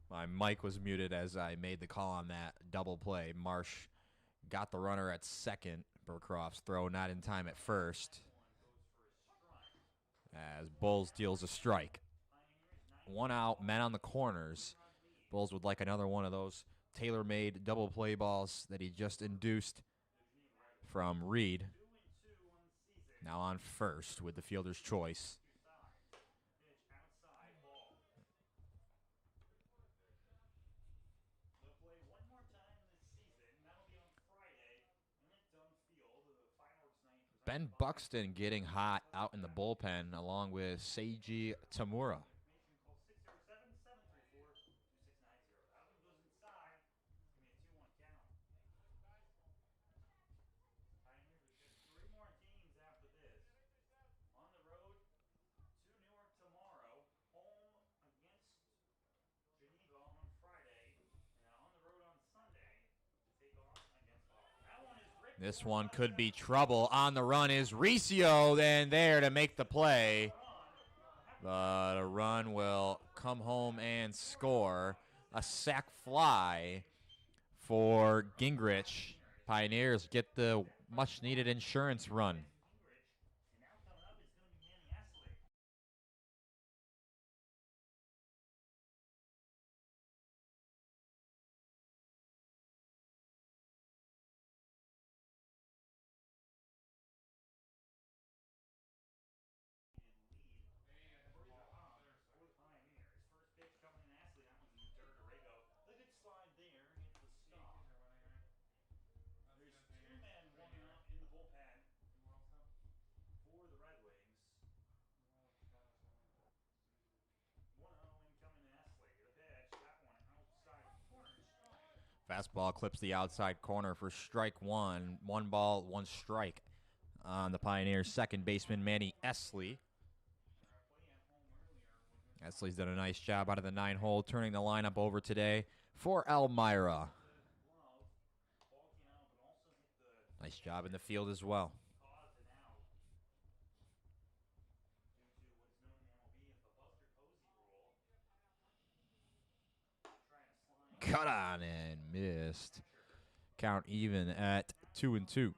My mic was muted as I made the call on that double play. Marsh got the runner at second. Burcroft's throw not in time at first, as Bulls deals a strike. 1 out, men on the corners. Bulls would like another one of those tailor-made double play balls that he just induced from Reed. Now on first with the fielder's choice. Ben Buxton getting hot out in the bullpen along with Seiji Tamura. This one could be trouble. On the run is Riccio, then there to make the play. But a run will come home and score. A sac fly for Gingrich. Pioneers get the much-needed insurance run. And now coming up is going to be Manny Esley. For the Pioneers. First pitch coming in Ashley. That one's in the dirt. Arrigo. The good slide there. Gets the stop. There's two men warming up in the bullpen for the Red Wings. 1-0 incoming to Ashley. The pitch. That one outside corner. Strike. Fastball clips the outside corner for strike one. 1 ball, 1 strike on the Pioneers' second baseman, Manny Esley. Esley's done a nice job out of the 9-hole, turning the lineup over today for Elmira. Nice job in the field as well. Cut on and missed. Count even at 2-2.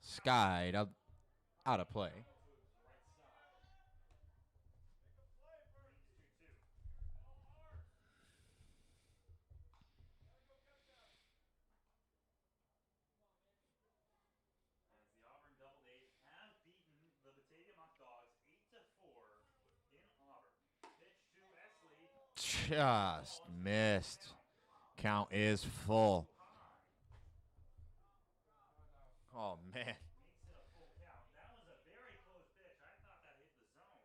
Skied out of play. As the Auburn Doubledays have beaten the McDonough 8-4 in Auburn. Pitch to Esley. Just missed. Count is full. Oh, man. Makes it a full count. That was a very close pitch. I thought that hit the zone.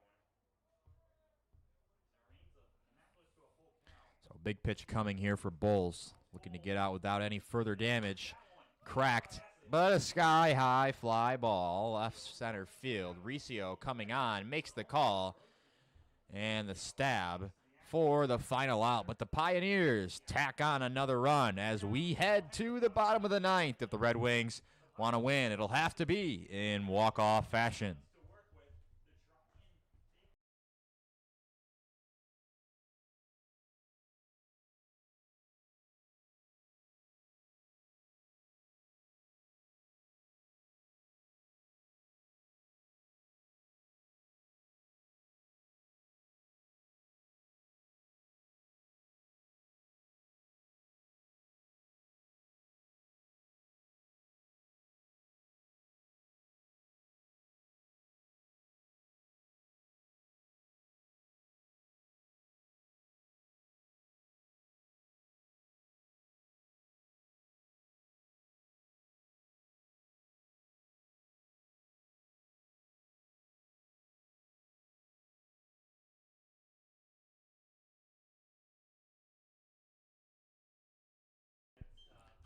And that was to a full count. So big pitch coming here for Bulls. Looking to get out without any further damage. Cracked, but a sky-high fly ball left center field. Riccio coming on, makes the call, and the stab for the final out. But the Pioneers tack on another run as we head to the bottom of the 9th. If the Red Wings want to win, it'll have to be in walk-off fashion.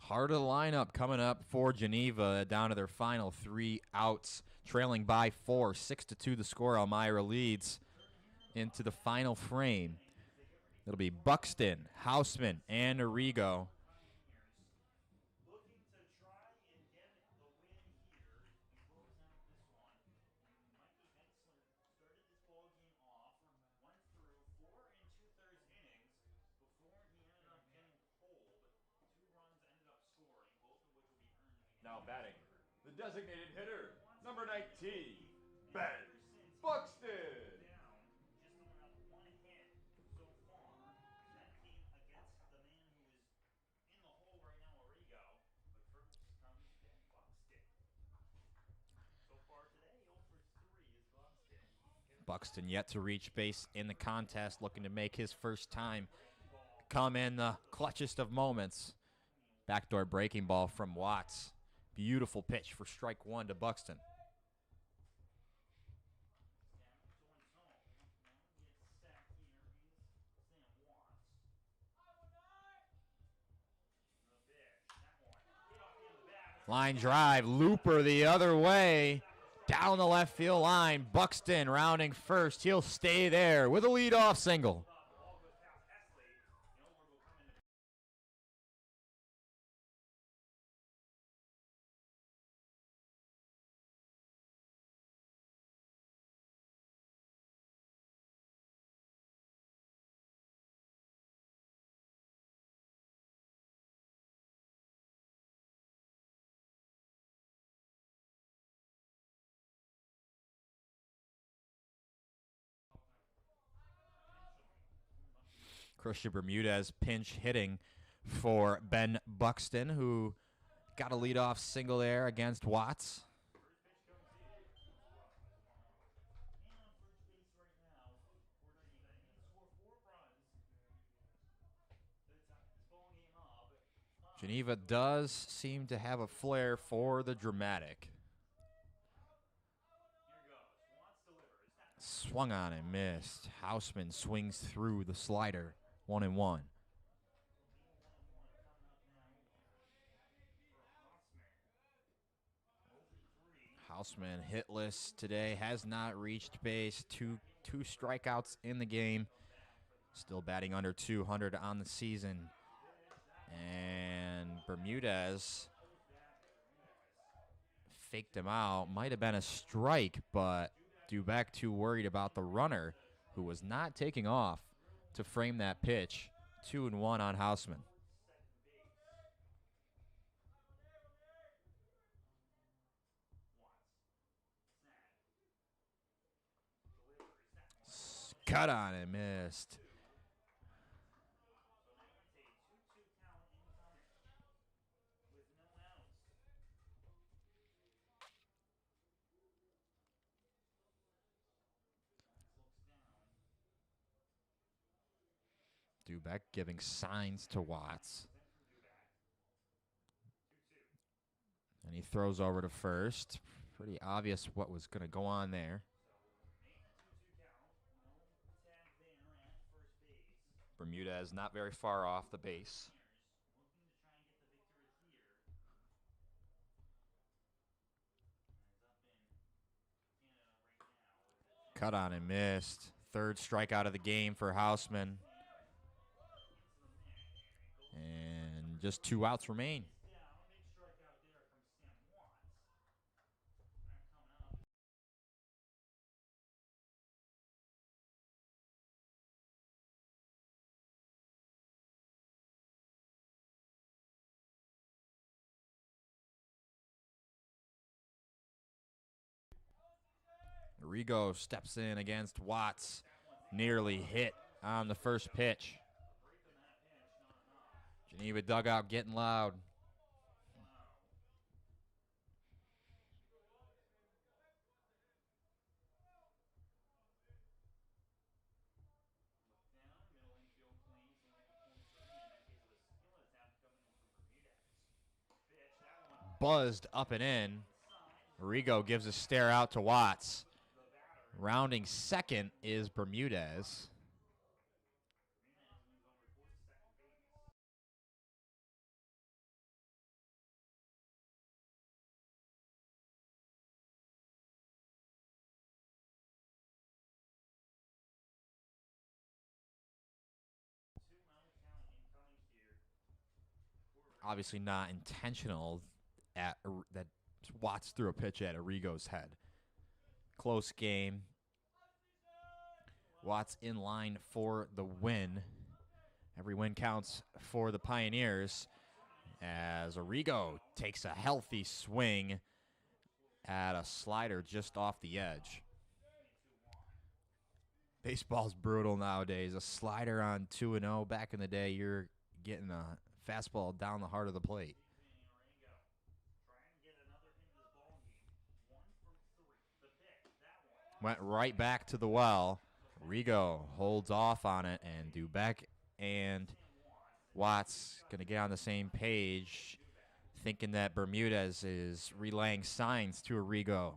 Harder lineup coming up for Geneva, down to their final 3 outs, trailing by 4, 6-2 the score. Elmira leads into the final frame. It'll be Buxton, Houseman, and Arrigo. Looking to try and get the win here and close out this one. Mikey Hensler started this ball game off, went through 4 2/3 innings before he ended up getting pulled. 2 runs ended up scoring, both of which will be earned against. Now batting, the designated hitter, number 19, Ben Buxton. Down, just giving up 1 hit so far. And that came against the man who is in the hole right now, Arrigo. But first comes Ben Buxton. So far today, 0 for 3 is Buxton. Buxton yet to reach base in the contest, looking to make his first time come in the clutchest of moments. Backdoor breaking ball from Watts. Beautiful pitch for strike 1 to Buxton. Line drive, looper the other way. Down the left field line. Buxton rounding first. He'll stay there with a leadoff single. Christian Bermudez pinch hitting for Ben Buxton, who got a leadoff single there against Watts. Geneva does seem to have a flair for the dramatic. Swung on and missed. Houseman swings through the slider. 1-1. Houseman hitless today, has not reached base. Two strikeouts in the game. Still batting under 200 on the season. And Bermudez faked him out. Might have been a strike, but Dubeck too worried about the runner, who was not taking off to frame that pitch. 2-1 on Houseman. Cut on and missed. Dubeck giving signs to Watts. And he throws over to first. Pretty obvious what was going to go on there. Bermudez not very far off the base. Cut on and missed. Third strikeout of the game for Houseman. And just 2 outs remain. Rigo steps in against Watts. Nearly hit on the first pitch. Geneva dugout getting loud. Buzzed up and in. Rigo gives a stare out to Watts. Rounding second is Bermudez. Obviously not intentional that Watts threw a pitch at Arrigo's head. Close game. Watts in line for the win. Every win counts for the Pioneers as Arrigo takes a healthy swing at a slider just off the edge. Baseball's brutal nowadays. A slider on 2-0. Back in the day, you're getting a fastball down the heart of the plate. Went right back to the well. Rigo holds off on it, and Dubeck and Watts going to get on the same page, thinking that Bermudez is relaying signs to Arrigo.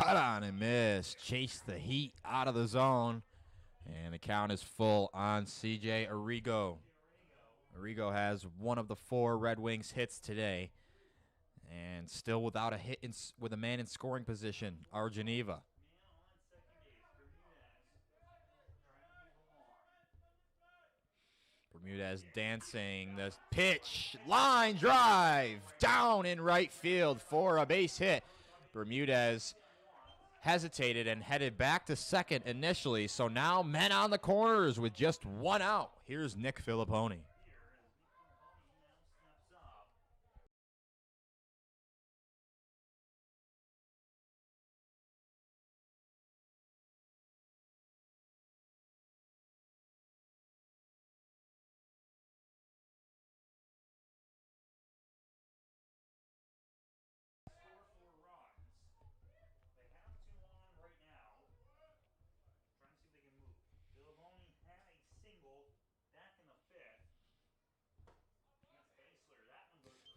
cut on and miss. Chase the heat out of the zone. And the count is full on CJ Arrigo. Arrigo has one of the 4 Red Wings hits today. And still without a hit with a man in scoring position, our Geneva. Bermudez dancing. The pitch, line drive, down in right field for a base hit. Bermudez hesitated and headed back to second initially, so now men on the corners with just 1 out. Here's Nick Filipponi.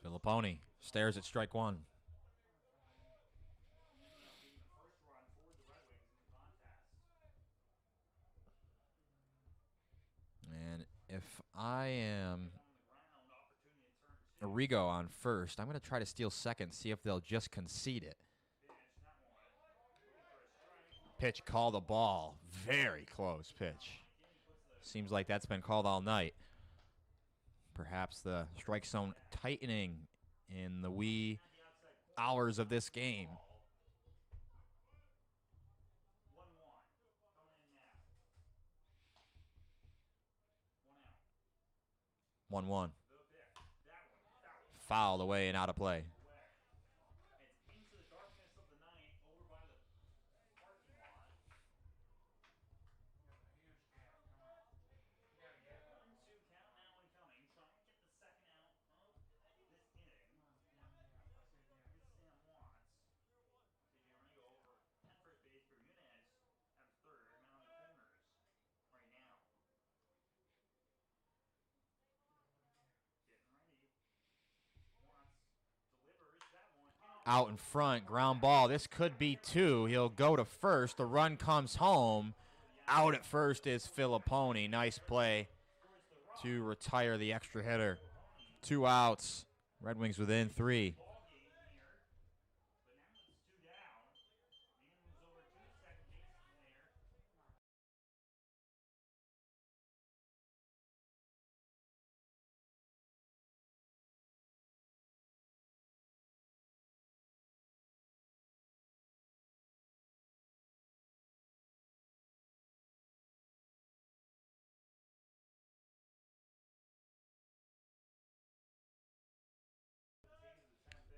Filipponi stares at strike 1. And if I am Arrigo on first, I'm going to try to steal second, see if they'll just concede it. Pitch called a ball. Very close pitch. Seems like that's been called all night. Perhaps the strike zone tightening in the wee hours of this game. 1-1. Fouled away and out of play. Out in front, ground ball. This could be 2. He'll go to first. The run comes home. Out at first is Filipponi. Nice play to retire the extra hitter. 2 outs. Red Wings within 3.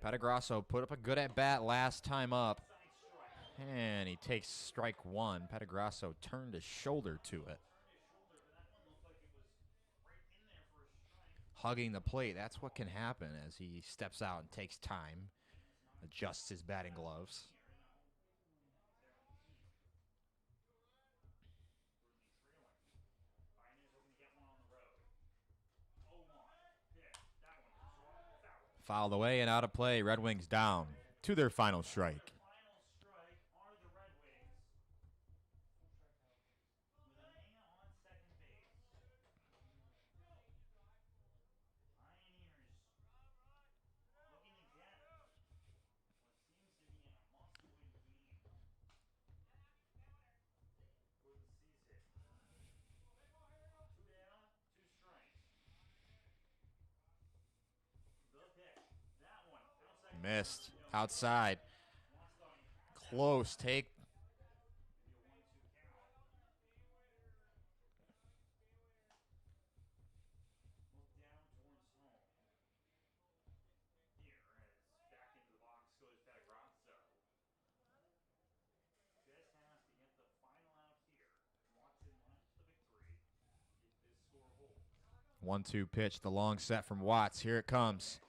Patagrasso put up a good at-bat last time up. And he takes strike 1. Patagrasso turned his shoulder to it. Hugging the plate, that's what can happen as he steps out and takes time. Adjusts his batting gloves. Fouled away and out of play. Red Wings down to their final strike. Missed. Outside. Close take. One-two pitch, the long set from Watts. Here it comes.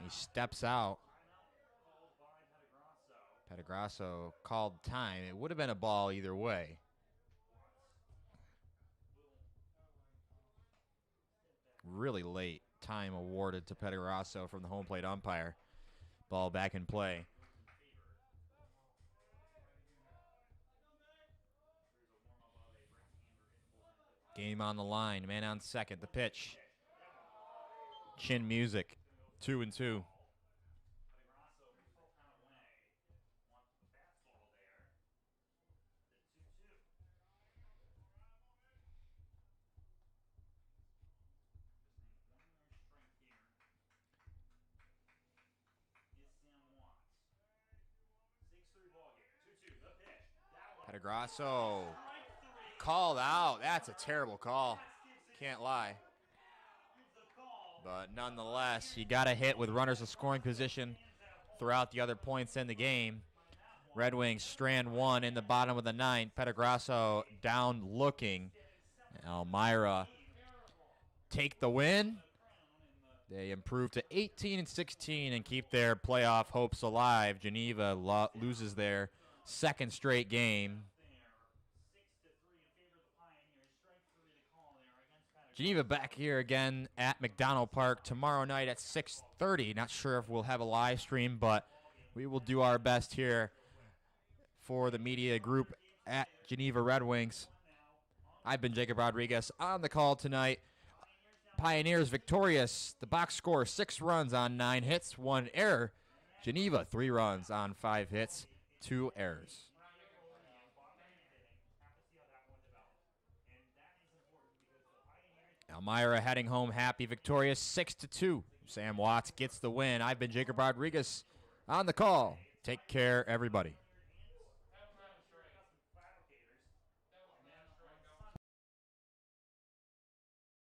He steps out. Patagrasso called time. It would have been a ball either way. Really late time awarded to Patagrasso from the home plate umpire. Ball back in play. Game on the line. Man on second. The pitch. Chin music. 2-2. Petagrasso called out. That's a terrible call. Can't lie. But nonetheless, you got a hit with runners in scoring position throughout the other points in the game. Red Wings strand one in the bottom of the ninth. Petagrasso down looking. Elmira take the win. They improve to 18-16 and keep their playoff hopes alive. Geneva loses their second straight game. Geneva back here again at McDonough Park tomorrow night at 6:30. Not sure if we'll have a live stream, but we will do our best here for the media group at Geneva Red Wings. I've been Jacob Rodriguez on the call tonight. Pioneers victorious. The box score 6 runs on 9 hits, 1 error. Geneva 3 runs on 5 hits, 2 errors. Elmira heading home happy, victorious 6-2. Sam Watts gets the win. I've been Jacob Rodriguez on the call. Take care, everybody.